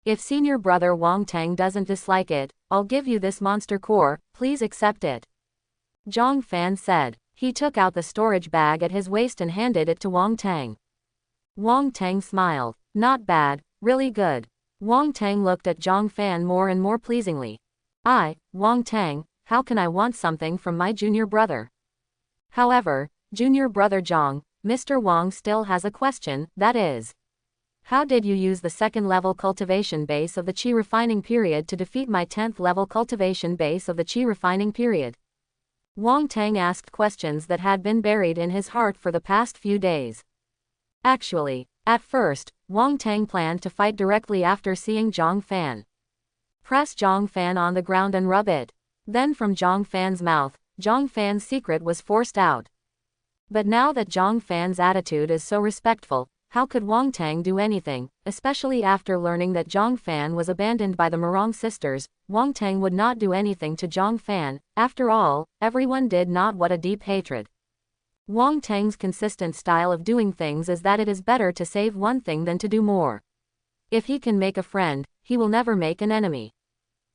A: If Senior Brother Wang Tang doesn't dislike it, I'll give you this monster core, please accept it. Zhang Fan said. He took out the storage bag at his waist and handed it to Wang Tang. Wang Tang smiled. Not bad, really good. Wang Tang looked at Zhang Fan more and more pleasingly. Wang Tang, how can I want something from my junior brother? However, junior brother Zhang, Mr. Wang still has a question, that is. How did you use the 2nd level cultivation base of the Qi refining period to defeat my 10th level cultivation base of the Qi refining period? Wang Tang asked questions that had been buried in his heart for the past few days. Actually, at first, Wang Tang planned to fight directly after seeing Zhang Fan. Press Zhang Fan on the ground and rub it. Then from Zhang Fan's mouth, Zhang Fan's secret was forced out. But now that Zhang Fan's attitude is so respectful, how could Wang Tang do anything, especially after learning that Zhang Fan was abandoned by the Morong sisters? Wang Tang would not do anything to Zhang Fan, after all, everyone did not what a deep hatred. Wang Tang's consistent style of doing things is that it is better to save one thing than to do more. If he can make a friend, he will never make an enemy.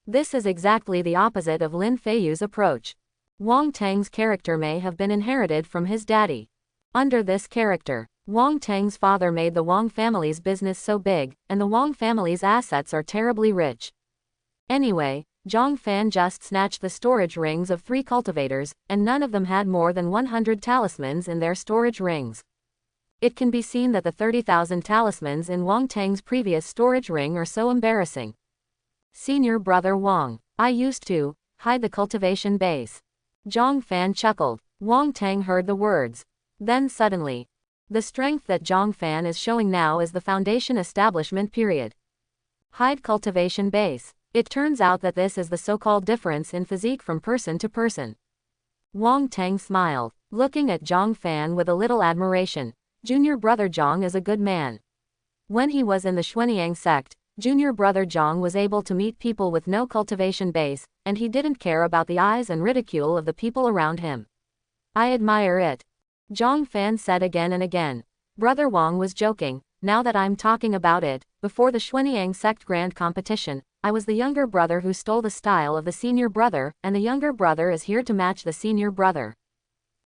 A: This is exactly the opposite of Lin Feiyu's approach. Wang Tang's character may have been inherited from his daddy. Under this character, Wang Tang's father made the Wang family's business so big, and the Wang family's assets are terribly rich. Anyway, Zhang Fan just snatched the storage rings of 3 cultivators, and none of them had more than 100 talismans in their storage rings. It can be seen that the 30,000 talismans in Wang Tang's previous storage ring are so embarrassing. Senior Brother Wang, I used to hide the cultivation base. Zhang Fan chuckled. Wang Tang heard the words. Then suddenly, the strength that Zhang Fan is showing now is the foundation establishment period. Hide cultivation base. It turns out that this is the so-called difference in physique from person to person. Wang Tang smiled, looking at Zhang Fan with a little admiration. Junior Brother Zhang is a good man. When he was in the Xuanyang sect, Junior Brother Zhang was able to meet people with no cultivation base, and he didn't care about the eyes and ridicule of the people around him. I admire it. Zhang Fan said again and again. Brother Wang was joking. Now that I'm talking about it, before the Xuanyang sect grand competition, I was the younger brother who stole the style of the senior brother, and the younger brother is here to match the senior brother.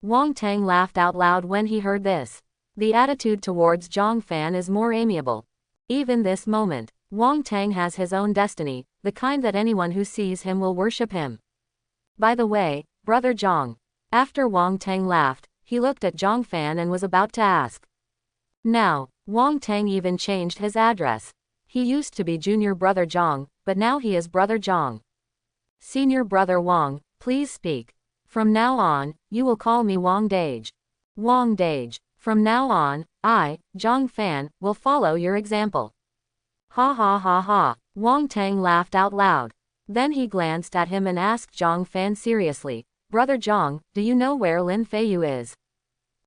A: Wang Tang laughed out loud when he heard this. The attitude towards Zhang Fan is more amiable. Even this moment, Wang Tang has his own destiny, the kind that anyone who sees him will worship him. By the way, Brother Zhang. After Wang Tang laughed, he looked at Zhang Fan and was about to ask. Now, Wang Tang even changed his address. He used to be Junior Brother Zhang, but now he is Brother Zhang. Senior Brother Wang, please speak. From now on, you will call me Wang Dage. Wang Dage. From now on, I, Zhang Fan, will follow your example. Ha ha ha ha. Wang Tang laughed out loud. Then he glanced at him and asked Zhang Fan seriously, Brother Zhang, do you know where Lin Feiyu is?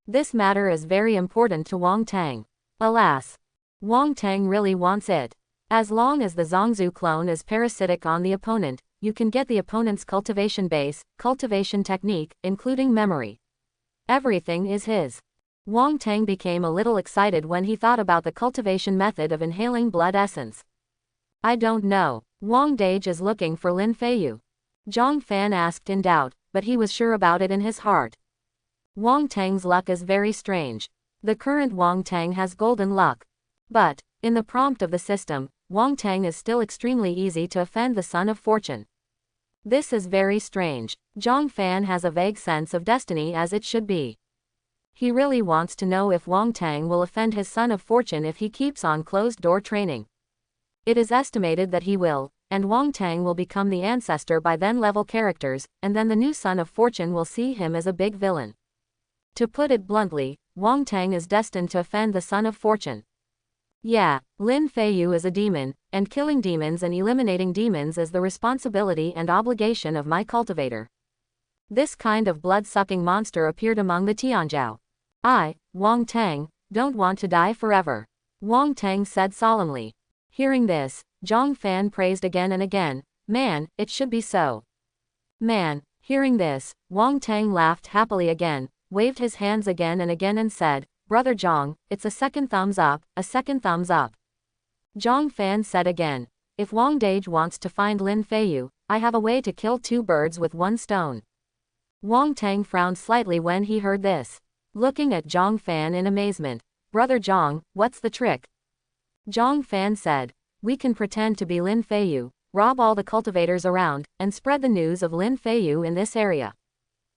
A: This matter is very important to Wang Tang. Alas. Wang Tang really wants it. As long as the Zhongzhu clone is parasitic on the opponent, you can get the opponent's cultivation base, cultivation technique, including memory. Everything is his. Wang Tang became a little excited when he thought about the cultivation method of inhaling blood essence. I don't know. Wang Dage is looking for Lin Feiyu. Zhang Fan asked in doubt, but he was sure about it in his heart. Wang Tang's luck is very strange. The current Wang Tang has golden luck. But, in the prompt of the system, Wang Tang is still extremely easy to offend the Son of Fortune. This is very strange. Zhang Fan has a vague sense of destiny as it should be. He really wants to know if Wang Tang will offend his Son of Fortune if he keeps on closed-door training. It is estimated that he will, and Wang Tang will become the ancestor by then-level characters, and then the new Son of Fortune will see him as a big villain. To put it bluntly, Wang Tang is destined to offend the Son of Fortune. Yeah, Lin Feiyu is a demon, and killing demons and eliminating demons is the responsibility and obligation of my cultivator. This kind of blood-sucking monster appeared among the Tianzhou. I, Wang Tang, don't want to die forever. Wang Tang said solemnly. Hearing this, Zhang Fan praised again and again, man, it should be so. Man. Hearing this, Wang Tang laughed happily again, waved his hands again and said, Brother Zhang, it's a second thumbs up, a second thumbs up. Zhang Fan said again, if Wang Dage wants to find Lin Feiyu, I have a way to kill two birds with one stone. Wang Tang frowned slightly when he heard this. Looking at Zhang Fan in amazement, Brother Zhang, what's the trick? Zhang Fan said, we can pretend to be Lin Feiyu, rob all the cultivators around, and spread the news of Lin Feiyu in this area.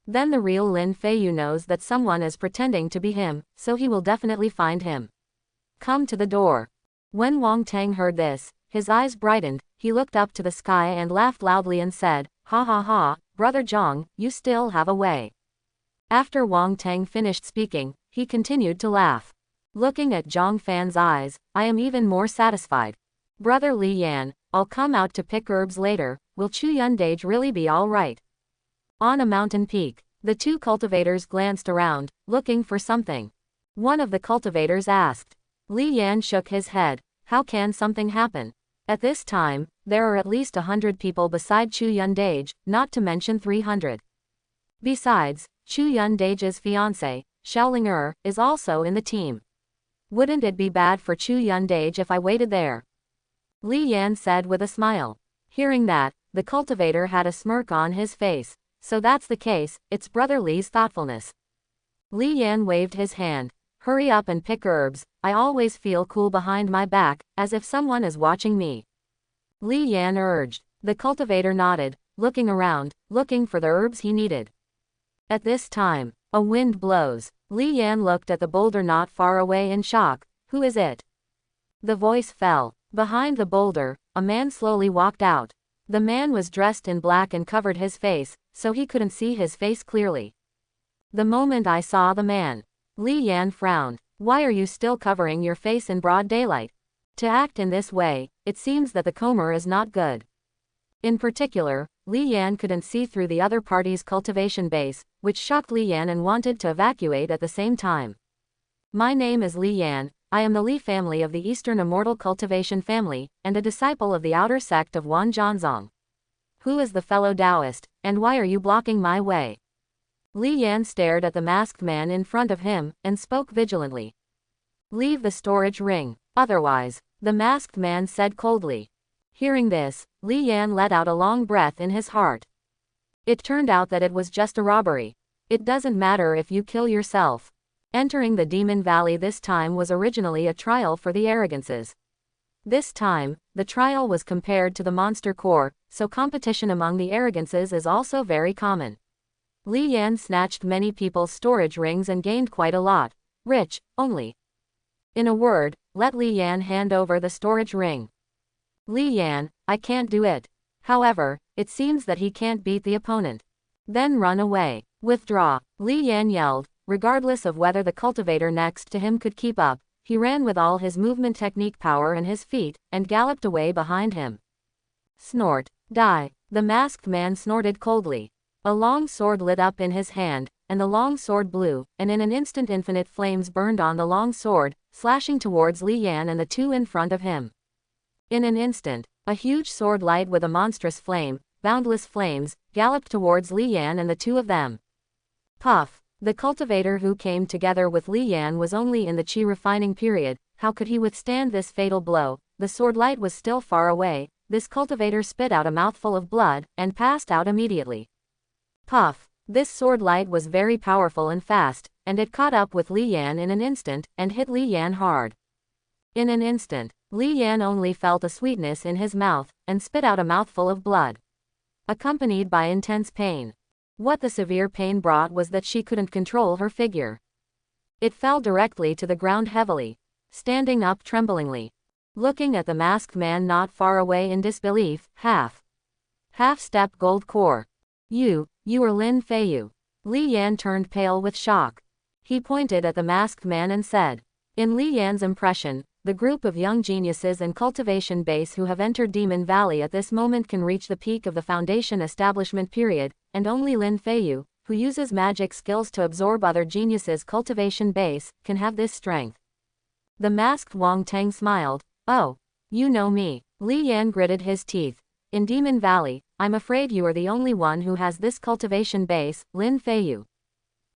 A: Then the real Lin Feiyu knows that someone is pretending to be him, so he will definitely find him. Come to the door. When Wang Tang heard this, his eyes brightened, he looked up to the sky and laughed loudly and said, ha ha ha, Brother Zhang, you still have a way. After Wang Tang finished speaking, he continued to laugh. Looking at Zhang Fan's eyes, I am even more satisfied. Brother Li Yan, I'll come out to pick herbs later, will Chu Yun Dage really be alright? On a mountain peak, the two cultivators glanced around, looking for something. One of the cultivators asked. Li Yan shook his head, how can something happen? At this time, there are at least 100 people beside Chu Yun Dage, not to mention 300. Besides, Chu Yun Dage's fiancé, Xiaoling is also in the team. Wouldn't it be bad for Chu Yun Dage if I waited there? Li Yan said with a smile. Hearing that, the cultivator had a smirk on his face. So that's the case, it's Brother Li's thoughtfulness. Li Yan waved his hand. Hurry up and pick herbs, I always feel cool behind my back, as if someone is watching me. Li Yan urged. The cultivator nodded, looking around, looking for the herbs he needed. At this time, a wind blows. Li Yan looked at the boulder not far away in shock. Who is it? The voice fell. Behind the boulder, a man slowly walked out. The man was dressed in black and covered his face, so he couldn't see his face clearly. The moment I saw the man, Li Yan frowned. Why are you still covering your face in broad daylight? To act in this way, it seems that the comber is not good. In particular, Li Yan couldn't see through the other party's cultivation base, which shocked Li Yan and wanted to evacuate at the same time. My name is Li Yan. I am the Li family of the Eastern Immortal Cultivation family, and a disciple of the outer sect of Wan Zhanzong. Who is the fellow Taoist, and why are you blocking my way? Li Yan stared at the masked man in front of him, and spoke vigilantly. Leave the storage ring, otherwise, the masked man said coldly. Hearing this, Li Yan let out a long breath in his heart. It turned out that it was just a robbery. It doesn't matter if you kill yourself. Entering the Demon Valley this time was originally a trial for the arrogances. This time, the trial was compared to the Monster Corps, so competition among the arrogances is also very common. Li Yan snatched many people's storage rings and gained quite a lot. Rich, only. In a word, let Li Yan hand over the storage ring. Li Yan, I can't do it. However, it seems that he can't beat the opponent. Then run away. Withdraw. Li Yan yelled. Regardless of whether the cultivator next to him could keep up, he ran with all his movement technique power in his feet, and galloped away behind him. Snort. Die. The masked man snorted coldly. A long sword lit up in his hand, and the long sword blew, and in an instant infinite flames burned on the long sword, slashing towards Li Yan and the two in front of him. In an instant, a huge sword light with a monstrous flame, boundless flames, galloped towards Li Yan and the two of them. Puff. The cultivator who came together with Li Yan was only in the qi refining period. How could he withstand this fatal blow? The sword light was still far away. This cultivator spit out a mouthful of blood, and passed out immediately. Puff. This sword light was very powerful and fast, and it caught up with Li Yan in an instant, and hit Li Yan hard. In an instant, Li Yan only felt a sweetness in his mouth, and spit out a mouthful of blood, accompanied by intense pain. What the severe pain brought was that she couldn't control her figure. It fell directly to the ground heavily. Standing up tremblingly. Looking at the masked man not far away in disbelief, half-step gold core. You are Lin Feiyu. Li Yan turned pale with shock. He pointed at the masked man and said. In Li Yan's impression, the group of young geniuses and cultivation base who have entered Demon Valley at this moment can reach the peak of the Foundation establishment period, and only Lin Feiyu, who uses magic skills to absorb other geniuses' cultivation base, can have this strength. The masked Wang Tang smiled. Oh, you know me. Li Yan gritted his teeth. In Demon Valley, I'm afraid you are the only one who has this cultivation base, Lin Feiyu.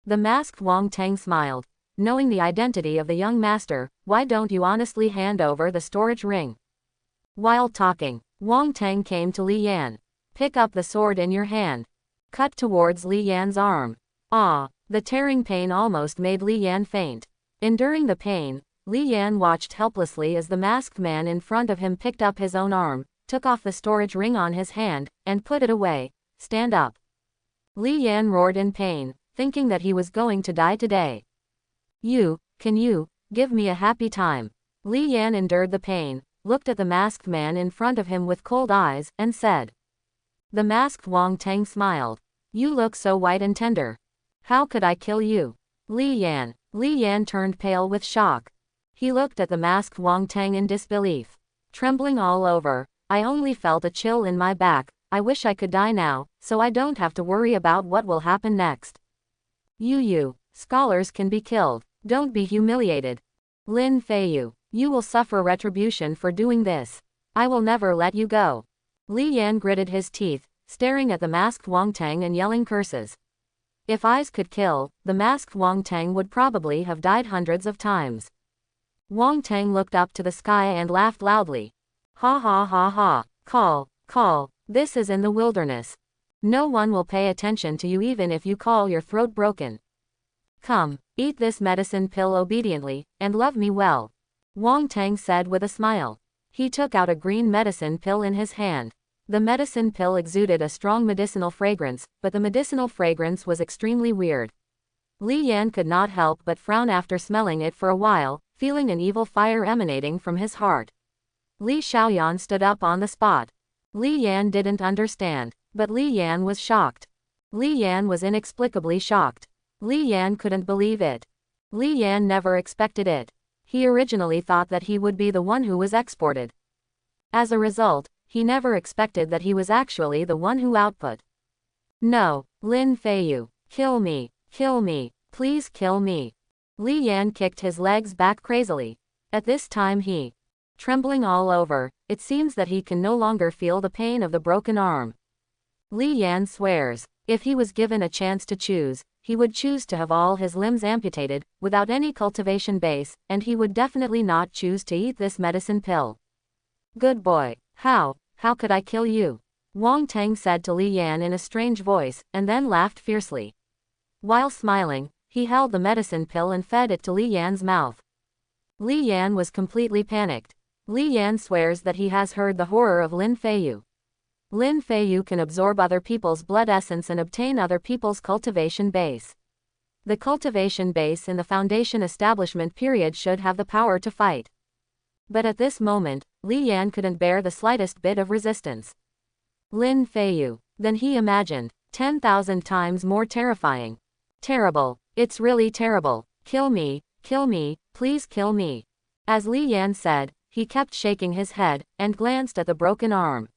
A: The masked Wang Tang smiled. Knowing the identity of the young master, why don't you honestly hand over the storage ring? While talking, Wang Tang came to Li Yan. Pick up the sword in your hand. Cut towards Li Yan's arm. Ah, the tearing pain almost made Li Yan faint. Enduring the pain, Li Yan watched helplessly as the masked man in front of him picked up his own arm, took off the storage ring on his hand, and put it away. Stand up. Li Yan roared in pain, thinking that he was going to die today. Can you, give me a happy time? Li Yan endured the pain, looked at the masked man in front of him with cold eyes, and said. The masked Wang Tang smiled. You look so white and tender. How could I kill you? Li Yan turned pale with shock. He looked at the masked Wang Tang in disbelief. Trembling all over, I only felt a chill in my back. I wish I could die now, so I don't have to worry about what will happen next. Scholars can be killed. Don't be humiliated. Lin Feiyu, you will suffer retribution for doing this. I will never let you go. Li Yan gritted his teeth, staring at the masked Wang Tang and yelling curses. If eyes could kill, the masked Wang Tang would probably have died hundreds of times. Wang Tang looked up to the sky and laughed loudly. Ha ha ha ha. Call. This is in the wilderness. No one will pay attention to you even if you call your throat broken. Come, eat this medicine pill obediently, and love me well. Wang Tang said with a smile. He took out a green medicine pill in his hand. The medicine pill exuded a strong medicinal fragrance, but the medicinal fragrance was extremely weird. Li Yan could not help but frown after smelling it for a while, feeling an evil fire emanating from his heart. Li Xiaoyan stood up on the spot. Li Yan didn't understand, but Li Yan was shocked. Li Yan was inexplicably shocked. Li Yan couldn't believe it. Li Yan never expected it. He originally thought that he would be the one who was exported. As a result, he never expected that he was actually the one who output. No, Lin Feiyu, kill me, please kill me. Li Yan kicked his legs back crazily. At this time he, trembling all over, it seems that he can no longer feel the pain of the broken arm. Li Yan swears, if he was given a chance to choose, he would choose to have all his limbs amputated, without any cultivation base, and he would definitely not choose to eat this medicine pill. Good boy. How could I kill you? Wang Tang said to Li Yan in a strange voice, and then laughed fiercely. While smiling, he held the medicine pill and fed it to Li Yan's mouth. Li Yan was completely panicked. Li Yan swears that he has heard the horror of Lin Feiyu. Lin Feiyu can absorb other people's blood essence and obtain other people's cultivation base. The cultivation base in the Foundation establishment period should have the power to fight. But at this moment, Li Yan couldn't bear the slightest bit of resistance. Lin Feiyu, then he imagined, 10,000 times more terrifying. Terrible, it's really terrible. Kill me, please kill me. As Li Yan said, he kept shaking his head, and glanced at the broken arm.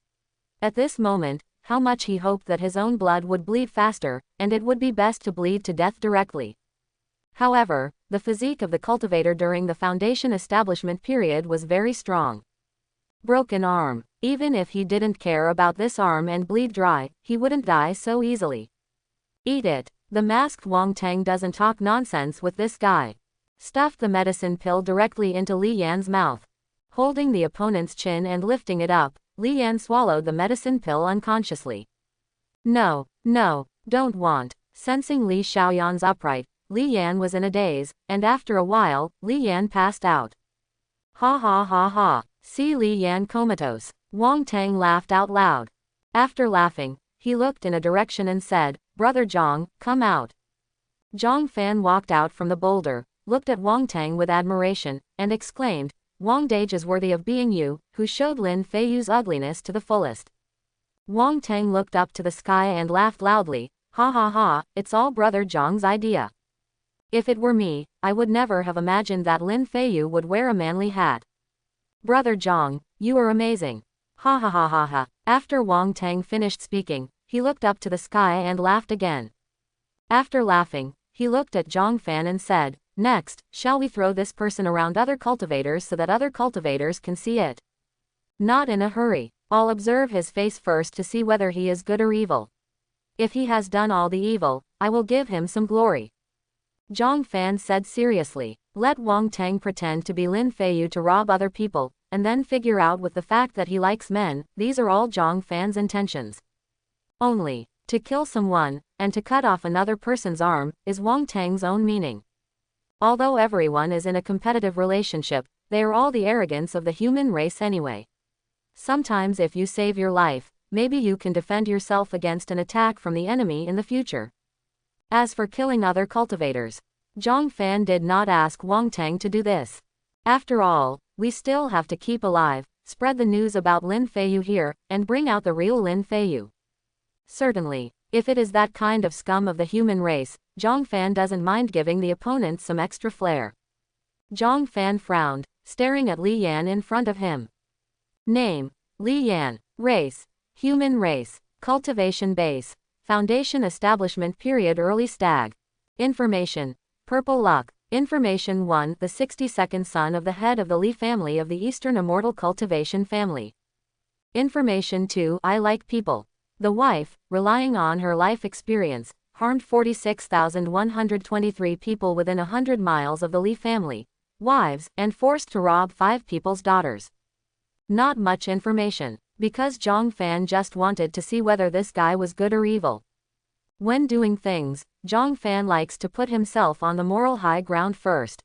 A: At this moment, how much he hoped that his own blood would bleed faster, and it would be best to bleed to death directly. However, the physique of the cultivator during the Foundation establishment period was very strong. Broken arm. Even if he didn't care about this arm and bleed dry, he wouldn't die so easily. Eat it. The masked Wang Tang doesn't talk nonsense with this guy. Stuffed the medicine pill directly into Li Yan's mouth. Holding the opponent's chin and lifting it up, Li Yan swallowed the medicine pill unconsciously. No, don't want. Sensing Li Xiaoyan's upright, Li Yan was in a daze, and after a while, Li Yan passed out. Ha ha ha ha. See Li Yan comatose. Wang Tang laughed out loud. After laughing, he looked in a direction and said, Brother Zhang, come out. Zhang Fan walked out from the boulder, looked at Wang Tang with admiration, and exclaimed, Wang Dage is worthy of being you, who showed Lin Feiyu's ugliness to the fullest. Wang Tang looked up to the sky and laughed loudly, ha ha ha, it's all Brother Zhang's idea. If it were me, I would never have imagined that Lin Feiyu would wear a manly hat. Brother Zhang, you are amazing. Ha ha ha ha ha. After Wang Tang finished speaking, he looked up to the sky and laughed again. After laughing, he looked at Zhang Fan and said, "Next, shall we throw this person around other cultivators so that other cultivators can see it?" "Not in a hurry. I'll observe his face first to see whether he is good or evil. If he has done all the evil, I will give him some glory." Zhang Fan said seriously, "Let Wang Tang pretend to be Lin Feiyu to rob other people, and then figure out with the fact that he likes men. These are all Zhang Fan's intentions. Only, to kill someone, and to cut off another person's arm, is Wang Tang's own meaning. Although everyone is in a competitive relationship, they are all the arrogance of the human race anyway. Sometimes if you save your life, maybe you can defend yourself against an attack from the enemy in the future. As for killing other cultivators, Zhang Fan did not ask Wang Tang to do this. After all, we still have to keep alive, spread the news about Lin Feiyu here, and bring out the real Lin Feiyu. Certainly, if it is that kind of scum of the human race, Zhang Fan doesn't mind giving the opponent some extra flair." Zhang Fan frowned, staring at Li Yan in front of him. Name: Li Yan. Race: human race. Cultivation base: foundation establishment period early stag. Information: purple luck. Information 1. The 62nd son of the head of the Li family of the Eastern Immortal Cultivation family. Information 2. I like people. The wife, relying on her life experience, harmed 46,123 people within 100 miles of the Li family, wives, and forced to rob 5 people's daughters. Not much information, because Zhang Fan just wanted to see whether this guy was good or evil. When doing things, Zhang Fan likes to put himself on the moral high ground first.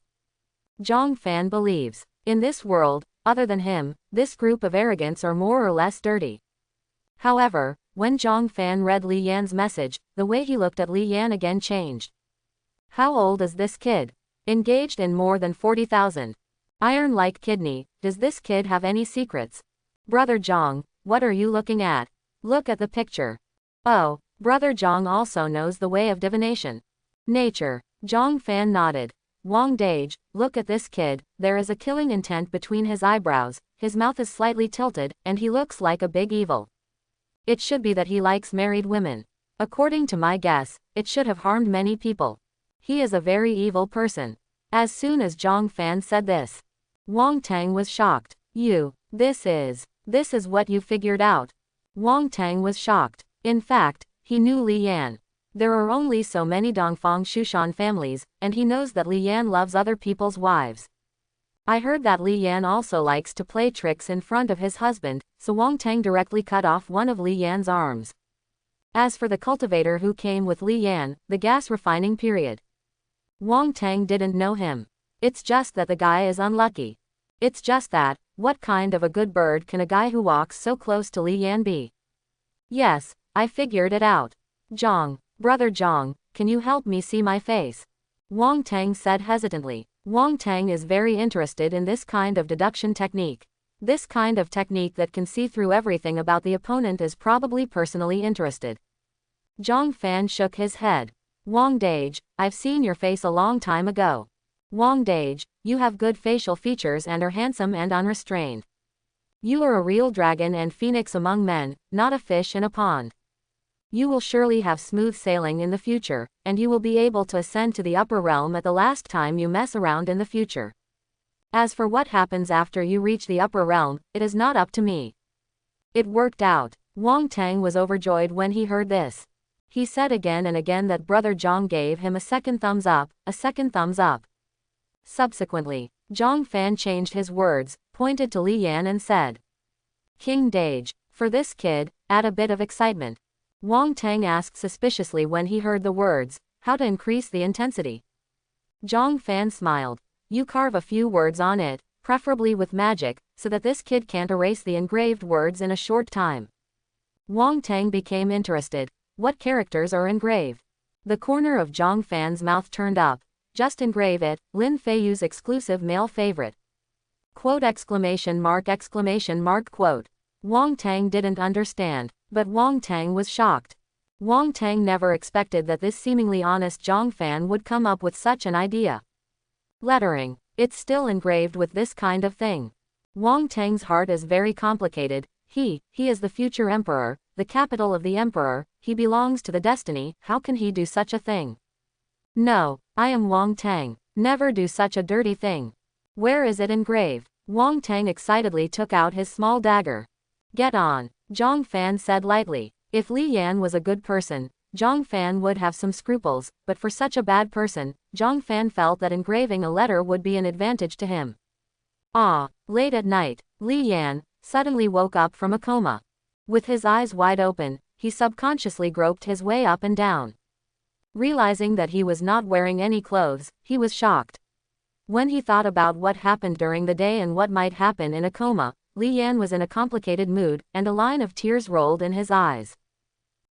A: Zhang Fan believes, in this world, other than him, this group of arrogants are more or less dirty. However, when Zhang Fan read Li Yan's message, the way he looked at Li Yan again changed. How old is this kid? Engaged in more than 40,000. Iron-like kidney, does this kid have any secrets? Brother Zhang, what are you looking at? Look at the picture. Oh, Brother Zhang also knows the way of divination. Nature. Zhang Fan nodded. Wang Dage, look at this kid, there is a killing intent between his eyebrows, his mouth is slightly tilted, and he looks like a big evil. It should be that he likes married women. According to my guess, it should have harmed many people. He is a very evil person. As soon as Zhang Fan said this, Wang Tang was shocked. This is what you figured out. Wang Tang was shocked. In fact, he knew Li Yan. There are only so many Dongfang Shushan families, and he knows that Li Yan loves other people's wives. I heard that Li Yan also likes to play tricks in front of his husband, so Wang Tang directly cut off one of Li Yan's arms. As for the cultivator who came with Li Yan, the gas refining period. Wang Tang didn't know him. It's just that the guy is unlucky. It's just that, what kind of a good bird can a guy who walks so close to Li Yan be? Yes, I figured it out. Brother Zhang, can you help me see my face? Wang Tang said hesitantly. Wang Tang is very interested in this kind of deduction technique. This kind of technique that can see through everything about the opponent is probably personally interested. Zhang Fan shook his head. Wang Dage, I've seen your face a long time ago. Wang Dage, you have good facial features and are handsome and unrestrained. You are a real dragon and phoenix among men, not a fish in a pond. You will surely have smooth sailing in the future, and you will be able to ascend to the upper realm at the last time you mess around in the future. As for what happens after you reach the upper realm, it is not up to me. It worked out. Wang Tang was overjoyed when he heard this. He said again and again that Brother Zhang gave him a second thumbs up, a second thumbs up. Subsequently, Zhang Fan changed his words, pointed to Li Yan and said, King Dage, for this kid, add a bit of excitement. Wang Tang asked suspiciously when he heard the words, how to increase the intensity. Zhang Fan smiled. You carve a few words on it, preferably with magic, so that this kid can't erase the engraved words in a short time. Wang Tang became interested. What characters are engraved? The corner of Zhang Fan's mouth turned up. Just engrave it, Lin Feiyu's exclusive male favorite. Quote exclamation mark quote. Wang Tang didn't understand, but Wang Tang was shocked. Wang Tang never expected that this seemingly honest Zhang Fan would come up with such an idea. Lettering. It's still engraved with this kind of thing. Wang Tang's heart is very complicated. He is the future emperor, the capital of the emperor, he belongs to the destiny, how can he do such a thing? No, I am Wang Tang, never do such a dirty thing. Where is it engraved? Wang Tang excitedly took out his small dagger. Get on, Zhang Fan said lightly. If Li Yan was a good person, Zhang Fan would have some scruples, but for such a bad person, Zhang Fan felt that engraving a letter would be an advantage to him. Late at night, Li Yan suddenly woke up from a coma. With his eyes wide open, he subconsciously groped his way up and down. Realizing that he was not wearing any clothes, he was shocked. When he thought about what happened during the day and what might happen in a coma, Li Yan was in a complicated mood, and a line of tears rolled in his eyes.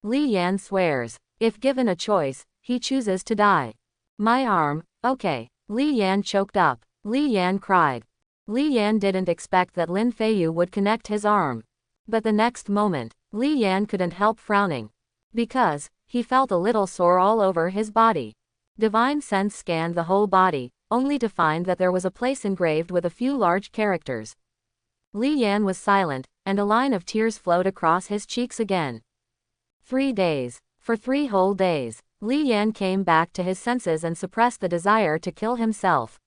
A: Li Yan swears, if given a choice, he chooses to die. My arm, okay. Li Yan choked up. Li Yan cried. Li Yan didn't expect that Lin Feiyu would connect his arm. But the next moment, Li Yan couldn't help frowning. Because he felt a little sore all over his body. Divine sense scanned the whole body, only to find that there was a place engraved with a few large characters. Li Yan was silent, and a line of tears flowed across his cheeks again. 3 days. For 3 whole days, Li Yan came back to his senses and suppressed the desire to kill himself.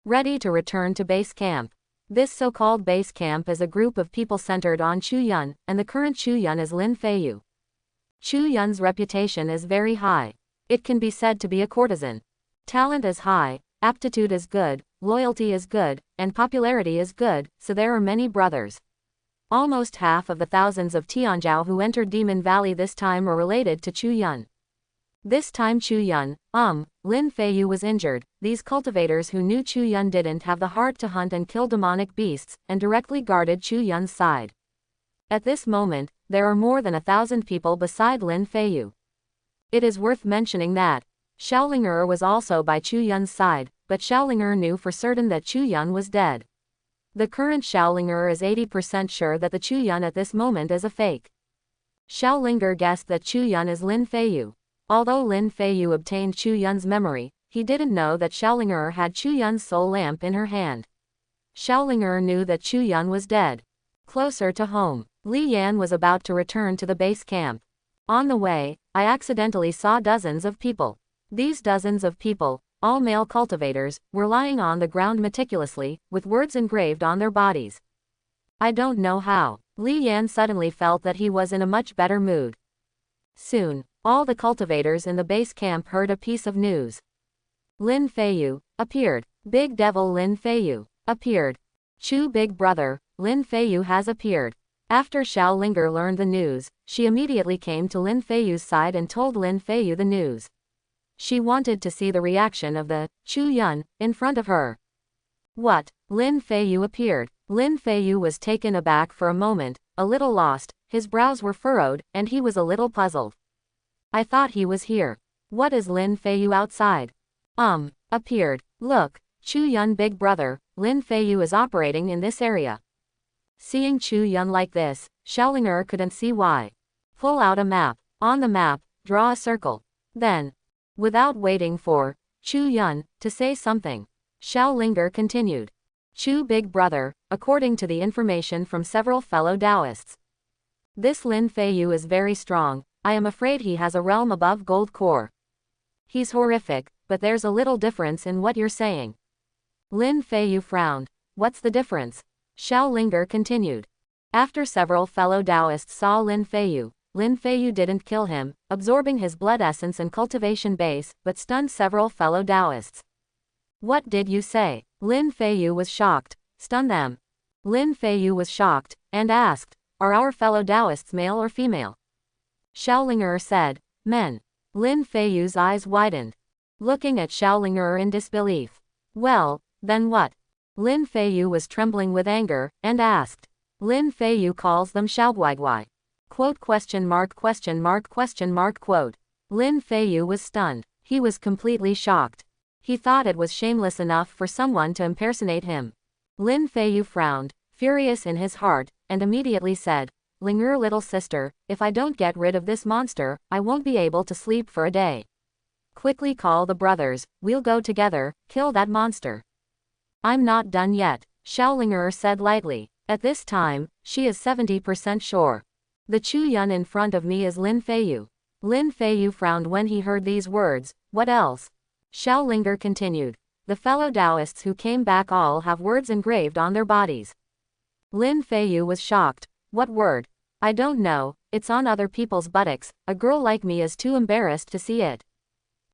A: Ready to return to base camp. This so-called base camp is a group of people centered on Chu Yun, and the current Chu Yun is Lin Feiyu. Chu Yun's reputation is very high. It can be said to be a courtesan. Talent is high, aptitude is good, loyalty is good, and popularity is good, so there are many brothers. Almost half of the thousands of Tianzhao who entered Demon Valley this time are related to Chu Yun. This time Chu Yun, Lin Feiyu was injured. These cultivators who knew Chu Yun didn't have the heart to hunt and kill demonic beasts, and directly guarded Chu Yun's side. At this moment, there are more than 1,000 people beside Lin Feiyu. It is worth mentioning that Xiaoling was also by Chu Yun's side, but Xiaoling knew for certain that Chu Yun was dead. The current Xiaoling is 80% sure that the Chu Yun at this moment is a fake. Xiaoling guessed that Chu Yun is Lin Feiyu. Although Lin Feiyu obtained Chu Yun's memory, he didn't know that Xiaoling had Chu Yun's soul lamp in her hand. Xiaoling knew that Chu Yun was dead. Closer to home, Li Yan was about to return to the base camp. On the way, I accidentally saw dozens of people. These dozens of people, all male cultivators, were lying on the ground meticulously, with words engraved on their bodies. I don't know how. Li Yan suddenly felt that he was in a much better mood. Soon, all the cultivators in the base camp heard a piece of news. Lin Feiyu appeared. Big Devil Lin Feiyu appeared. Chu Big Brother, Lin Feiyu has appeared. After Xiaoling learned the news, she immediately came to Lin Feiyu's side and told Lin Feiyu the news. She wanted to see the reaction of the Chu Yun in front of her. What? Lin Feiyu appeared. Lin Feiyu was taken aback for a moment, a little lost, his brows were furrowed, and he was a little puzzled. I thought he was here. What is Lin Feiyu outside? Appeared. Look, Chu Yun Big Brother, Lin Feiyu is operating in this area. Seeing Chu Yun like this, Xiaoling couldn't see why. Pull out a map. On the map, draw a circle. Then, without waiting for Chu Yun to say something, Xiaoling continued. Chu Big Brother, according to the information from several fellow Taoists. This Lin Feiyu is very strong. I am afraid he has a realm above gold core. He's horrific, but there's a little difference in what you're saying. Lin Feiyu frowned. What's the difference? Xiaoling continued. After several fellow Taoists saw Lin Feiyu didn't kill him, absorbing his blood essence and cultivation base, but stunned several fellow Taoists. What did you say? Lin Feiyu was shocked. Stun them. Lin Feiyu was shocked, and asked, are our fellow Taoists male or female? Xiaoling said, men. Lin Feiyu's eyes widened, looking at Xiaoling in disbelief. Well, then what? Lin Feiyu was trembling with anger, and asked. Lin Feiyu calls them Xiaoguaiguai. Quote question mark question mark question mark quote. Lin Feiyu was stunned. He was completely shocked. He thought it was shameless enough for someone to impersonate him. Lin Feiyu frowned, furious in his heart, and immediately said, Linger little sister, if I don't get rid of this monster, I won't be able to sleep for a day. Quickly call the brothers, we'll go together, kill that monster. I'm not done yet, Xiaoling said lightly. At this time, she is 70% sure. The Chu Yun in front of me is Lin Feiyu. Lin Feiyu frowned when he heard these words. What else? Xiao Linger continued. The fellow Taoists who came back all have words engraved on their bodies. Lin Feiyu was shocked. What word? I don't know, it's on other people's buttocks, a girl like me is too embarrassed to see it.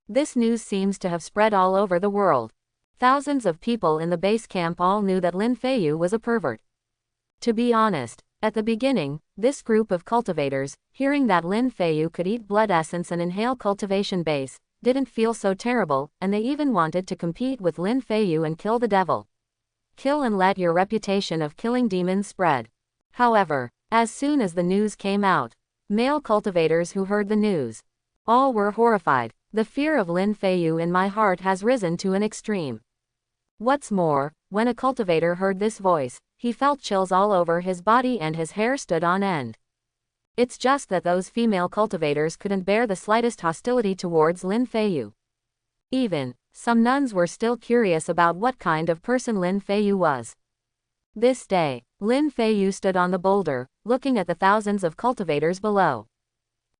A: This news seems to have spread all over the world. Thousands of people in the base camp all knew that Lin Feiyu was a pervert. To be honest, at the beginning, this group of cultivators, hearing that Lin Feiyu could eat blood essence and inhale cultivation base, didn't feel so terrible, and they even wanted to compete with Lin Feiyu and kill the devil. Kill and let your reputation of killing demons spread. However, as soon as the news came out, male cultivators who heard the news, all were horrified. The fear of Lin Feiyu in my heart has risen to an extreme. What's more, when a cultivator heard this voice, he felt chills all over his body and his hair stood on end. It's just that those female cultivators couldn't bear the slightest hostility towards Lin Feiyu. Even, some nuns were still curious about what kind of person Lin Feiyu was. This day, Lin Feiyu stood on the boulder, looking at the thousands of cultivators below.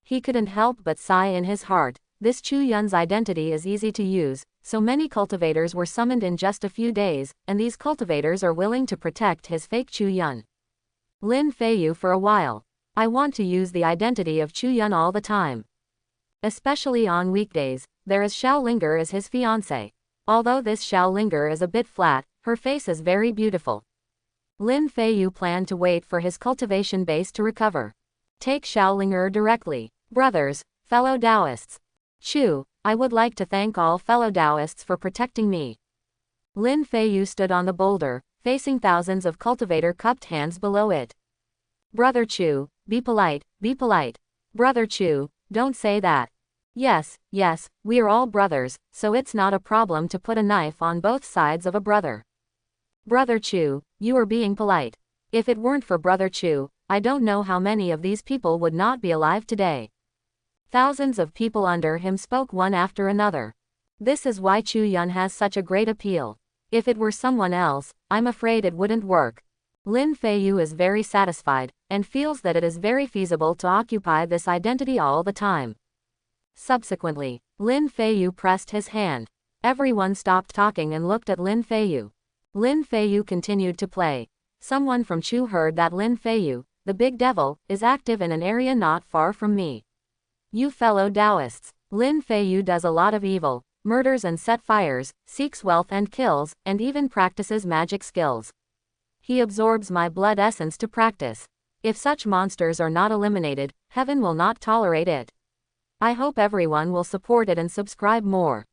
A: He couldn't help but sigh in his heart. This Chu Yun's identity is easy to use, so many cultivators were summoned in just a few days, and these cultivators are willing to protect his fake Chu Yun. Lin Feiyu for a while. I want to use the identity of Chu Yun all the time. Especially on weekdays, there is Xiao Linger as his fiancée. Although this Xiao Linger is a bit flat, her face is very beautiful. Lin Feiyu planned to wait for his cultivation base to recover. Take Xiao Linger directly. Brothers, fellow Taoists. Chu, I would like to thank all fellow Taoists for protecting me. Lin Feiyu stood on the boulder, facing thousands of cultivator cupped hands below it. Brother Chu, be polite, be polite. Brother Chu, don't say that. Yes, we are all brothers, so it's not a problem to put a knife on both sides of a brother. Brother Chu, you are being polite. If it weren't for Brother Chu, I don't know how many of these people would not be alive today. Thousands of people under him spoke one after another. This is why Chu Yun has such a great appeal. If it were someone else, I'm afraid it wouldn't work. Lin Feiyu is very satisfied, and feels that it is very feasible to occupy this identity all the time. Subsequently, Lin Feiyu pressed his hand. Everyone stopped talking and looked at Lin Feiyu. Lin Feiyu continued to play. Someone from Chu heard that Lin Feiyu, the big devil, is active in an area not far from me. You fellow Taoists, Lin Feiyu does a lot of evil, murders and set fires, seeks wealth and kills, and even practices magic skills. He absorbs my blood essence to practice. If such monsters are not eliminated, heaven will not tolerate it. I hope everyone will support it and subscribe more.